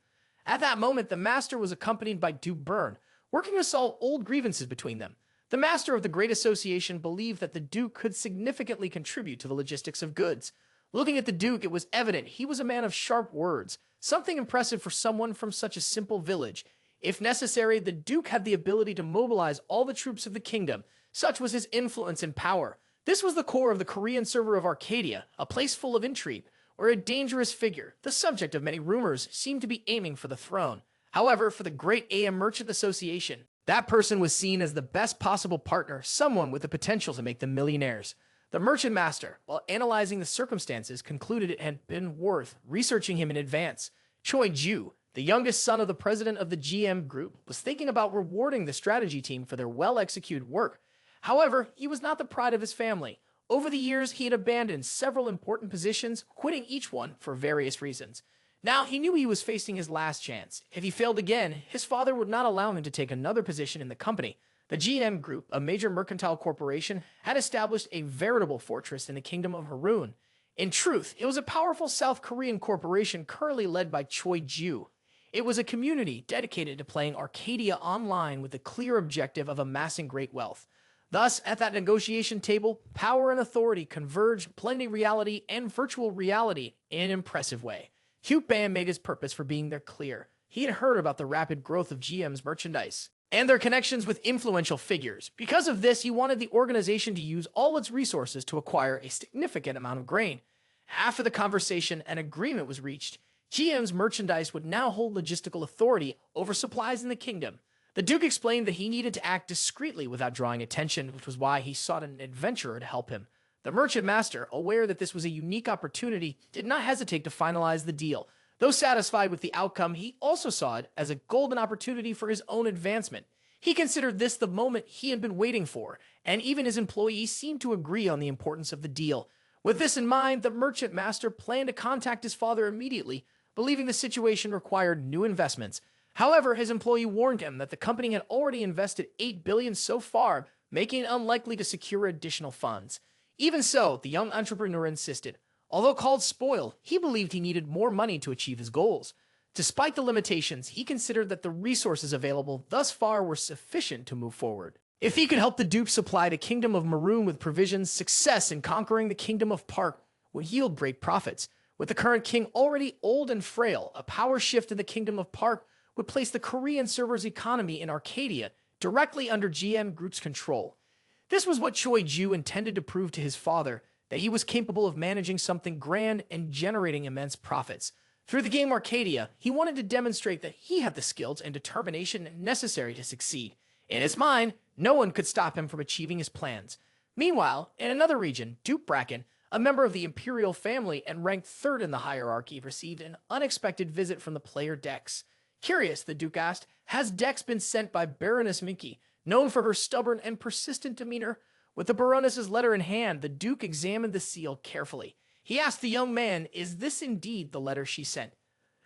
At that moment, the master was accompanied by Duke Byrne, working to solve old grievances between them. The master of the Great Association believed that the Duke could significantly contribute to the logistics of goods. Looking at the Duke, it was evident he was a man of sharp words, something impressive for someone from such a simple village. If necessary, the Duke had the ability to mobilize all the troops of the kingdom. Such was his influence and power. This was the core of the Korean server of Arcadia, a place full of intrigue, where a dangerous figure, the subject of many rumors, seemed to be aiming for the throne. However, for the Great AM Merchant Association, that person was seen as the best possible partner, someone with the potential to make them millionaires. The merchant master, while analyzing the circumstances, concluded it had been worth researching him in advance. Choi Ju, the youngest son of the president of the GM group, was thinking about rewarding the strategy team for their well-executed work. However, he was not the pride of his family. Over the years, he had abandoned several important positions, quitting each one for various reasons. Now, he knew he was facing his last chance. If he failed again, his father would not allow him to take another position in the company. The GM Group, a major mercantile corporation, had established a veritable fortress in the Kingdom of Haroon. In truth, it was a powerful South Korean corporation currently led by Choi Ju. It was a community dedicated to playing Arcadia online with the clear objective of amassing great wealth. Thus, at that negotiation table, power and authority converged, blending reality and virtual reality in an impressive way. Hugh Bam made his purpose for being there clear. He had heard about the rapid growth of GM's merchandise and their connections with influential figures. Because of this, he wanted the organization to use all its resources to acquire a significant amount of grain. After the conversation, an agreement was reached. GM's merchandise would now hold logistical authority over supplies in the kingdom. The Duke explained that he needed to act discreetly without drawing attention, which was why he sought an adventurer to help him. The merchant master, aware that this was a unique opportunity, did not hesitate to finalize the deal. Though satisfied with the outcome, he also saw it as a golden opportunity for his own advancement. He considered this the moment he had been waiting for, and even his employees seemed to agree on the importance of the deal. With this in mind, the merchant master planned to contact his father immediately, believing the situation required new investments. However, his employee warned him that the company had already invested $8 billion so far, making it unlikely to secure additional funds. Even so, the young entrepreneur insisted. Although called spoiled, he believed he needed more money to achieve his goals. Despite the limitations, he considered that the resources available thus far were sufficient to move forward. If he could help the Duke supply the Kingdom of Maroon with provisions, success in conquering the Kingdom of Park would yield great profits. With the current king already old and frail, a power shift in the Kingdom of Park would place the Korean server's economy in Arcadia directly under GM Group's control. This was what Choi Ju intended to prove to his father, that he was capable of managing something grand and generating immense profits. Through the game Arcadia, he wanted to demonstrate that he had the skills and determination necessary to succeed. In his mind, no one could stop him from achieving his plans. Meanwhile, in another region, Duke Bracken, a member of the imperial family and ranked third in the hierarchy, received an unexpected visit from the player Dex. Curious, the Duke asked, has Dex been sent by Baroness Minky, known for her stubborn and persistent demeanor? With the Baroness's letter in hand, the Duke examined the seal carefully. He asked the young man, is this indeed the letter she sent?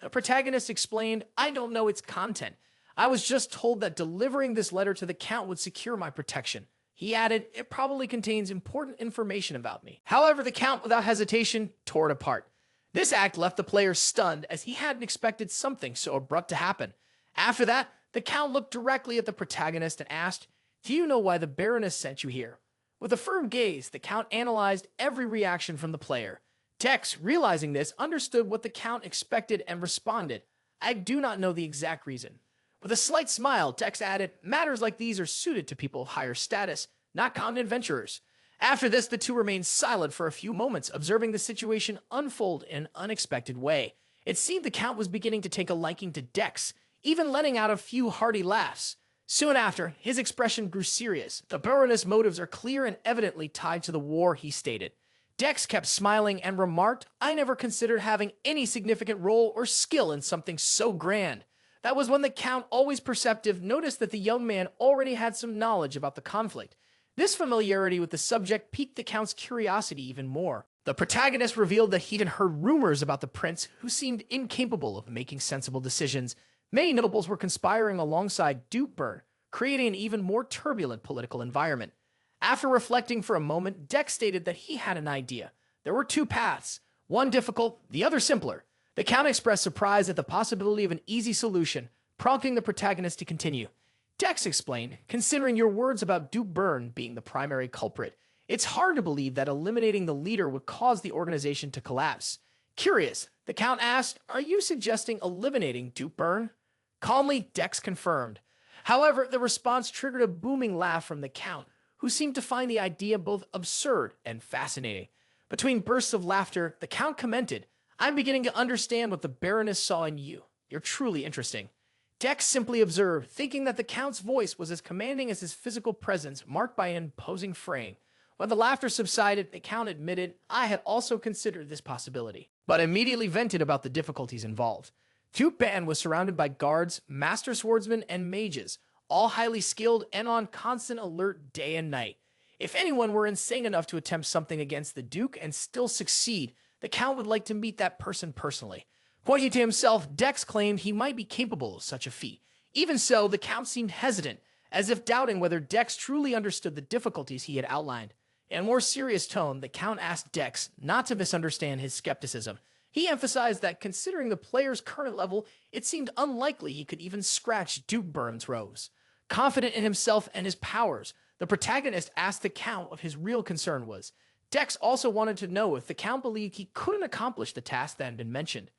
The protagonist explained, I don't know its content. I was just told that delivering this letter to the Count would secure my protection. He added, it probably contains important information about me. However, the Count, without hesitation, tore it apart. This act left the player stunned as he hadn't expected something so abrupt to happen. After that, the Count looked directly at the protagonist and asked, "Do you know why the Baroness sent you here?" With a firm gaze, the Count analyzed every reaction from the player. Dex, realizing this, understood what the Count expected and responded, "I do not know the exact reason." With a slight smile, Dex added, "Matters like these are suited to people of higher status, not common adventurers." After this, the two remained silent for a few moments, observing the situation unfold in an unexpected way. It seemed the Count was beginning to take a liking to Dex, even letting out a few hearty laughs. Soon after, his expression grew serious. "The Baroness' motives are clear and evidently tied to the war," he stated. Dex kept smiling and remarked, "I never considered having any significant role or skill in something so grand." That was when the Count, always perceptive, noticed that the young man already had some knowledge about the conflict. This familiarity with the subject piqued the Count's curiosity even more. The protagonist revealed that he'd heard rumors about the prince, who seemed incapable of making sensible decisions. Many notables were conspiring alongside Duke, creating an even more turbulent political environment. After reflecting for a moment, Dex stated that he had an idea. There were two paths, one difficult, the other simpler. The Count expressed surprise at the possibility of an easy solution, prompting the protagonist to continue. Dex explained, "Considering your words about Duke being the primary culprit, it's hard to believe that eliminating the leader would cause the organization to collapse." Curious, the Count asked, "Are you suggesting eliminating Duke Calmly, Dex confirmed. However, the response triggered a booming laugh from the Count, who seemed to find the idea both absurd and fascinating. Between bursts of laughter, the Count commented, "I'm beginning to understand what the Baroness saw in you. You're truly interesting." Dex simply observed, thinking that the Count's voice was as commanding as his physical presence, marked by an imposing frame. When the laughter subsided, the Count admitted, "I had also considered this possibility," but immediately vented about the difficulties involved. Duke was surrounded by guards, master swordsmen, and mages, all highly skilled and on constant alert day and night. If anyone were insane enough to attempt something against the Duke and still succeed, the Count would like to meet that person personally. Pointing to himself, Dex claimed he might be capable of such a feat. Even so, the Count seemed hesitant, as if doubting whether Dex truly understood the difficulties he had outlined. In a more serious tone, the Count asked Dex not to misunderstand his skepticism. He emphasized that considering the player's current level, it seemed unlikely he could even scratch Duke rose. Confident in himself and his powers, the protagonist asked the Count what his real concern was. Dex also wanted to know if the Count believed he couldn't accomplish the task that had been mentioned.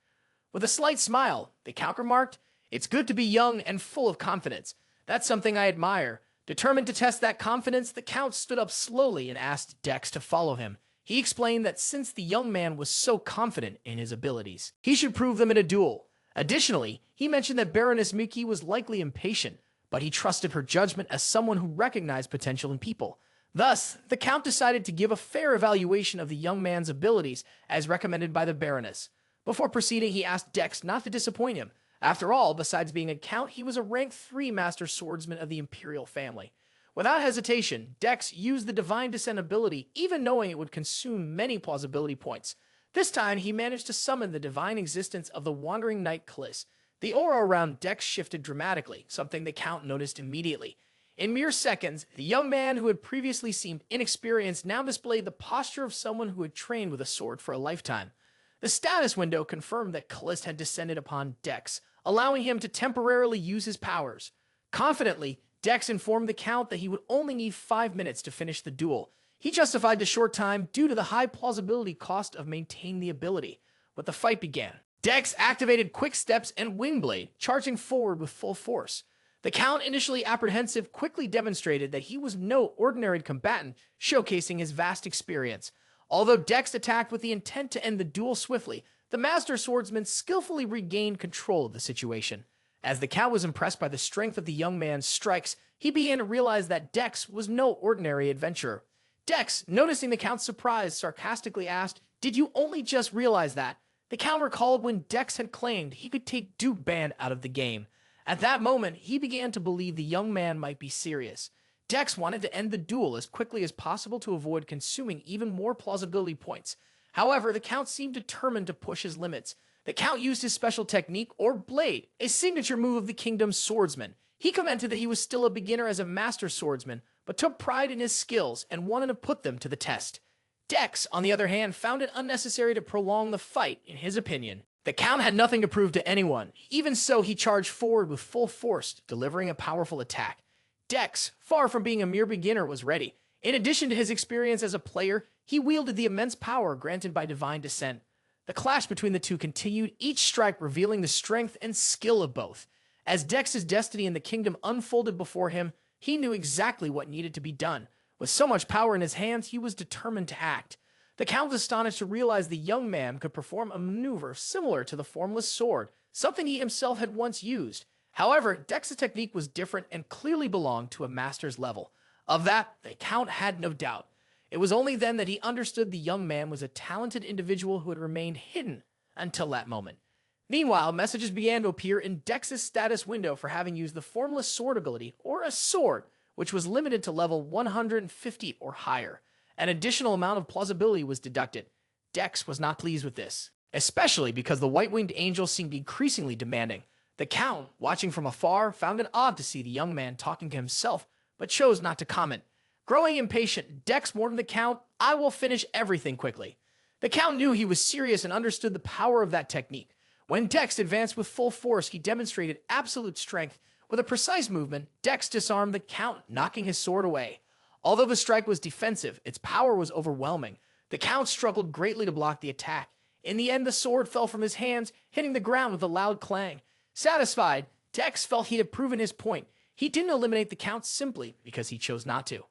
With a slight smile, the Count remarked, "It's good to be young and full of confidence. That's something I admire." Determined to test that confidence, the Count stood up slowly and asked Dex to follow him. He explained that since the young man was so confident in his abilities, he should prove them in a duel. Additionally, he mentioned that Baroness Miki was likely impatient, but he trusted her judgment as someone who recognized potential in people. Thus, the Count decided to give a fair evaluation of the young man's abilities as recommended by the Baroness. Before proceeding, he asked Dex not to disappoint him. After all, besides being a Count, he was a rank 3 master swordsman of the Imperial family. Without hesitation, Dex used the Divine Descent ability, even knowing it would consume many plausibility points. This time, he managed to summon the divine existence of the Wandering Knight Kliss. The aura around Dex shifted dramatically, something the Count noticed immediately. In mere seconds, the young man who had previously seemed inexperienced now displayed the posture of someone who had trained with a sword for a lifetime. The status window confirmed that Kliss had descended upon Dex, allowing him to temporarily use his powers. Confidently, Dex informed the Count that he would only need 5 minutes to finish the duel. He justified the short time due to the high plausibility cost of maintaining the ability. But the fight began. Dex activated Quick Steps and Wingblade, charging forward with full force. The Count, initially apprehensive, quickly demonstrated that he was no ordinary combatant, showcasing his vast experience. Although Dex attacked with the intent to end the duel swiftly, the Master Swordsman skillfully regained control of the situation. As the Count was impressed by the strength of the young man's strikes, he began to realize that Dex was no ordinary adventurer. Dex, noticing the Count's surprise, sarcastically asked, "Did you only just realize that?" The Count recalled when Dex had claimed he could take Duke out of the game. At that moment, he began to believe the young man might be serious. Dex wanted to end the duel as quickly as possible to avoid consuming even more plausibility points. However, the Count seemed determined to push his limits. The Count used his special technique, or blade, a signature move of the kingdom's swordsman. He commented that he was still a beginner as a master swordsman, but took pride in his skills and wanted to put them to the test. Dex, on the other hand, found it unnecessary to prolong the fight, in his opinion. The Count had nothing to prove to anyone. Even so, he charged forward with full force, delivering a powerful attack. Dex, far from being a mere beginner, was ready. In addition to his experience as a player, he wielded the immense power granted by divine descent. The clash between the two continued, each strike revealing the strength and skill of both. As Dex's destiny in the kingdom unfolded before him, he knew exactly what needed to be done. With so much power in his hands, he was determined to act. The Count was astonished to realize the young man could perform a maneuver similar to the formless sword, something he himself had once used. However, Dex's technique was different and clearly belonged to a master's level. Of that, the Count had no doubt. It was only then that he understood the young man was a talented individual who had remained hidden until that moment. Meanwhile, messages began to appear in Dex's status window for having used the formless sword ability, or a sword, which was limited to level 150 or higher. An additional amount of plausibility was deducted. Dex was not pleased with this, especially because the white-winged angel seemed increasingly demanding. The Count, watching from afar, found it odd to see the young man talking to himself, but chose not to comment. Growing impatient, Dex warned the Count, "I will finish everything quickly." The Count knew he was serious and understood the power of that technique. When Dex advanced with full force, he demonstrated absolute strength. With a precise movement, Dex disarmed the Count, knocking his sword away. Although the strike was defensive, its power was overwhelming. The Count struggled greatly to block the attack. In the end, the sword fell from his hands, hitting the ground with a loud clang. Satisfied, Dex felt he had proven his point. He didn't eliminate the Count simply because he chose not to.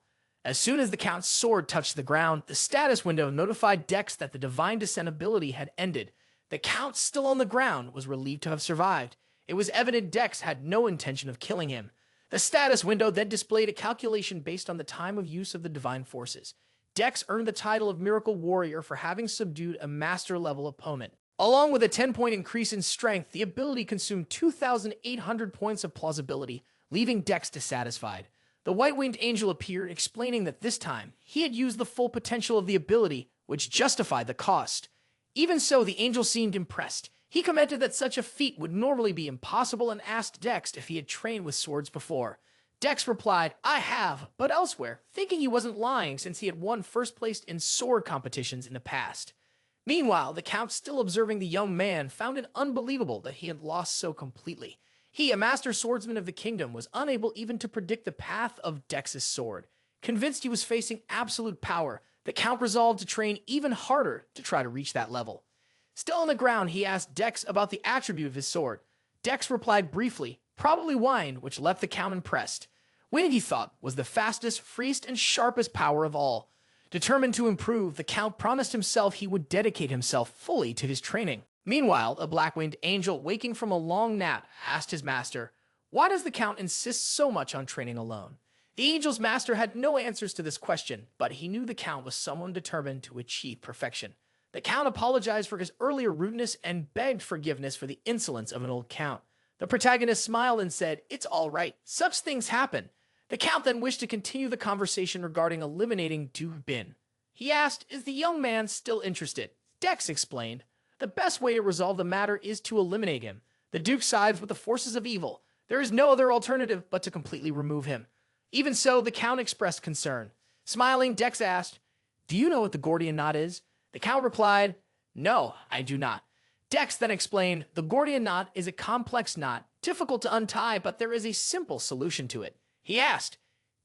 As soon as the Count's sword touched the ground, the status window notified Dex that the divine descent ability had ended. The Count, still on the ground, was relieved to have survived. It was evident Dex had no intention of killing him. The status window then displayed a calculation based on the time of use of the divine forces. Dex earned the title of Miracle Warrior for having subdued a master-level opponent. Along with a 10-point increase in strength, the ability consumed 2,800 points of plausibility, leaving Dex dissatisfied. The white-winged angel appeared, explaining that this time, he had used the full potential of the ability, which justified the cost. Even so, the angel seemed impressed. He commented that such a feat would normally be impossible and asked Dex if he had trained with swords before. Dex replied, "I have, but elsewhere," thinking he wasn't lying since he had won first place in sword competitions in the past. Meanwhile, the Count, still observing the young man, found it unbelievable that he had lost so completely. He, a master swordsman of the kingdom, was unable even to predict the path of Dex's sword. Convinced he was facing absolute power, the Count resolved to train even harder to try to reach that level. Still on the ground, he asked Dex about the attribute of his sword. Dex replied briefly, probably wine, which left the Count impressed. Wind, he thought, was the fastest, freest, and sharpest power of all. Determined to improve, the Count promised himself he would dedicate himself fully to his training. Meanwhile, a black-winged angel, waking from a long nap, asked his master, "Why does the Count insist so much on training alone?" The angel's master had no answers to this question, but he knew the Count was someone determined to achieve perfection. The Count apologized for his earlier rudeness and begged forgiveness for the insolence of an old Count. The protagonist smiled and said, "It's all right. Such things happen." The Count then wished to continue the conversation regarding eliminating Duke Bin. He asked, "Is the young man still interested?" Dex explained, "The best way to resolve the matter is to eliminate him. The Duke sides with the forces of evil. There is no other alternative but to completely remove him." Even so, the Count expressed concern. Smiling, Dex asked, "Do you know what the Gordian knot is?" The Count replied, "No, I do not." Dex then explained, "The Gordian knot is a complex knot, difficult to untie, but there is a simple solution to it." He asked,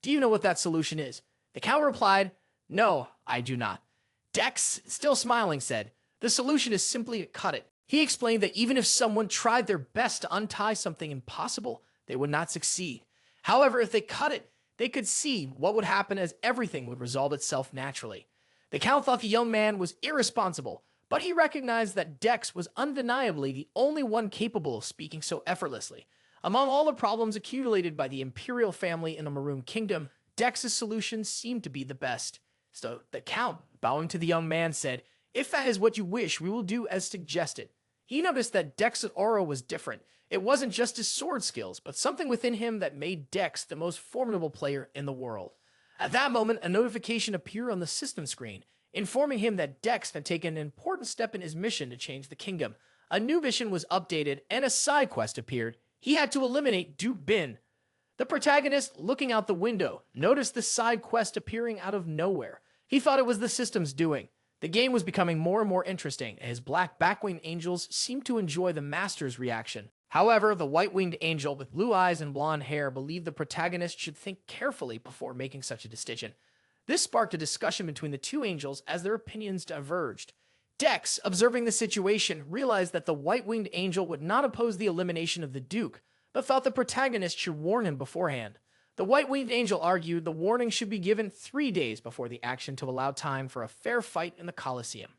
"Do you know what that solution is?" The Count replied, "No, I do not." Dex, still smiling, said, "The solution is simply to cut it." He explained that even if someone tried their best to untie something impossible, they would not succeed. However, if they cut it, they could see what would happen as everything would resolve itself naturally. The Count thought the young man was irresponsible, but he recognized that Dex was undeniably the only one capable of speaking so effortlessly. Among all the problems accumulated by the imperial family in the Maroon Kingdom, Dex's solution seemed to be the best. So the Count, bowing to the young man, said, "If that is what you wish, we will do as suggested." He noticed that Dex's aura was different. It wasn't just his sword skills, but something within him that made Dex the most formidable player in the world. At that moment, a notification appeared on the system screen, informing him that Dex had taken an important step in his mission to change the kingdom. A new mission was updated, and a side quest appeared. He had to eliminate Duke Bin. The protagonist, looking out the window, noticed the side quest appearing out of nowhere. He thought it was the system's doing. The game was becoming more and more interesting, and his black backwinged angels seemed to enjoy the master's reaction. However, the white-winged angel with blue eyes and blonde hair believed the protagonist should think carefully before making such a decision. This sparked a discussion between the two angels as their opinions diverged. Dex, observing the situation, realized that the white-winged angel would not oppose the elimination of the Duke, but thought the protagonist should warn him beforehand. The white-winged angel argued the warning should be given 3 days before the action to allow time for a fair fight in the Colosseum.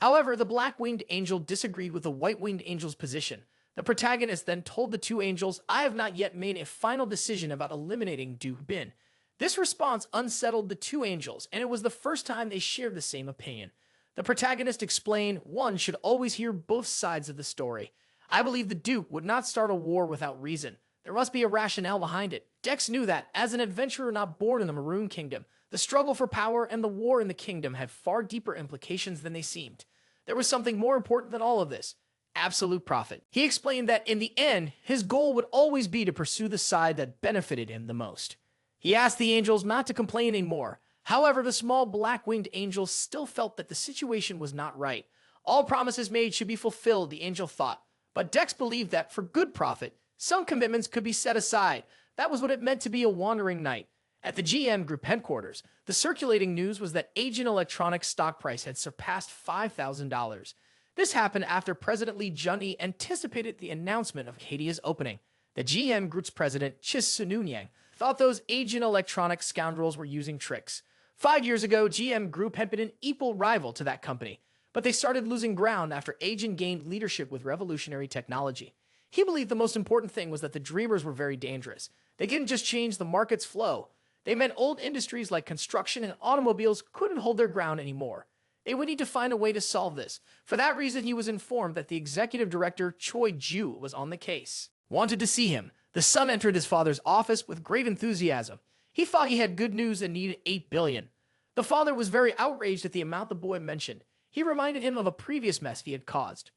However, the black-winged angel disagreed with the white-winged angel's position. The protagonist then told the two angels, "I have not yet made a final decision about eliminating Duke Bin." This response unsettled the two angels, and it was the first time they shared the same opinion. The protagonist explained, "One should always hear both sides of the story. I believe the Duke would not start a war without reason. There must be a rationale behind it." Dex knew that, as an adventurer not born in the Maroon Kingdom, the struggle for power and the war in the kingdom had far deeper implications than they seemed. There was something more important than all of this: absolute profit. He explained that in the end, his goal would always be to pursue the side that benefited him the most. He asked the angels not to complain anymore. However, the small black-winged angels still felt that the situation was not right. All promises made should be fulfilled, the angel thought. But Dex believed that, for good profit, some commitments could be set aside. That was what it meant to be a wandering knight. At the GM Group headquarters, the circulating news was that Ajin Electronics' stock price had surpassed $5,000. This happened after President Lee Jun-hee anticipated the announcement of Arcadia's opening. The GM Group's president, Chis Sununyang, thought those Ajin Electronics scoundrels were using tricks. 5 years ago, GM Group had been an equal rival to that company, but they started losing ground after Ajin gained leadership with revolutionary technology. He believed the most important thing was that the Dreamers were very dangerous. They didn't just change the market's flow. They meant old industries like construction and automobiles couldn't hold their ground anymore. They would need to find a way to solve this. For that reason, he was informed that the executive director, Choi Ju, was on the case. Wanted to see him. The son entered his father's office with great enthusiasm. He thought he had good news and needed $8 billion. The father was very outraged at the amount the boy mentioned. He reminded him of a previous mess he had caused.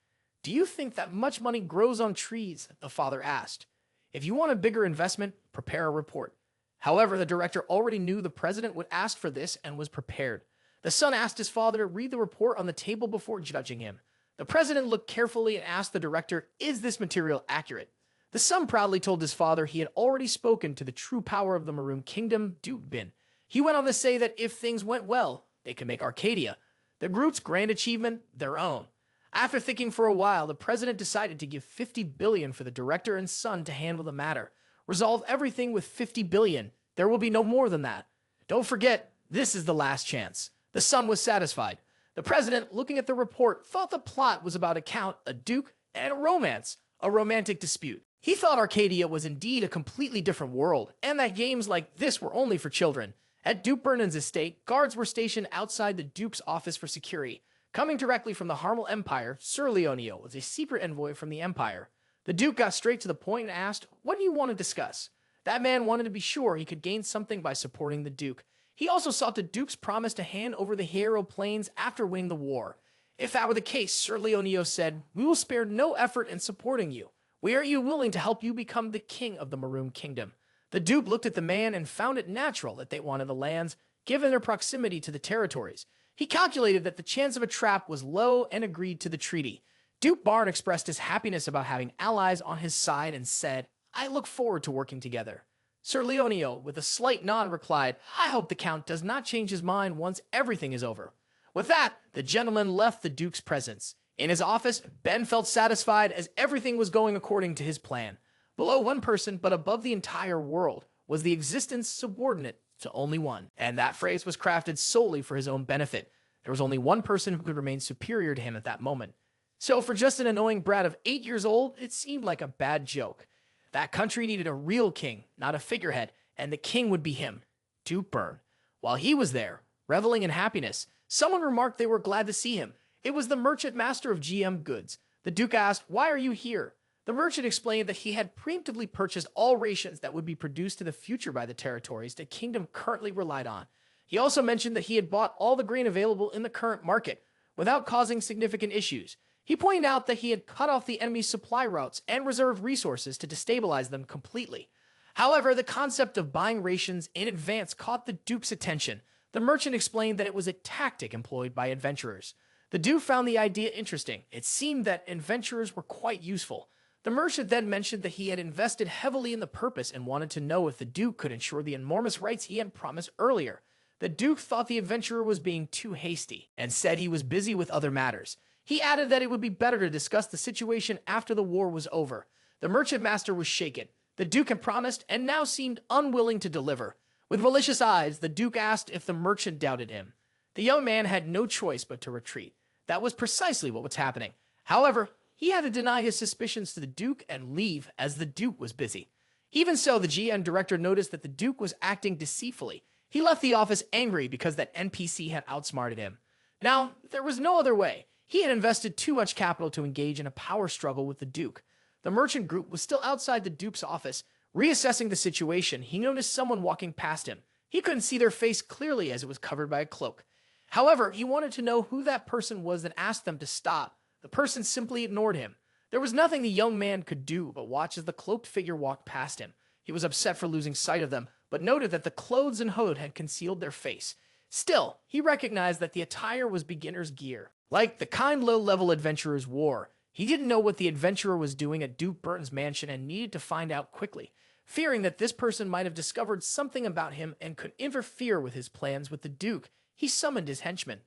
"Do you think that much money grows on trees?" the father asked. "If you want a bigger investment, prepare a report." However, the director already knew the president would ask for this and was prepared. The son asked his father to read the report on the table before judging him. The president looked carefully and asked the director, "Is this material accurate?" The son proudly told his father he had already spoken to the true power of the Maroon Kingdom, Duke Bin. He went on to say that if things went well, they could make Arcadia, the group's grand achievement, their own. After thinking for a while, the president decided to give $50 billion for the director and son to handle the matter. Resolve everything with $50 billion. There will be no more than that. Don't forget, this is the last chance. The son was satisfied. The president, looking at the report, thought the plot was about a count, a duke, and a romance, a romantic dispute. He thought Arcadia was indeed a completely different world, and that games like this were only for children. At Duke Burnon's estate, guards were stationed outside the Duke's office for security. Coming directly from the Harmel Empire, Sir Leonio was a secret envoy from the Empire. The Duke got straight to the point and asked, "What do you want to discuss?" That man wanted to be sure he could gain something by supporting the Duke. He also sought the Duke's promise to hand over the Hero Plains after winning the war. If that were the case, Sir Leonio said, "We will spare no effort in supporting you. We are willing to help you become the king of the Maroon Kingdom." The Duke looked at the man and found it natural that they wanted the lands, given their proximity to the territories. He calculated that the chance of a trap was low and agreed to the treaty. Duke Barn expressed his happiness about having allies on his side and said, "I look forward to working together." Sir Leonio, with a slight nod, replied, "I hope the Count does not change his mind once everything is over." With that, the gentleman left the Duke's presence. In his office, Ben felt satisfied as everything was going according to his plan. Below one person, but above the entire world, was the existence subordinate to only one. And that phrase was crafted solely for his own benefit. There was only one person who could remain superior to him at that moment. So for just an annoying brat of 8 years old, it seemed like a bad joke. That country needed a real king, not a figurehead, and the king would be him, Duke Burn. While he was there, reveling in happiness, someone remarked they were glad to see him. It was the merchant master of GM Goods. The Duke asked, "Why are you here?" The merchant explained that he had preemptively purchased all rations that would be produced in the future by the territories the kingdom currently relied on. He also mentioned that he had bought all the grain available in the current market, without causing significant issues. He pointed out that he had cut off the enemy's supply routes and reserved resources to destabilize them completely. However, the concept of buying rations in advance caught the Duke's attention. The merchant explained that it was a tactic employed by adventurers. The Duke found the idea interesting. It seemed that adventurers were quite useful. The merchant then mentioned that he had invested heavily in the purpose and wanted to know if the Duke could ensure the enormous rights he had promised earlier. The Duke thought the adventurer was being too hasty and said he was busy with other matters. He added that it would be better to discuss the situation after the war was over. The merchant master was shaken. The Duke had promised and now seemed unwilling to deliver. With malicious eyes, the Duke asked if the merchant doubted him. The young man had no choice but to retreat. That was precisely what was happening. However, he had to deny his suspicions to the Duke and leave as the Duke was busy. Even so, the GM director noticed that the Duke was acting deceitfully. He left the office angry because that NPC had outsmarted him. Now, there was no other way. He had invested too much capital to engage in a power struggle with the Duke. The merchant group was still outside the Duke's office. Reassessing the situation, he noticed someone walking past him. He couldn't see their face clearly as it was covered by a cloak. However, he wanted to know who that person was and asked them to stop. The person simply ignored him. There was nothing the young man could do but watch as the cloaked figure walked past him. He was upset for losing sight of them, but noted that the clothes and hood had concealed their face. Still, he recognized that the attire was beginner's gear. Like the kind low-level adventurers wore, he didn't know what the adventurer was doing at Duke Burton's mansion and needed to find out quickly. Fearing that this person might have discovered something about him and could interfere with his plans with the Duke, he summoned his henchmen.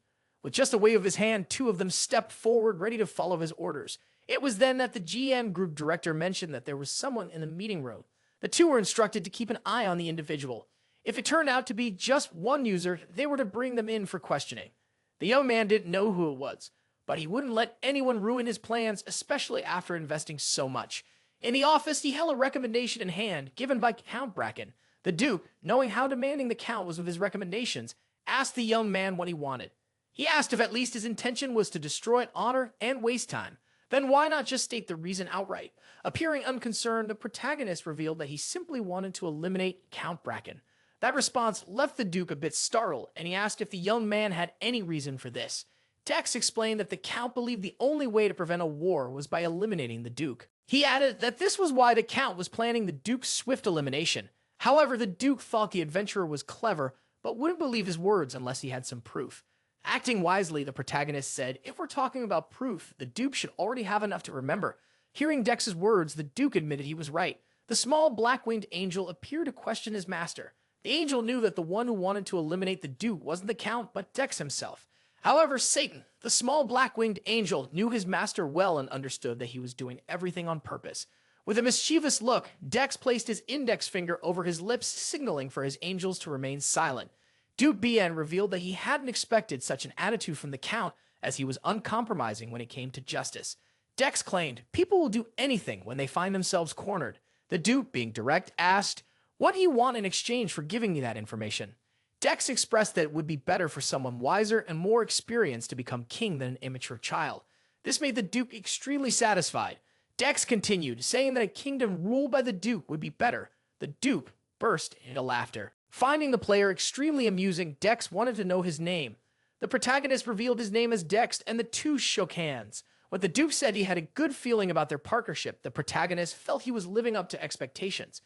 With just a wave of his hand, two of them stepped forward, ready to follow his orders. It was then that the GM group director mentioned that there was someone in the meeting room. The two were instructed to keep an eye on the individual. If it turned out to be just one user, they were to bring them in for questioning. The young man didn't know who it was, but he wouldn't let anyone ruin his plans, especially after investing so much. In the office, he held a recommendation in hand, given by Count Bracken. The Duke, knowing how demanding the Count was with his recommendations, asked the young man what he wanted. He asked if at least his intention was to destroy honor and waste time. Then why not just state the reason outright? Appearing unconcerned, the protagonist revealed that he simply wanted to eliminate Count Bracken. That response left the Duke a bit startled, and he asked if the young man had any reason for this. Dex explained that the Count believed the only way to prevent a war was by eliminating the Duke. He added that this was why the Count was planning the Duke's swift elimination. However, the Duke thought the adventurer was clever, but wouldn't believe his words unless he had some proof. Acting wisely, the protagonist said, if we're talking about proof, the Duke should already have enough to remember. Hearing Dex's words, the Duke admitted he was right. The small black-winged angel appeared to question his master. The angel knew that the one who wanted to eliminate the Duke wasn't the Count, but Dex himself. However, Satan, the small black-winged angel, knew his master well and understood that he was doing everything on purpose. With a mischievous look, Dex placed his index finger over his lips, signaling for his angels to remain silent. Duke BN revealed that he hadn't expected such an attitude from the Count, as he was uncompromising when it came to justice. Dex claimed, people will do anything when they find themselves cornered. The Duke, being direct, asked, what do you want in exchange for giving me that information? Dex expressed that it would be better for someone wiser and more experienced to become king than an immature child. This made the Duke extremely satisfied. Dex continued, saying that a kingdom ruled by the Duke would be better. The Duke burst into laughter. Finding the player extremely amusing, Dex wanted to know his name. The protagonist revealed his name as Dex, and the two shook hands. When the Duke said he had a good feeling about their partnership, the protagonist felt he was living up to expectations.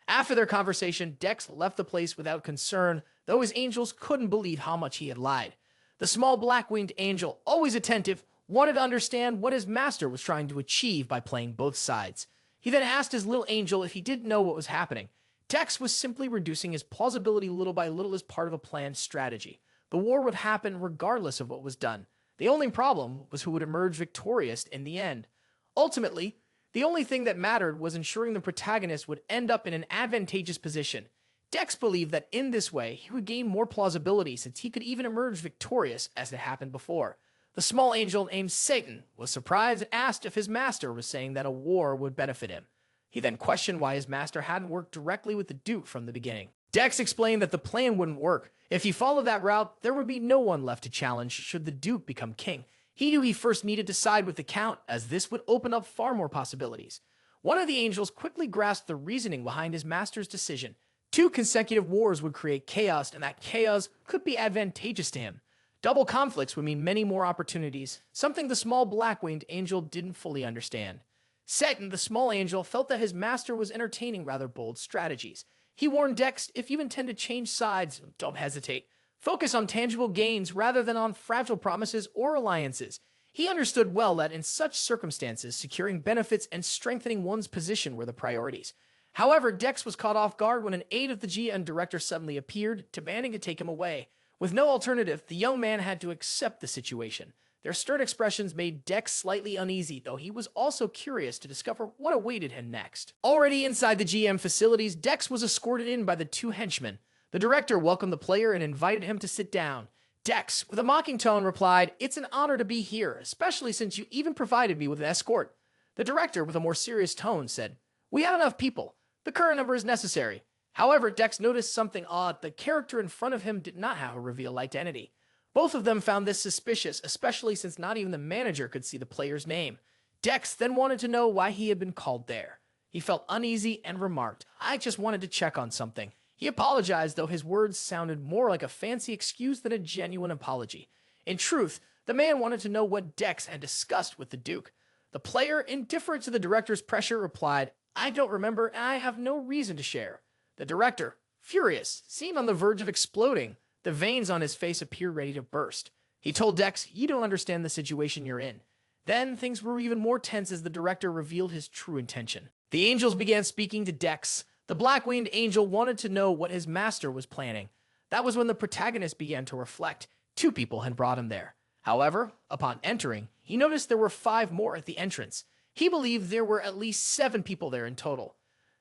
After their conversation, Dex left the place without concern, though his angels couldn't believe how much he had lied. The small black-winged angel, always attentive, wanted to understand what his master was trying to achieve by playing both sides. He then asked his little angel if he didn't know what was happening. Dex was simply reducing his plausibility little by little as part of a planned strategy. The war would happen regardless of what was done. The only problem was who would emerge victorious in the end. Ultimately, the only thing that mattered was ensuring the protagonist would end up in an advantageous position. Dex believed that in this way, he would gain more plausibility since he could even emerge victorious as it happened before. The small angel named Satan was surprised and asked if his master was saying that a war would benefit him. He then questioned why his master hadn't worked directly with the Duke from the beginning. Dex explained that the plan wouldn't work. If he followed that route, there would be no one left to challenge should the Duke become king. He knew he first needed to side with the Count, as this would open up far more possibilities. One of the angels quickly grasped the reasoning behind his master's decision. 2 consecutive wars would create chaos, and that chaos could be advantageous to him. Double conflicts would mean many more opportunities, something the small black-winged angel didn't fully understand. Satan, the small angel, felt that his master was entertaining rather bold strategies. He warned Dex, if you intend to change sides, don't hesitate. focus on tangible gains rather than on fragile promises or alliances. He understood well that in such circumstances, securing benefits and strengthening one's position were the priorities. However, Dex was caught off guard when an aide of the GM director suddenly appeared, demanding to take him away. With no alternative, the young man had to accept the situation. Their stern expressions made Dex slightly uneasy, though he was also curious to discover what awaited him next. Already inside the GM facilities, Dex was escorted in by the two henchmen. The director welcomed the player and invited him to sit down. Dex, with a mocking tone, replied, "It's an honor to be here, especially since you even provided me with an escort." The director, with a more serious tone, said, "We have enough people. The current number is necessary." However, Dex noticed something odd. The character in front of him did not have a revealed identity. Both of them found this suspicious, especially since not even the manager could see the player's name. Dex then wanted to know why he had been called there. He felt uneasy and remarked, "I just wanted to check on something." He apologized, though his words sounded more like a fancy excuse than a genuine apology. In truth, the man wanted to know what Dex had discussed with the Duke. The player, indifferent to the director's pressure, replied, "I don't remember, and I have no reason to share." The director, furious, seemed on the verge of exploding. The veins on his face appeared ready to burst. He told Dex, "You don't understand the situation you're in." Then things were even more tense as the director revealed his true intention. The angels began speaking to Dex. The black-winged angel wanted to know what his master was planning. That was when the protagonist began to reflect. Two people had brought him there. However, upon entering, he noticed there were 5 more at the entrance. He believed there were at least 7 people there in total.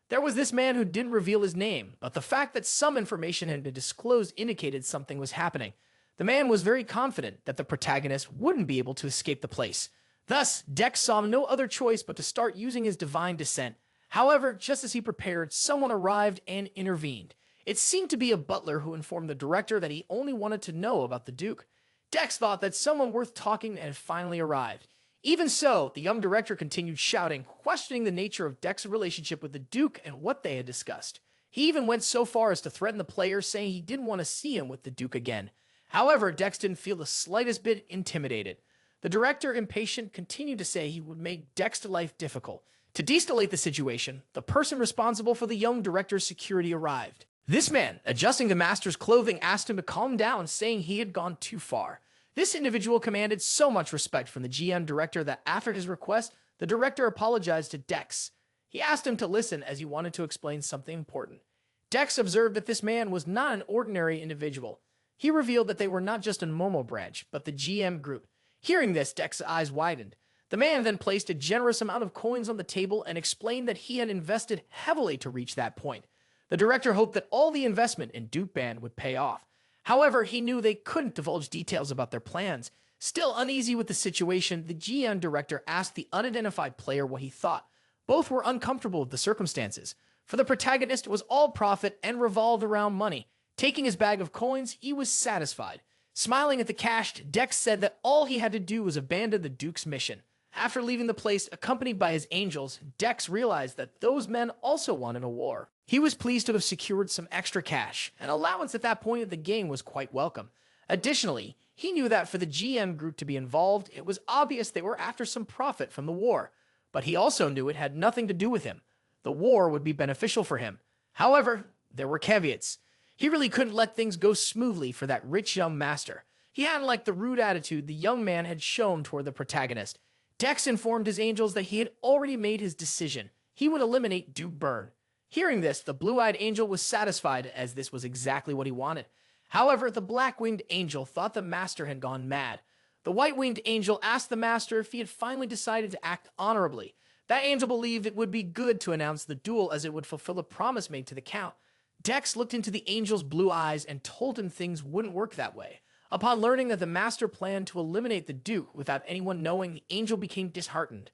There was this man who didn't reveal his name, but the fact that some information had been disclosed indicated something was happening. The man was very confident that the protagonist wouldn't be able to escape the place. Thus, Dex saw no other choice but to start using his divine descent. However, just as he prepared, someone arrived and intervened. It seemed to be a butler who informed the director that he only wanted to know about the Duke. Dex thought that someone worth talking to had finally arrived. Even so, the young director continued shouting, questioning the nature of Dex's relationship with the Duke and what they had discussed. He even went so far as to threaten the player, saying he didn't want to see him with the Duke again. However, Dex didn't feel the slightest bit intimidated. The director, impatient, continued to say he would make Dex's life difficult. To de-escalate the situation, the person responsible for the young director's security arrived. This man, adjusting the master's clothing, asked him to calm down, saying he had gone too far. This individual commanded so much respect from the GM director that after his request, the director apologized to Dex. He asked him to listen as he wanted to explain something important. Dex observed that this man was not an ordinary individual. He revealed that they were not just a Momo branch, but the GM group. Hearing this, Dex's eyes widened. The man then placed a generous amount of coins on the table and explained that he had invested heavily to reach that point. The director hoped that all the investment in Duke Band would pay off. However, he knew they couldn't divulge details about their plans. Still uneasy with the situation, the GM director asked the unidentified player what he thought. Both were uncomfortable with the circumstances. For the protagonist, it was all profit and revolved around money. Taking his bag of coins, he was satisfied. Smiling at the cash, Dex said that all he had to do was abandon the Duke's mission. After leaving the place, accompanied by his angels, Dex realized that those men also wanted a war. He was pleased to have secured some extra cash. An allowance at that point of the game was quite welcome. Additionally, he knew that for the GM group to be involved, it was obvious they were after some profit from the war. But he also knew it had nothing to do with him. The war would be beneficial for him. However, there were caveats. He really couldn't let things go smoothly for that rich young master. He hadn't liked the rude attitude the young man had shown toward the protagonist. Dex informed his angels that he had already made his decision. He would eliminate Duke Byrne. Hearing this, the blue-eyed angel was satisfied, as this was exactly what he wanted. However, the black-winged angel thought the master had gone mad. The white-winged angel asked the master if he had finally decided to act honorably. That angel believed it would be good to announce the duel, as it would fulfill a promise made to the count. Dex looked into the angel's blue eyes and told him things wouldn't work that way. Upon learning that the master planned to eliminate the Duke without anyone knowing, the angel became disheartened.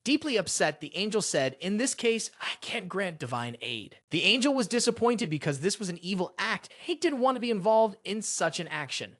Deeply upset, the angel said, "In this case, I can't grant divine aid." The angel was disappointed because this was an evil act. He didn't want to be involved in such an action.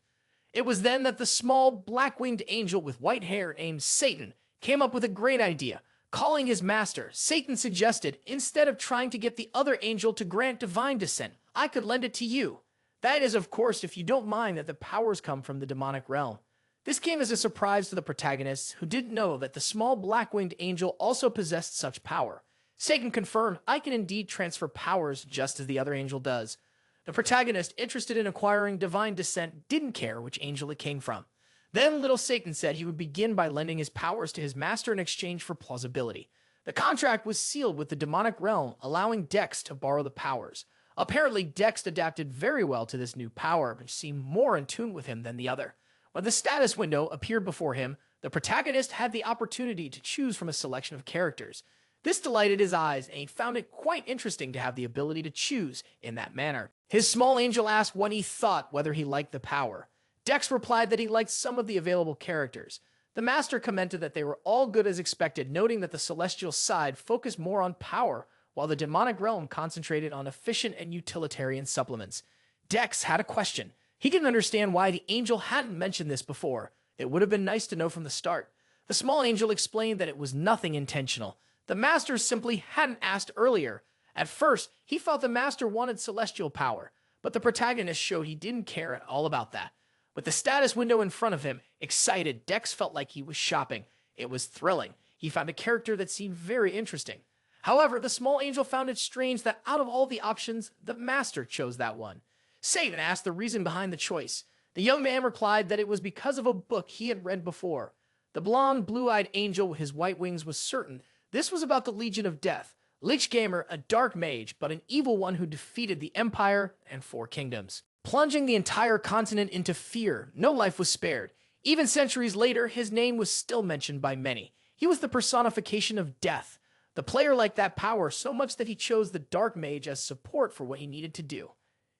It was then that the small, black-winged angel with white hair named Satan came up with a great idea. Calling his master, Satan suggested, instead of trying to get the other angel to grant divine descent, I could lend it to you. That is, of course, if you don't mind that the powers come from the demonic realm. This came as a surprise to the protagonists, who didn't know that the small black-winged angel also possessed such power. Satan confirmed, I can indeed transfer powers just as the other angel does. The protagonist, interested in acquiring divine descent, didn't care which angel it came from. Then little Satan said he would begin by lending his powers to his master in exchange for plausibility. The contract was sealed with the demonic realm, allowing Dex to borrow the powers. Apparently, Dex adapted very well to this new power, which seemed more in tune with him than the other. When the status window appeared before him, the protagonist had the opportunity to choose from a selection of characters. This delighted his eyes, and he found it quite interesting to have the ability to choose in that manner. His small angel asked when he thought whether he liked the power. Dex replied that he liked some of the available characters. The master commented that they were all good as expected, noting that the celestial side focused more on power, while the demonic realm concentrated on efficient and utilitarian supplements. Dex had a question. He didn't understand why the angel hadn't mentioned this before. It would have been nice to know from the start. The small angel explained that it was nothing intentional. The master simply hadn't asked earlier. At first, he thought the master wanted celestial power, but the protagonist showed he didn't care at all about that. With the status window in front of him, excited, Dex felt like he was shopping. It was thrilling. He found a character that seemed very interesting. However, the small angel found it strange that out of all the options, the master chose that one. Satan asked the reason behind the choice. The young man replied that it was because of a book he had read before. The blonde, blue-eyed angel with his white wings was certain this was about the Legion of Death, Lich Gamer, a dark mage, but an evil one who defeated the Empire and 4 kingdoms. Plunging the entire continent into fear, no life was spared. Even centuries later, his name was still mentioned by many. He was the personification of death. The player liked that power so much that he chose the dark mage as support for what he needed to do.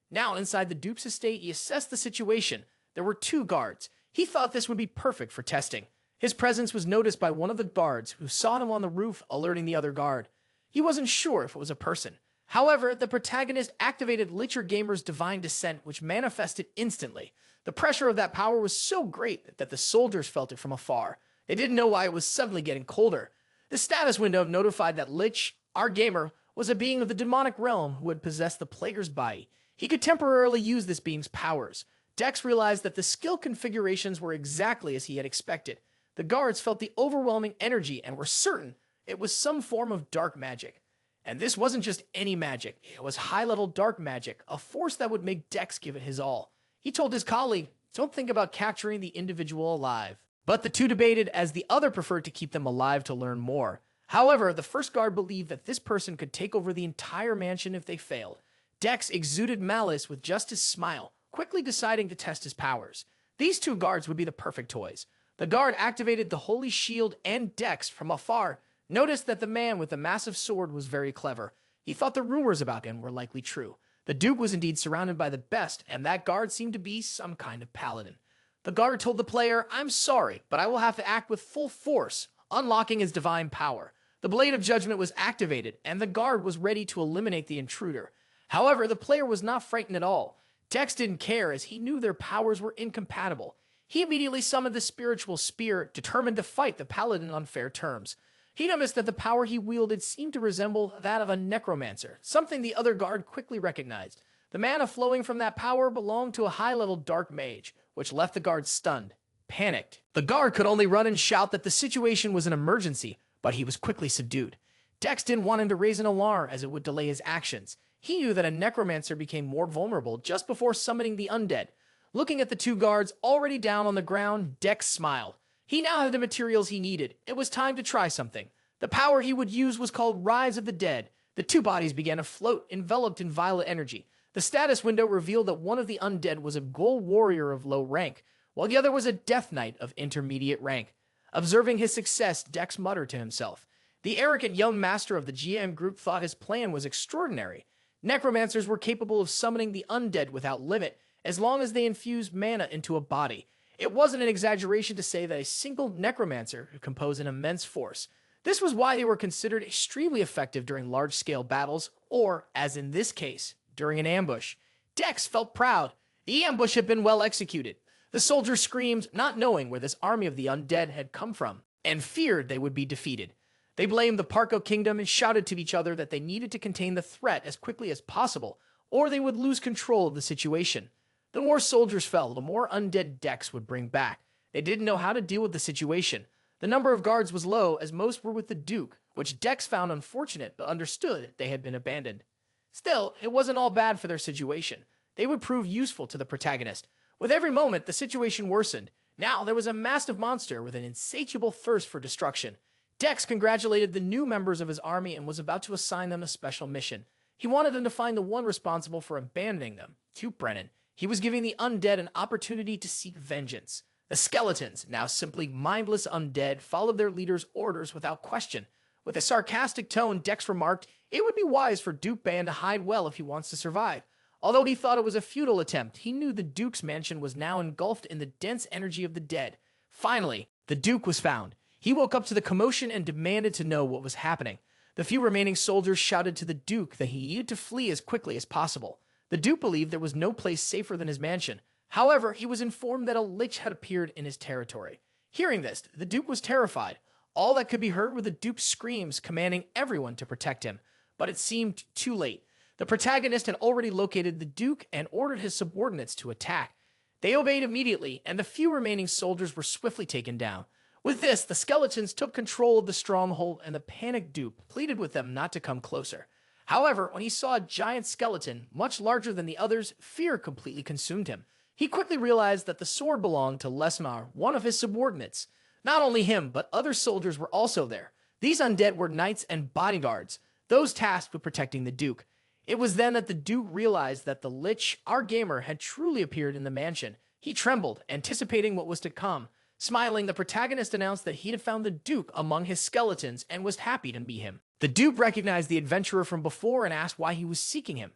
Now, inside the dupe's estate, he assessed the situation. There were 2 guards. He thought this would be perfect for testing. His presence was noticed by one of the guards, who saw him on the roof, alerting the other guard. He wasn't sure if it was a person. However, the protagonist activated Licher Gamer's divine descent, which manifested instantly. The pressure of that power was so great that the soldiers felt it from afar. They didn't know why it was suddenly getting colder. The status window notified that Lich, our gamer, was a being of the demonic realm who had possessed the player's body. He could temporarily use this being's powers. Dex realized that the skill configurations were exactly as he had expected. The guards felt the overwhelming energy and were certain it was some form of dark magic. And this wasn't just any magic. It was high-level dark magic, a force that would make Dex give it his all. He told his colleague, "Don't think about capturing the individual alive." But the two debated, as the other preferred to keep them alive to learn more. However, the first guard believed that this person could take over the entire mansion if they failed. Dex exuded malice with just his smile, quickly deciding to test his powers. These 2 guards would be the perfect toys. The guard activated the Holy Shield, and Dex, from afar, noticed that the man with the massive sword was very clever. He thought the rumors about him were likely true. The Duke was indeed surrounded by the best, and that guard seemed to be some kind of paladin. The guard told the player, "I'm sorry, but I will have to act with full force," unlocking his divine power. The Blade of Judgment was activated, and the guard was ready to eliminate the intruder. However, the player was not frightened at all. Dex didn't care, as he knew their powers were incompatible. He immediately summoned the spiritual spear, determined to fight the paladin on fair terms. He noticed that the power he wielded seemed to resemble that of a necromancer, something the other guard quickly recognized. The mana flowing from that power belonged to a high-level dark mage, which left the guard stunned, panicked. The guard could only run and shout that the situation was an emergency, but he was quickly subdued. Dex didn't want him to raise an alarm, as it would delay his actions. He knew that a necromancer became more vulnerable just before summoning the undead. Looking at the 2 guards already down on the ground, Dex smiled. He now had the materials he needed. It was time to try something. The power he would use was called Rise of the Dead. The 2 bodies began to float, enveloped in violet energy. The status window revealed that one of the undead was a gold warrior of low rank, while the other was a death knight of intermediate rank. Observing his success, Dex muttered to himself. The arrogant young master of the GM group thought his plan was extraordinary. Necromancers were capable of summoning the undead without limit, as long as they infused mana into a body. It wasn't an exaggeration to say that a single necromancer could compose an immense force. This was why they were considered extremely effective during large-scale battles, or, as in this case, during an ambush. Dex felt proud. The ambush had been well executed. The soldiers screamed, not knowing where this army of the undead had come from, and feared they would be defeated. They blamed the Parco Kingdom and shouted to each other that they needed to contain the threat as quickly as possible, or they would lose control of the situation. The more soldiers fell, the more undead Dex would bring back. They didn't know how to deal with the situation. The number of guards was low, as most were with the Duke, which Dex found unfortunate but understood they had been abandoned. Still, it wasn't all bad for their situation. they would prove useful to the protagonist. With every moment, the situation worsened. Now there was a massive monster with an insatiable thirst for destruction. Dex congratulated the new members of his army and was about to assign them a special mission. He wanted them to find the one responsible for abandoning them, Duke Brennan. He was giving the undead an opportunity to seek vengeance. The skeletons, now simply mindless undead, followed their leader's orders without question. With a sarcastic tone, Dex remarked, "It would be wise for Duke Ban to hide well if he wants to survive." Although he thought it was a futile attempt, he knew the Duke's mansion was now engulfed in the dense energy of the dead. Finally, the Duke was found. He woke up to the commotion and demanded to know what was happening. The few remaining soldiers shouted to the Duke that he needed to flee as quickly as possible. The Duke believed there was no place safer than his mansion. However, he was informed that a Lich had appeared in his territory. Hearing this, the Duke was terrified. All that could be heard were the Duke's screams commanding everyone to protect him. But it seemed too late. The protagonist had already located the Duke and ordered his subordinates to attack. They obeyed immediately, and the few remaining soldiers were swiftly taken down. With this, the skeletons took control of the stronghold, and the panicked Duke pleaded with them not to come closer. However, when he saw a giant skeleton, much larger than the others, fear completely consumed him. He quickly realized that the sword belonged to Lesmar, one of his subordinates. Not only him, but other soldiers were also there. These undead were knights and bodyguards, those tasked with protecting the Duke. It was then that the Duke realized that the Lich, our gamer, had truly appeared in the mansion. He trembled, anticipating what was to come. Smiling, the protagonist announced that he had found the Duke among his skeletons and was happy to meet him. The Duke recognized the adventurer from before and asked why he was seeking him.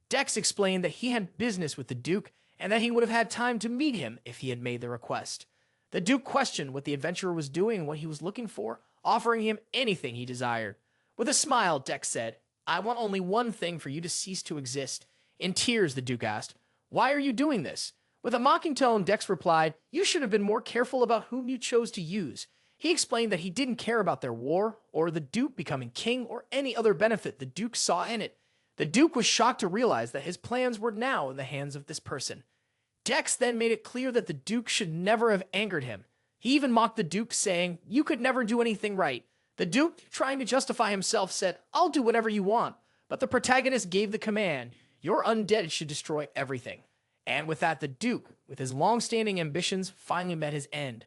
Dex explained that he had business with the Duke and that he would have had time to meet him if he had made the request. The Duke questioned what the adventurer was doing and what he was looking for, offering him anything he desired. With a smile, Dex said, "I want only one thing, for you to cease to exist." In tears, the Duke asked, "Why are you doing this?" With a mocking tone, Dex replied, "You should have been more careful about whom you chose to use." He explained that he didn't care about their war, or the Duke becoming king, or any other benefit the Duke saw in it. The Duke was shocked to realize that his plans were now in the hands of this person. Dex then made it clear that the Duke should never have angered him. He even mocked the Duke, saying, "You could never do anything right." The Duke, trying to justify himself, said, "I'll do whatever you want." But the protagonist gave the command, "Your undead should destroy everything." And with that, the Duke, with his long-standing ambitions, finally met his end.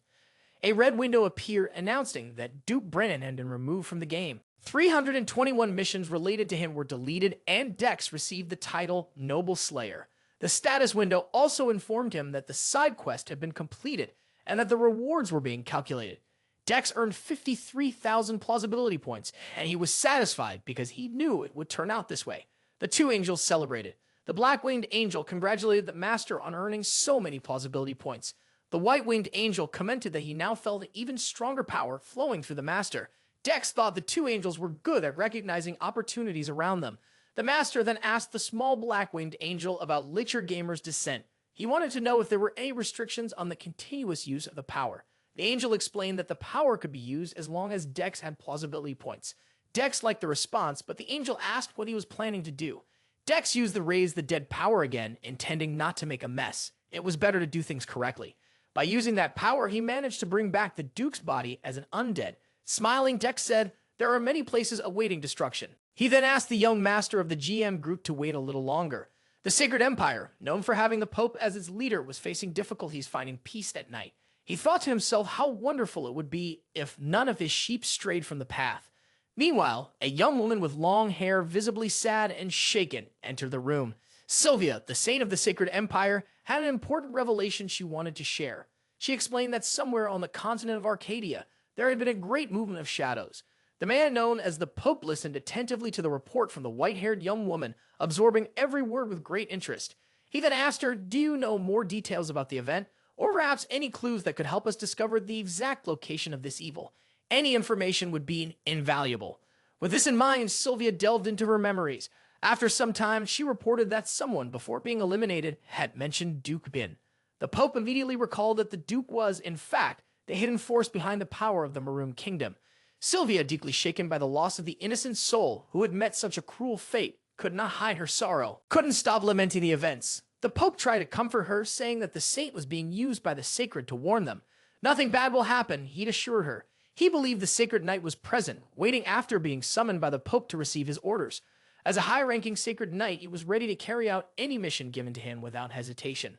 A red window appeared announcing that Duke Brennan had been removed from the game. 321 missions related to him were deleted, and Dex received the title Noble Slayer. The status window also informed him that the side quest had been completed and that the rewards were being calculated. Dex earned 53,000 plausibility points, and he was satisfied because he knew it would turn out this way. The two angels celebrated. The black-winged angel congratulated the master on earning so many plausibility points. The white-winged angel commented that he now felt an even stronger power flowing through the master. Dex thought the two angels were good at recognizing opportunities around them. The master then asked the small black-winged angel about Licher Gamer's descent. He wanted to know if there were any restrictions on the continuous use of the power. The angel explained that the power could be used as long as Dex had plausibility points. Dex liked the response, but the angel asked what he was planning to do. Dex used the Raise the Dead power again, intending not to make a mess. It was better to do things correctly. By using that power, he managed to bring back the Duke's body as an undead. Smiling, Dex said, "There are many places awaiting destruction." He then asked the young master of the GM group to wait a little longer. The Sacred Empire, known for having the Pope as its leader, was facing difficulties finding peace at night. He thought to himself how wonderful it would be if none of his sheep strayed from the path. Meanwhile, a young woman with long hair, visibly sad and shaken, entered the room. Sylvia, the saint of the Sacred Empire, had an important revelation she wanted to share. She explained that somewhere on the continent of Arcadia, there had been a great movement of shadows. The man known as the Pope listened attentively to the report from the white-haired young woman, absorbing every word with great interest. He then asked her, "Do you know more details about the event, or perhaps any clues that could help us discover the exact location of this evil? Any information would be invaluable." With this in mind, Sylvia delved into her memories. After some time, she reported that someone, before being eliminated, had mentioned Duke Bin. The Pope immediately recalled that the Duke was, in fact, the hidden force behind the power of the Maroon Kingdom. Sylvia, deeply shaken by the loss of the innocent soul who had met such a cruel fate, could not hide her sorrow, couldn't stop lamenting the events. The Pope tried to comfort her, saying that the saint was being used by the sacred to warn them. Nothing bad will happen, he'd assured her. He believed the sacred knight was present, waiting after being summoned by the Pope to receive his orders. As a high-ranking sacred knight, he was ready to carry out any mission given to him without hesitation.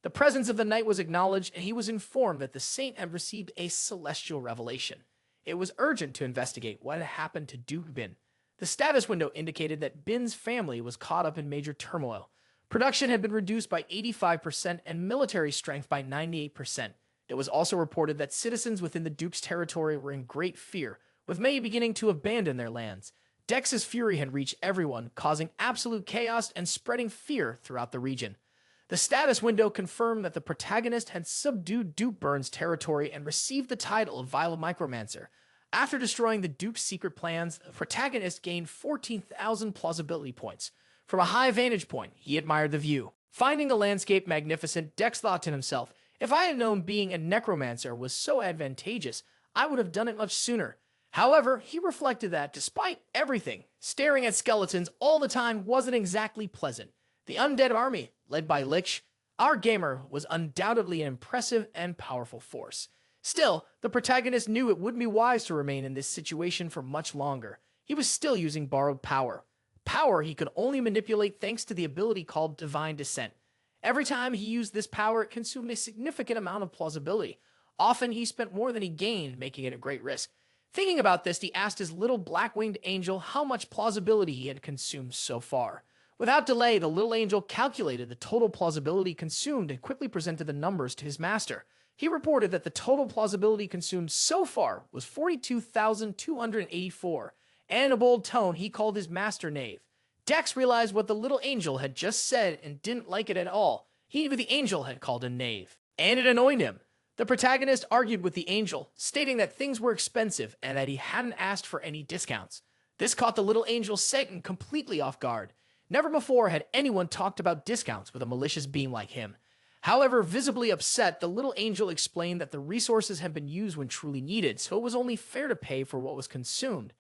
The presence of the knight was acknowledged, and he was informed that the saint had received a celestial revelation. It was urgent to investigate what had happened to Duke Bin. The status window indicated that Bin's family was caught up in major turmoil. Production had been reduced by 85% and military strength by 98%. It was also reported that citizens within the Duke's territory were in great fear, with many beginning to abandon their lands. Dex's fury had reached everyone, causing absolute chaos and spreading fear throughout the region. The status window confirmed that the protagonist had subdued Duke Burn's territory and received the title of Vile Micromancer. After destroying the Duke's secret plans, the protagonist gained 14,000 plausibility points. From a high vantage point, he admired the view. Finding the landscape magnificent, Dex thought to himself, if I had known being a necromancer was so advantageous, I would have done it much sooner. However, he reflected that, despite everything, staring at skeletons all the time wasn't exactly pleasant. The undead army, led by Lich, our gamer, was undoubtedly an impressive and powerful force. Still, the protagonist knew it wouldn't be wise to remain in this situation for much longer. He was still using borrowed power. Power he could only manipulate thanks to the ability called Divine Descent. Every time he used this power, it consumed a significant amount of plausibility. Often he spent more than he gained, making it a great risk. Thinking about this, he asked his little black-winged angel how much plausibility he had consumed so far. Without delay, the little angel calculated the total plausibility consumed and quickly presented the numbers to his master. He reported that the total plausibility consumed so far was 42,284, and in a bold tone, he called his master knave. Dex realized what the little angel had just said and didn't like it at all. He knew the angel had called him knave, and it annoyed him. The protagonist argued with the angel, stating that things were expensive and that he hadn't asked for any discounts. This caught the little angel Satan completely off guard. Never before had anyone talked about discounts with a malicious being like him. However, visibly upset, the little angel explained that the resources had been used when truly needed, so it was only fair to pay for what was consumed.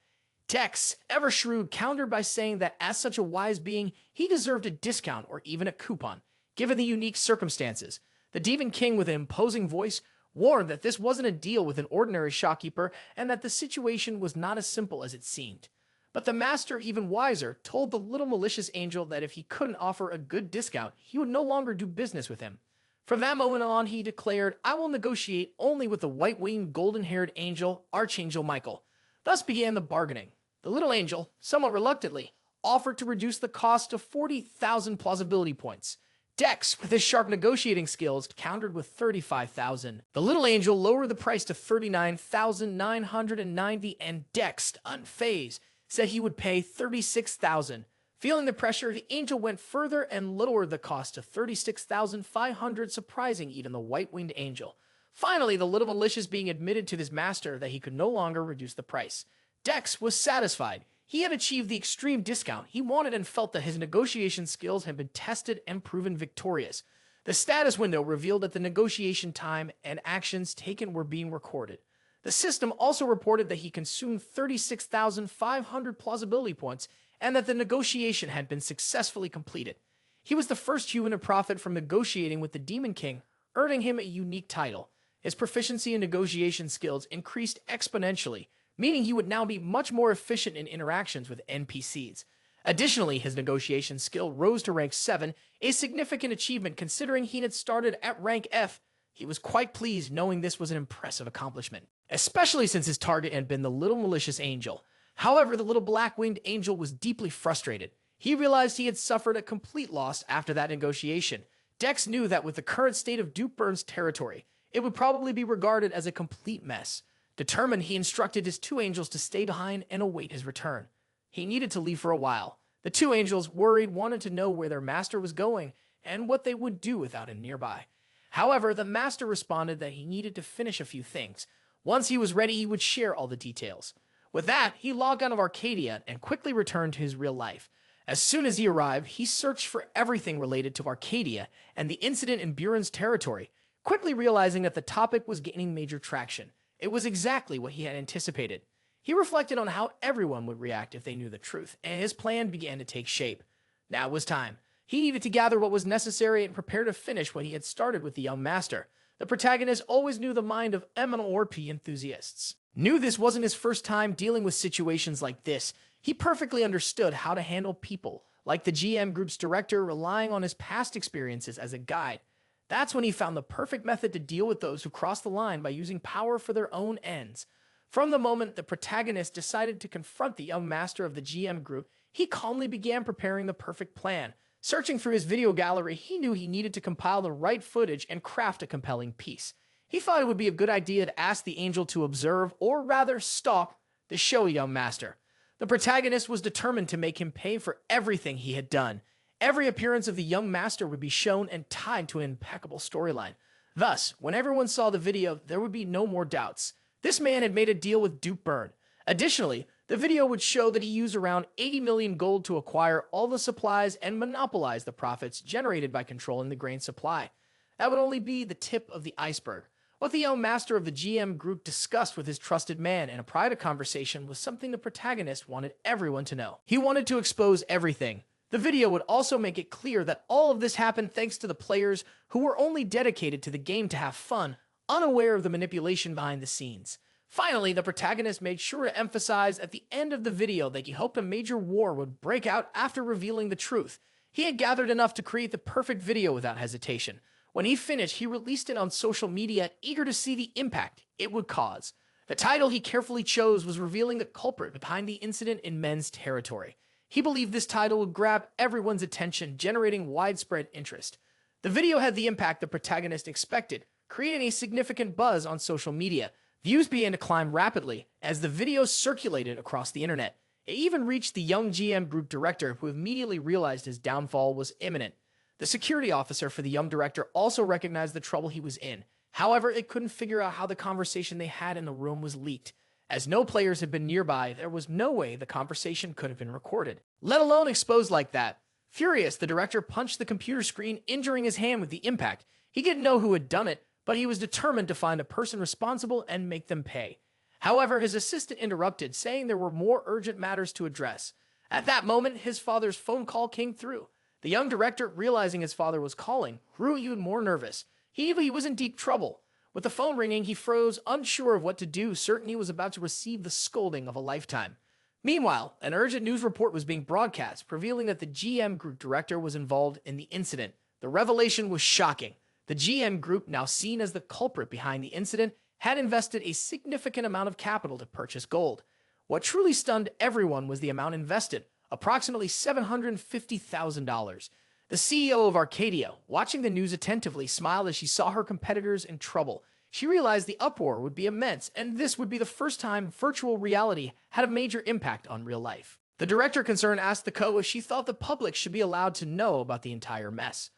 Dex, ever shrewd, countered by saying that as such a wise being, he deserved a discount or even a coupon, given the unique circumstances. The Demon King, with an imposing voice, warned that this wasn't a deal with an ordinary shopkeeper and that the situation was not as simple as it seemed. But the master, even wiser, told the little malicious angel that if he couldn't offer a good discount, he would no longer do business with him. From that moment on, he declared, I will negotiate only with the white-winged, golden-haired angel, Archangel Michael. Thus began the bargaining. The little angel, somewhat reluctantly, offered to reduce the cost to 40,000 plausibility points. Dex, with his sharp negotiating skills, countered with 35,000. The little angel lowered the price to 39,990, and Dex, unfazed, said he would pay 36,000. Feeling the pressure, the angel went further and lowered the cost to 36,500, surprising even the white-winged angel. Finally, the little malicious being admitted to his master that he could no longer reduce the price. Dex was satisfied. He had achieved the extreme discount he wanted and felt that his negotiation skills had been tested and proven victorious. The status window revealed that the negotiation time and actions taken were being recorded. The system also reported that he consumed 36,500 plausibility points and that the negotiation had been successfully completed. He was the first human to profit from negotiating with the Demon King, earning him a unique title. His proficiency in negotiation skills increased exponentially, meaning he would now be much more efficient in interactions with NPCs. Additionally, his negotiation skill rose to rank 7, a significant achievement considering he had started at rank F. He was quite pleased knowing this was an impressive accomplishment, especially since his target had been the little malicious angel. However, the little black-winged angel was deeply frustrated. He realized he had suffered a complete loss after that negotiation. Dex knew that with the current state of Duke Burn's territory, it would probably be regarded as a complete mess. Determined, he instructed his two angels to stay behind and await his return. He needed to leave for a while. The two angels, worried, wanted to know where their master was going and what they would do without him nearby. However, the master responded that he needed to finish a few things. Once he was ready, he would share all the details. With that, he logged out of Arcadia and quickly returned to his real life. As soon as he arrived, he searched for everything related to Arcadia and the incident in Buren's territory, quickly realizing that the topic was gaining major traction. It was exactly what he had anticipated. He reflected on how everyone would react if they knew the truth, and his plan began to take shape. Now it was time. He needed to gather what was necessary and prepare to finish what he had started with the young master. The protagonist always knew the mind of MMORP enthusiasts. Knew this wasn't his first time dealing with situations like this. He perfectly understood how to handle people, like the GM Group's director, relying on his past experiences as a guide. That's when he found the perfect method to deal with those who cross the line by using power for their own ends. From the moment the protagonist decided to confront the young master of the GM Group, he calmly began preparing the perfect plan. Searching through his video gallery, he knew he needed to compile the right footage and craft a compelling piece. He thought it would be a good idea to ask the angel to observe, or rather stalk, the showy young master. The protagonist was determined to make him pay for everything he had done. Every appearance of the young master would be shown and tied to an impeccable storyline. Thus, when everyone saw the video, there would be no more doubts. This man had made a deal with Duke Byrne. Additionally, the video would show that he used around 80 million gold to acquire all the supplies and monopolize the profits generated by controlling the grain supply. That would only be the tip of the iceberg. What the young master of the GM Group discussed with his trusted man in a private conversation was something the protagonist wanted everyone to know. He wanted to expose everything. The video would also make it clear that all of this happened thanks to the players who were only dedicated to the game to have fun, unaware of the manipulation behind the scenes. Finally, the protagonist made sure to emphasize at the end of the video that he hoped a major war would break out after revealing the truth. He had gathered enough to create the perfect video without hesitation. When he finished, he released it on social media, eager to see the impact it would cause. The title he carefully chose was revealing the culprit behind the incident in men's territory. He believed this title would grab everyone's attention, generating widespread interest. The video had the impact the protagonist expected, creating a significant buzz on social media. Views began to climb rapidly as the video circulated across the internet. It even reached the young GM Group director, who immediately realized his downfall was imminent. The security officer for the young director also recognized the trouble he was in. However, it couldn't figure out how the conversation they had in the room was leaked. As no players had been nearby, there was no way the conversation could have been recorded, let alone exposed like that. Furious, the director punched the computer screen, injuring his hand with the impact. He didn't know who had done it, but he was determined to find a person responsible and make them pay. However, his assistant interrupted, saying there were more urgent matters to address. At that moment, his father's phone call came through. The young director, realizing his father was calling, grew even more nervous. He knew he was in deep trouble. With the phone ringing, he froze, unsure of what to do, certain he was about to receive the scolding of a lifetime. Meanwhile, an urgent news report was being broadcast, revealing that the GM Group director was involved in the incident. The revelation was shocking. The GM Group, now seen as the culprit behind the incident, had invested a significant amount of capital to purchase gold. What truly stunned everyone was the amount invested, approximately $750,000. The CEO of Arcadia, watching the news attentively, smiled as she saw her competitors in trouble. She realized the uproar would be immense, and this would be the first time virtual reality had a major impact on real life. The director concerned asked the co if she thought the public should be allowed to know about the entire mess.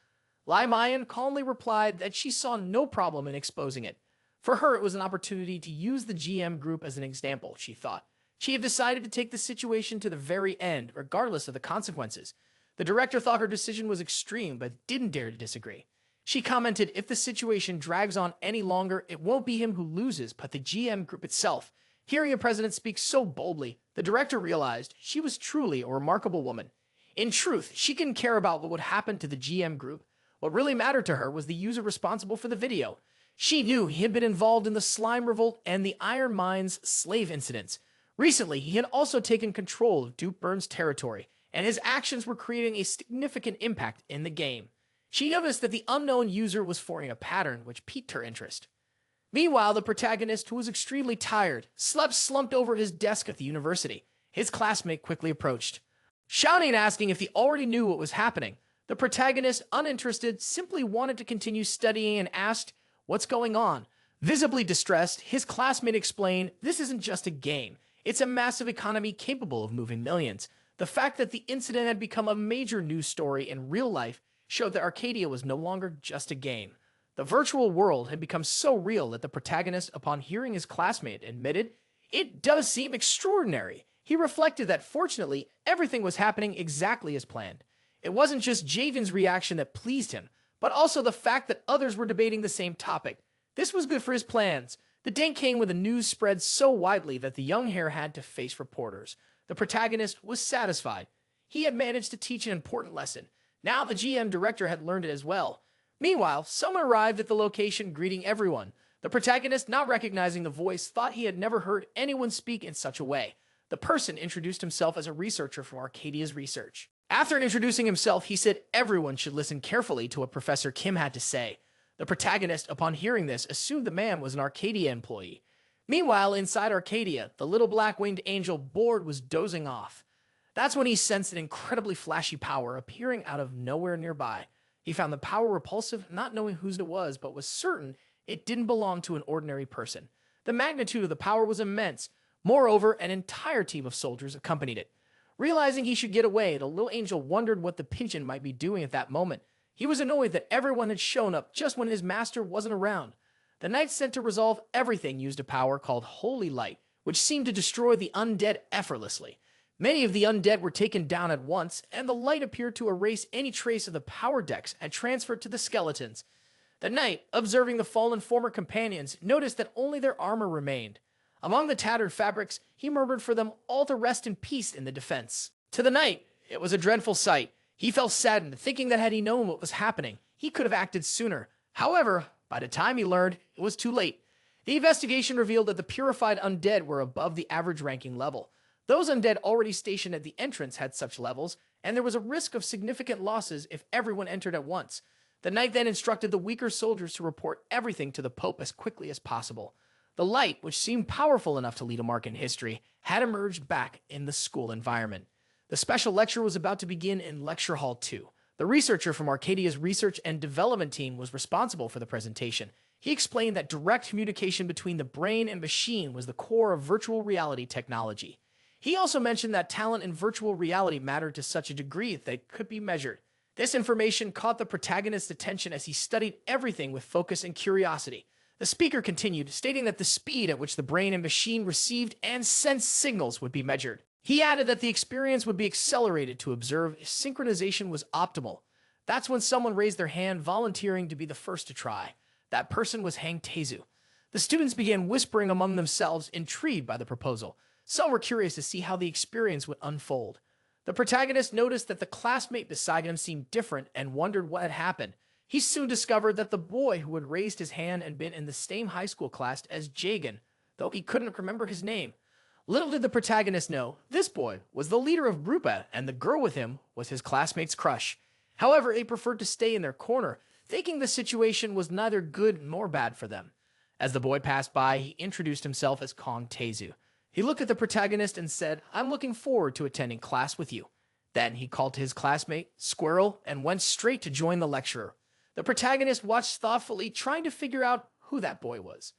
Lai Mayan calmly replied that she saw no problem in exposing it. For her, it was an opportunity to use the GM Group as an example, she thought. She had decided to take the situation to the very end, regardless of the consequences. The director thought her decision was extreme, but didn't dare to disagree. She commented, if the situation drags on any longer, it won't be him who loses, but the GM Group itself. Hearing a president speak so boldly, the director realized she was truly a remarkable woman. In truth, she didn't care about what would happen to the GM Group. What really mattered to her was the user responsible for the video. She knew he had been involved in the Slime Revolt and the Iron Mines slave incidents. Recently, he had also taken control of Duke Byrne's territory, and his actions were creating a significant impact in the game. She noticed that the unknown user was forming a pattern which piqued her interest. Meanwhile, the protagonist, who was extremely tired, slept slumped over his desk at the university. His classmate quickly approached, shouting and asking if he already knew what was happening. The protagonist, uninterested, simply wanted to continue studying and asked, "What's going on?" Visibly distressed, his classmate explained, "This isn't just a game. It's a massive economy capable of moving millions." The fact that the incident had become a major news story in real life showed that Arcadia was no longer just a game. The virtual world had become so real that the protagonist, upon hearing his classmate, admitted, "It does seem extraordinary." He reflected that fortunately, everything was happening exactly as planned. It wasn't just Jaeyeong's reaction that pleased him, but also the fact that others were debating the same topic. This was good for his plans. The day came when the news spread so widely that the young hare had to face reporters. The protagonist was satisfied. He had managed to teach an important lesson. Now the GM director had learned it as well. Meanwhile, someone arrived at the location greeting everyone. The protagonist, not recognizing the voice, thought he had never heard anyone speak in such a way. The The person introduced himself as a researcher from Arcadia's research. After introducing himself, he said everyone should listen carefully to what Professor Kim had to say. The protagonist, upon hearing this, assumed the man was an Arcadia employee. Meanwhile, inside Arcadia, the little black-winged angel Bored was dozing off. That's when he sensed an incredibly flashy power appearing out of nowhere nearby. He found the power repulsive, not knowing whose it was, but was certain it didn't belong to an ordinary person. The magnitude of the power was immense. Moreover, an entire team of soldiers accompanied it. Realizing he should get away, the little angel wondered what the pigeon might be doing at that moment. He was annoyed that everyone had shown up just when his master wasn't around. The knight sent to resolve everything used a power called Holy Light, which seemed to destroy the undead effortlessly. Many of the undead were taken down at once, and the light appeared to erase any trace of the power decks and transferred to the skeletons. The knight, observing the fallen former companions, noticed that only their armor remained. Among the tattered fabrics, he murmured for them all to rest in peace in the defense. To the knight, it was a dreadful sight. He felt saddened, thinking that had he known what was happening, he could have acted sooner. However, by the time he learned, it was too late. The investigation revealed that the purified undead were above the average ranking level. Those undead already stationed at the entrance had such levels, and there was a risk of significant losses if everyone entered at once. The knight then instructed the weaker soldiers to report everything to the Pope as quickly as possible. The light, which seemed powerful enough to leave a mark in history, had emerged back in the school environment. The special lecture was about to begin in Lecture Hall 2. The researcher from Arcadia's research and development team was responsible for the presentation. He explained that direct communication between the brain and machine was the core of virtual reality technology. He also mentioned that talent in virtual reality mattered to such a degree that it could be measured. This information caught the protagonist's attention as he studied everything with focus and curiosity. The speaker continued, stating that the speed at which the brain and machine received and sensed signals would be measured. He added that the experience would be accelerated to observe if synchronization was optimal. That's when someone raised their hand, volunteering to be the first to try. That person was Hang Taezu. The students began whispering among themselves, intrigued by the proposal. Some were curious to see how the experience would unfold. The protagonist noticed that the classmate beside him seemed different and wondered what had happened. He soon discovered that the boy who had raised his hand and been in the same high school class as Jaeyeong, though he couldn't remember his name. Little did the protagonist know, this boy was the leader of Rupa, and the girl with him was his classmate's crush. However, they preferred to stay in their corner, thinking the situation was neither good nor bad for them. As the boy passed by, he introduced himself as Kong Taezu. He looked at the protagonist and said, "I'm looking forward to attending class with you." Then he called to his classmate, Squirrel, and went straight to join the lecturer. The protagonist watched thoughtfully, trying to figure out who that boy was.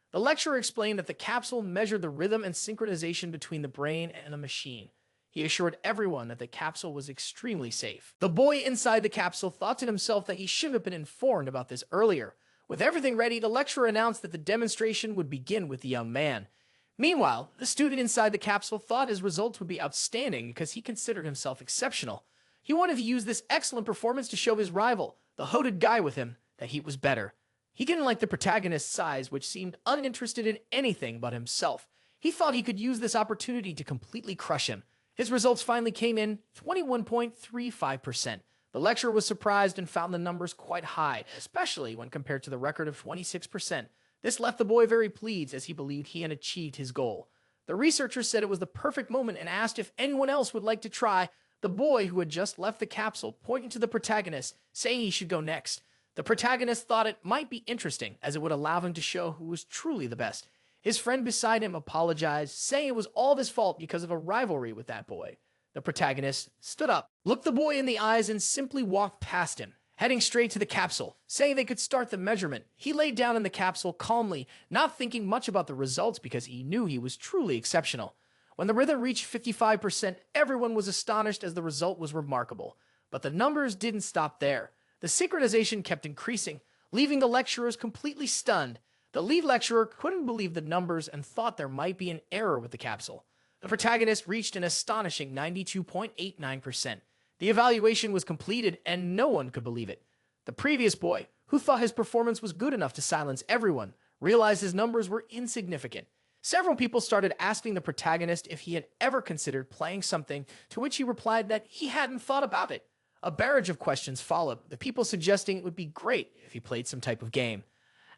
The lecturer explained that the capsule measured the rhythm and synchronization between the brain and a machine. He assured everyone that the capsule was extremely safe. The boy inside the capsule thought to himself that he should have been informed about this earlier. With everything ready, the lecturer announced that the demonstration would begin with the young man. Meanwhile, the student inside the capsule thought his results would be outstanding because he considered himself exceptional. He wanted to use this excellent performance to show his rival, the hooded guy with him, that he was better. He didn't like the protagonist's size, which seemed uninterested in anything but himself. He thought he could use this opportunity to completely crush him. His results finally came in 21.35%. The lecturer was surprised and found the numbers quite high, especially when compared to the record of 26%. This left the boy very pleased, as he believed he had achieved his goal. The researcher said it was the perfect moment and asked if anyone else would like to try. The boy, who had just left the capsule, pointed to the protagonist, saying he should go next. The protagonist thought it might be interesting, as it would allow him to show who was truly the best. His friend beside him apologized, saying it was all of his fault because of a rivalry with that boy. The protagonist stood up, looked the boy in the eyes, and simply walked past him, heading straight to the capsule, saying they could start the measurement. He laid down in the capsule calmly, not thinking much about the results because he knew he was truly exceptional. When the rhythm reached 55%, everyone was astonished as the result was remarkable. But the numbers didn't stop there. The synchronization kept increasing, leaving the lecturers completely stunned. The lead lecturer couldn't believe the numbers and thought there might be an error with the capsule. The protagonist reached an astonishing 92.89%. The evaluation was completed, and no one could believe it. The previous boy, who thought his performance was good enough to silence everyone, realized his numbers were insignificant. Several people started asking the protagonist if he had ever considered playing something, to which he replied that he hadn't thought about it. A barrage of questions followed, the people suggesting it would be great if he played some type of game.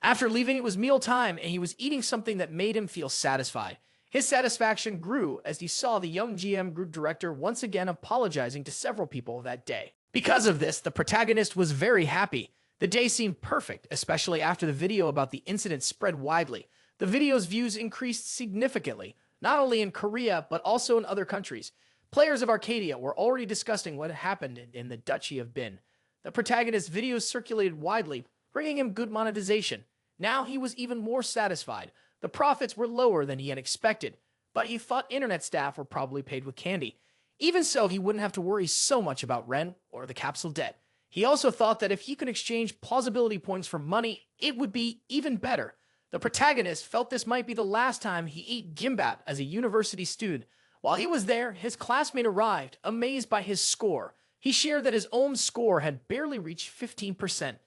After leaving, it was meal time, and he was eating something that made him feel satisfied. His satisfaction grew as he saw the young GM group director once again apologizing to several people that day. Because of this, the protagonist was very happy. The day seemed perfect, especially after the video about the incident spread widely. The video's views increased significantly, not only in Korea, but also in other countries. Players of Arcadia were already discussing what happened in the Duchy of Bin. The protagonist's videos circulated widely, bringing him good monetization. Now he was even more satisfied. The profits were lower than he had expected, but he thought internet staff were probably paid with candy. Even so, he wouldn't have to worry so much about rent or the capsule debt. He also thought that if he could exchange plausibility points for money, it would be even better. The protagonist felt this might be the last time he ate gimbat as a university student. While he was there, his classmate arrived, amazed by his score. He shared that his own score had barely reached 15%.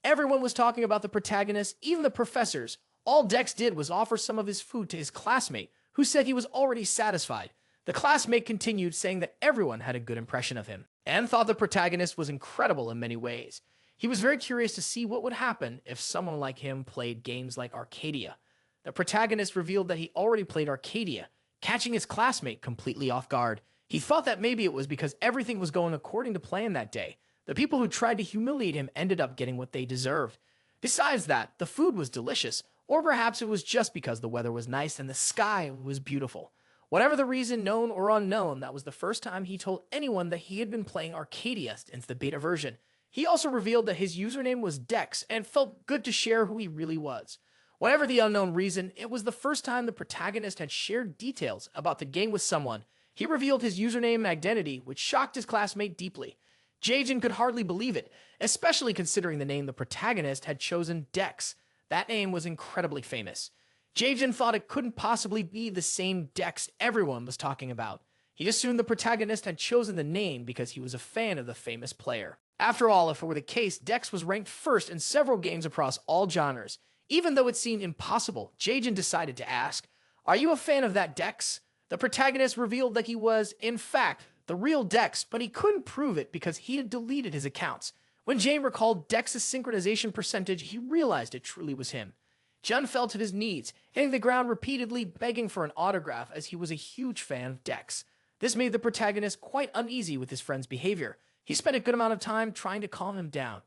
Everyone was talking about the protagonist, even the professors. All Dex did was offer some of his food to his classmate, who said he was already satisfied. The classmate continued, saying that everyone had a good impression of him, and thought the protagonist was incredible in many ways. He was very curious to see what would happen if someone like him played games like Arcadia. The protagonist revealed that he already played Arcadia, catching his classmate completely off guard. He thought that maybe it was because everything was going according to plan that day. The people who tried to humiliate him ended up getting what they deserved. Besides that, the food was delicious, or perhaps it was just because the weather was nice and the sky was beautiful. Whatever the reason, known or unknown, that was the first time he told anyone that he had been playing Arcadia since the beta version. He also revealed that his username was Dex and felt good to share who he really was. Whatever the unknown reason, it was the first time the protagonist had shared details about the game with someone. He revealed his username and identity, which shocked his classmate deeply. Jaeyeong could hardly believe it, especially considering the name the protagonist had chosen, Dex. That name was incredibly famous. Jaeyeong thought it couldn't possibly be the same Dex everyone was talking about. He assumed the protagonist had chosen the name because he was a fan of the famous player. After all, if it were the case, Dex was ranked first in several games across all genres. Even though it seemed impossible, Jaeyeong decided to ask, "Are you a fan of that Dex?" The protagonist revealed that he was, in fact, the real Dex, but he couldn't prove it because he had deleted his accounts. When Jaeyeong recalled Dex's synchronization percentage, he realized it truly was him. Jun fell to his knees, hitting the ground repeatedly, begging for an autograph as he was a huge fan of Dex. This made the protagonist quite uneasy with his friend's behavior. He spent a good amount of time trying to calm him down.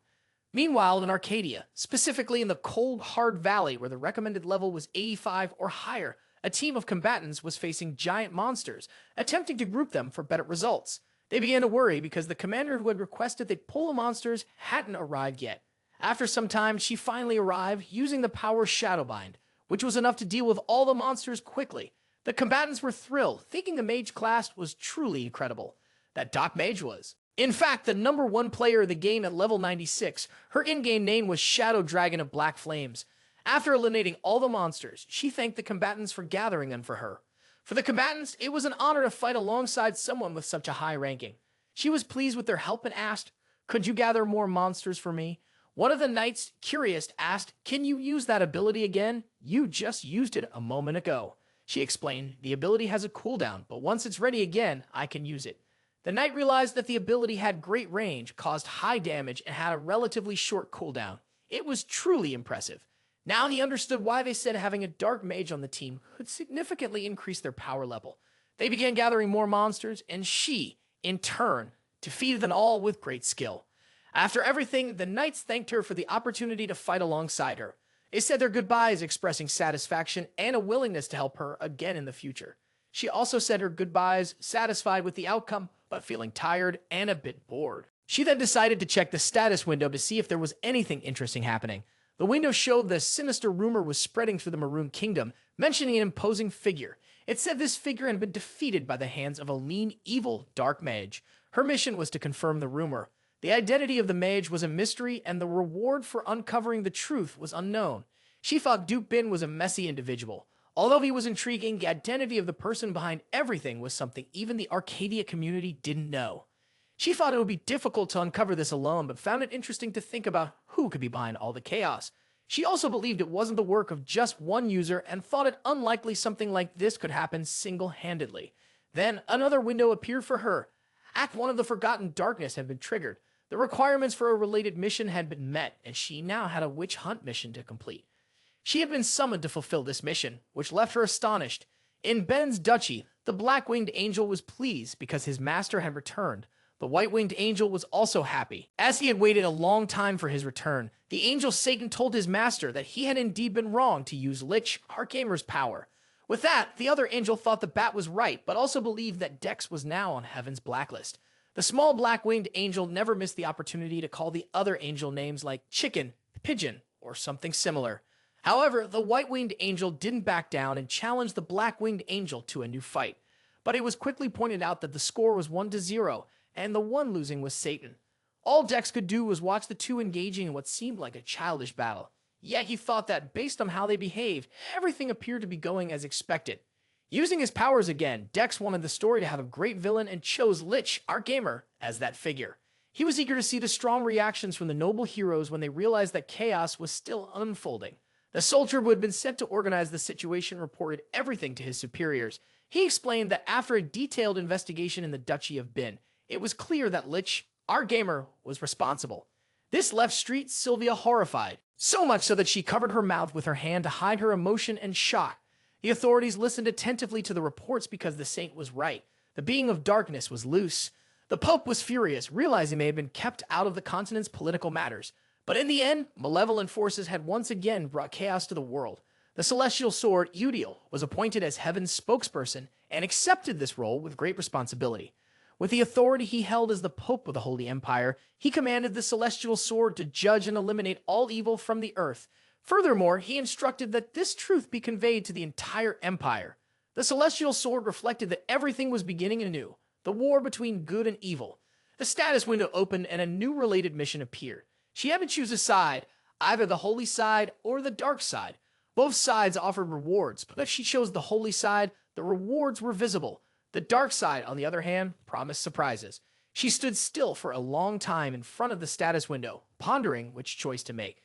Meanwhile, in Arcadia, specifically in the cold, hard valley where the recommended level was 85 or higher, a team of combatants was facing giant monsters, attempting to group them for better results. They began to worry because the commander who had requested they pull the monsters hadn't arrived yet. After some time, she finally arrived, using the power Shadowbind, which was enough to deal with all the monsters quickly. The combatants were thrilled, thinking the mage class was truly incredible. That Doc Mage was. In fact, the #1 player of the game at level 96, her in-game name was Shadow Dragon of Black Flames. After eliminating all the monsters, she thanked the combatants for gathering them for her. For the combatants, it was an honor to fight alongside someone with such a high ranking. She was pleased with their help and asked, "Could you gather more monsters for me?" One of the knights, curious, asked, "Can you use that ability again? You just used it a moment ago." She explained, "The ability has a cooldown, but once it's ready again, I can use it." The knight realized that the ability had great range, caused high damage, and had a relatively short cooldown. It was truly impressive. Now he understood why they said having a dark mage on the team could significantly increase their power level. They began gathering more monsters, and she, in turn, defeated them all with great skill. After everything, the knights thanked her for the opportunity to fight alongside her. They said their goodbyes, expressing satisfaction and a willingness to help her again in the future. She also said her goodbyes, satisfied with the outcome, but feeling tired and a bit bored. She then decided to check the status window to see if there was anything interesting happening. The window showed the sinister rumor was spreading through the Maroon Kingdom, mentioning an imposing figure. It said this figure had been defeated by the hands of a lean, evil, dark mage. Her mission was to confirm the rumor. The identity of the mage was a mystery, and the reward for uncovering the truth was unknown. She thought Duke Bin was a messy individual. Although he was intriguing, the identity of the person behind everything was something even the Arcadia community didn't know. She thought it would be difficult to uncover this alone, but found it interesting to think about who could be behind all the chaos. She also believed it wasn't the work of just one user and thought it unlikely something like this could happen single-handedly. Then another window appeared for her. Act 1 of the Forgotten Darkness had been triggered. The requirements for a related mission had been met, and she now had a witch hunt mission to complete. She had been summoned to fulfill this mission, which left her astonished. In Ben's duchy, the black-winged angel was pleased because his master had returned. The white-winged angel was also happy. As he had waited a long time for his return, the angel Satan told his master that he had indeed been wrong to use Lich, Archgamer's power. With that, the other angel thought the bat was right, but also believed that Dex was now on Heaven's blacklist. The small black-winged angel never missed the opportunity to call the other angel names like chicken, pigeon, or something similar. However, the white-winged angel didn't back down and challenged the black-winged angel to a new fight. But it was quickly pointed out that the score was 1-0, and the one losing was Satan. All Dex could do was watch the two engaging in what seemed like a childish battle. Yet he thought that, based on how they behaved, everything appeared to be going as expected. Using his powers again, Dex wanted the story to have a great villain and chose Lich, Archgamer, as that figure. He was eager to see the strong reactions from the noble heroes when they realized that chaos was still unfolding. The soldier who had been sent to organize the situation reported everything to his superiors. He explained that after a detailed investigation in the Duchy of Bin, it was clear that Lich, Archgamer, was responsible. This left Street Sylvia horrified, so much so that she covered her mouth with her hand to hide her emotion and shock. The authorities listened attentively to the reports because the saint was right. The being of darkness was loose. The Pope was furious, realizing they had been kept out of the continent's political matters. But in the end, malevolent forces had once again brought chaos to the world. The celestial sword, Udiel, was appointed as Heaven's spokesperson and accepted this role with great responsibility. With the authority he held as the Pope of the Holy Empire, he commanded the celestial sword to judge and eliminate all evil from the earth. Furthermore, he instructed that this truth be conveyed to the entire empire. The celestial sword reflected that everything was beginning anew, the war between good and evil. The status window opened and a new related mission appeared. She had to choose a side, either the holy side or the dark side. Both sides offered rewards, but if she chose the holy side, the rewards were visible. The dark side, on the other hand, promised surprises. She stood still for a long time in front of the status window, pondering which choice to make.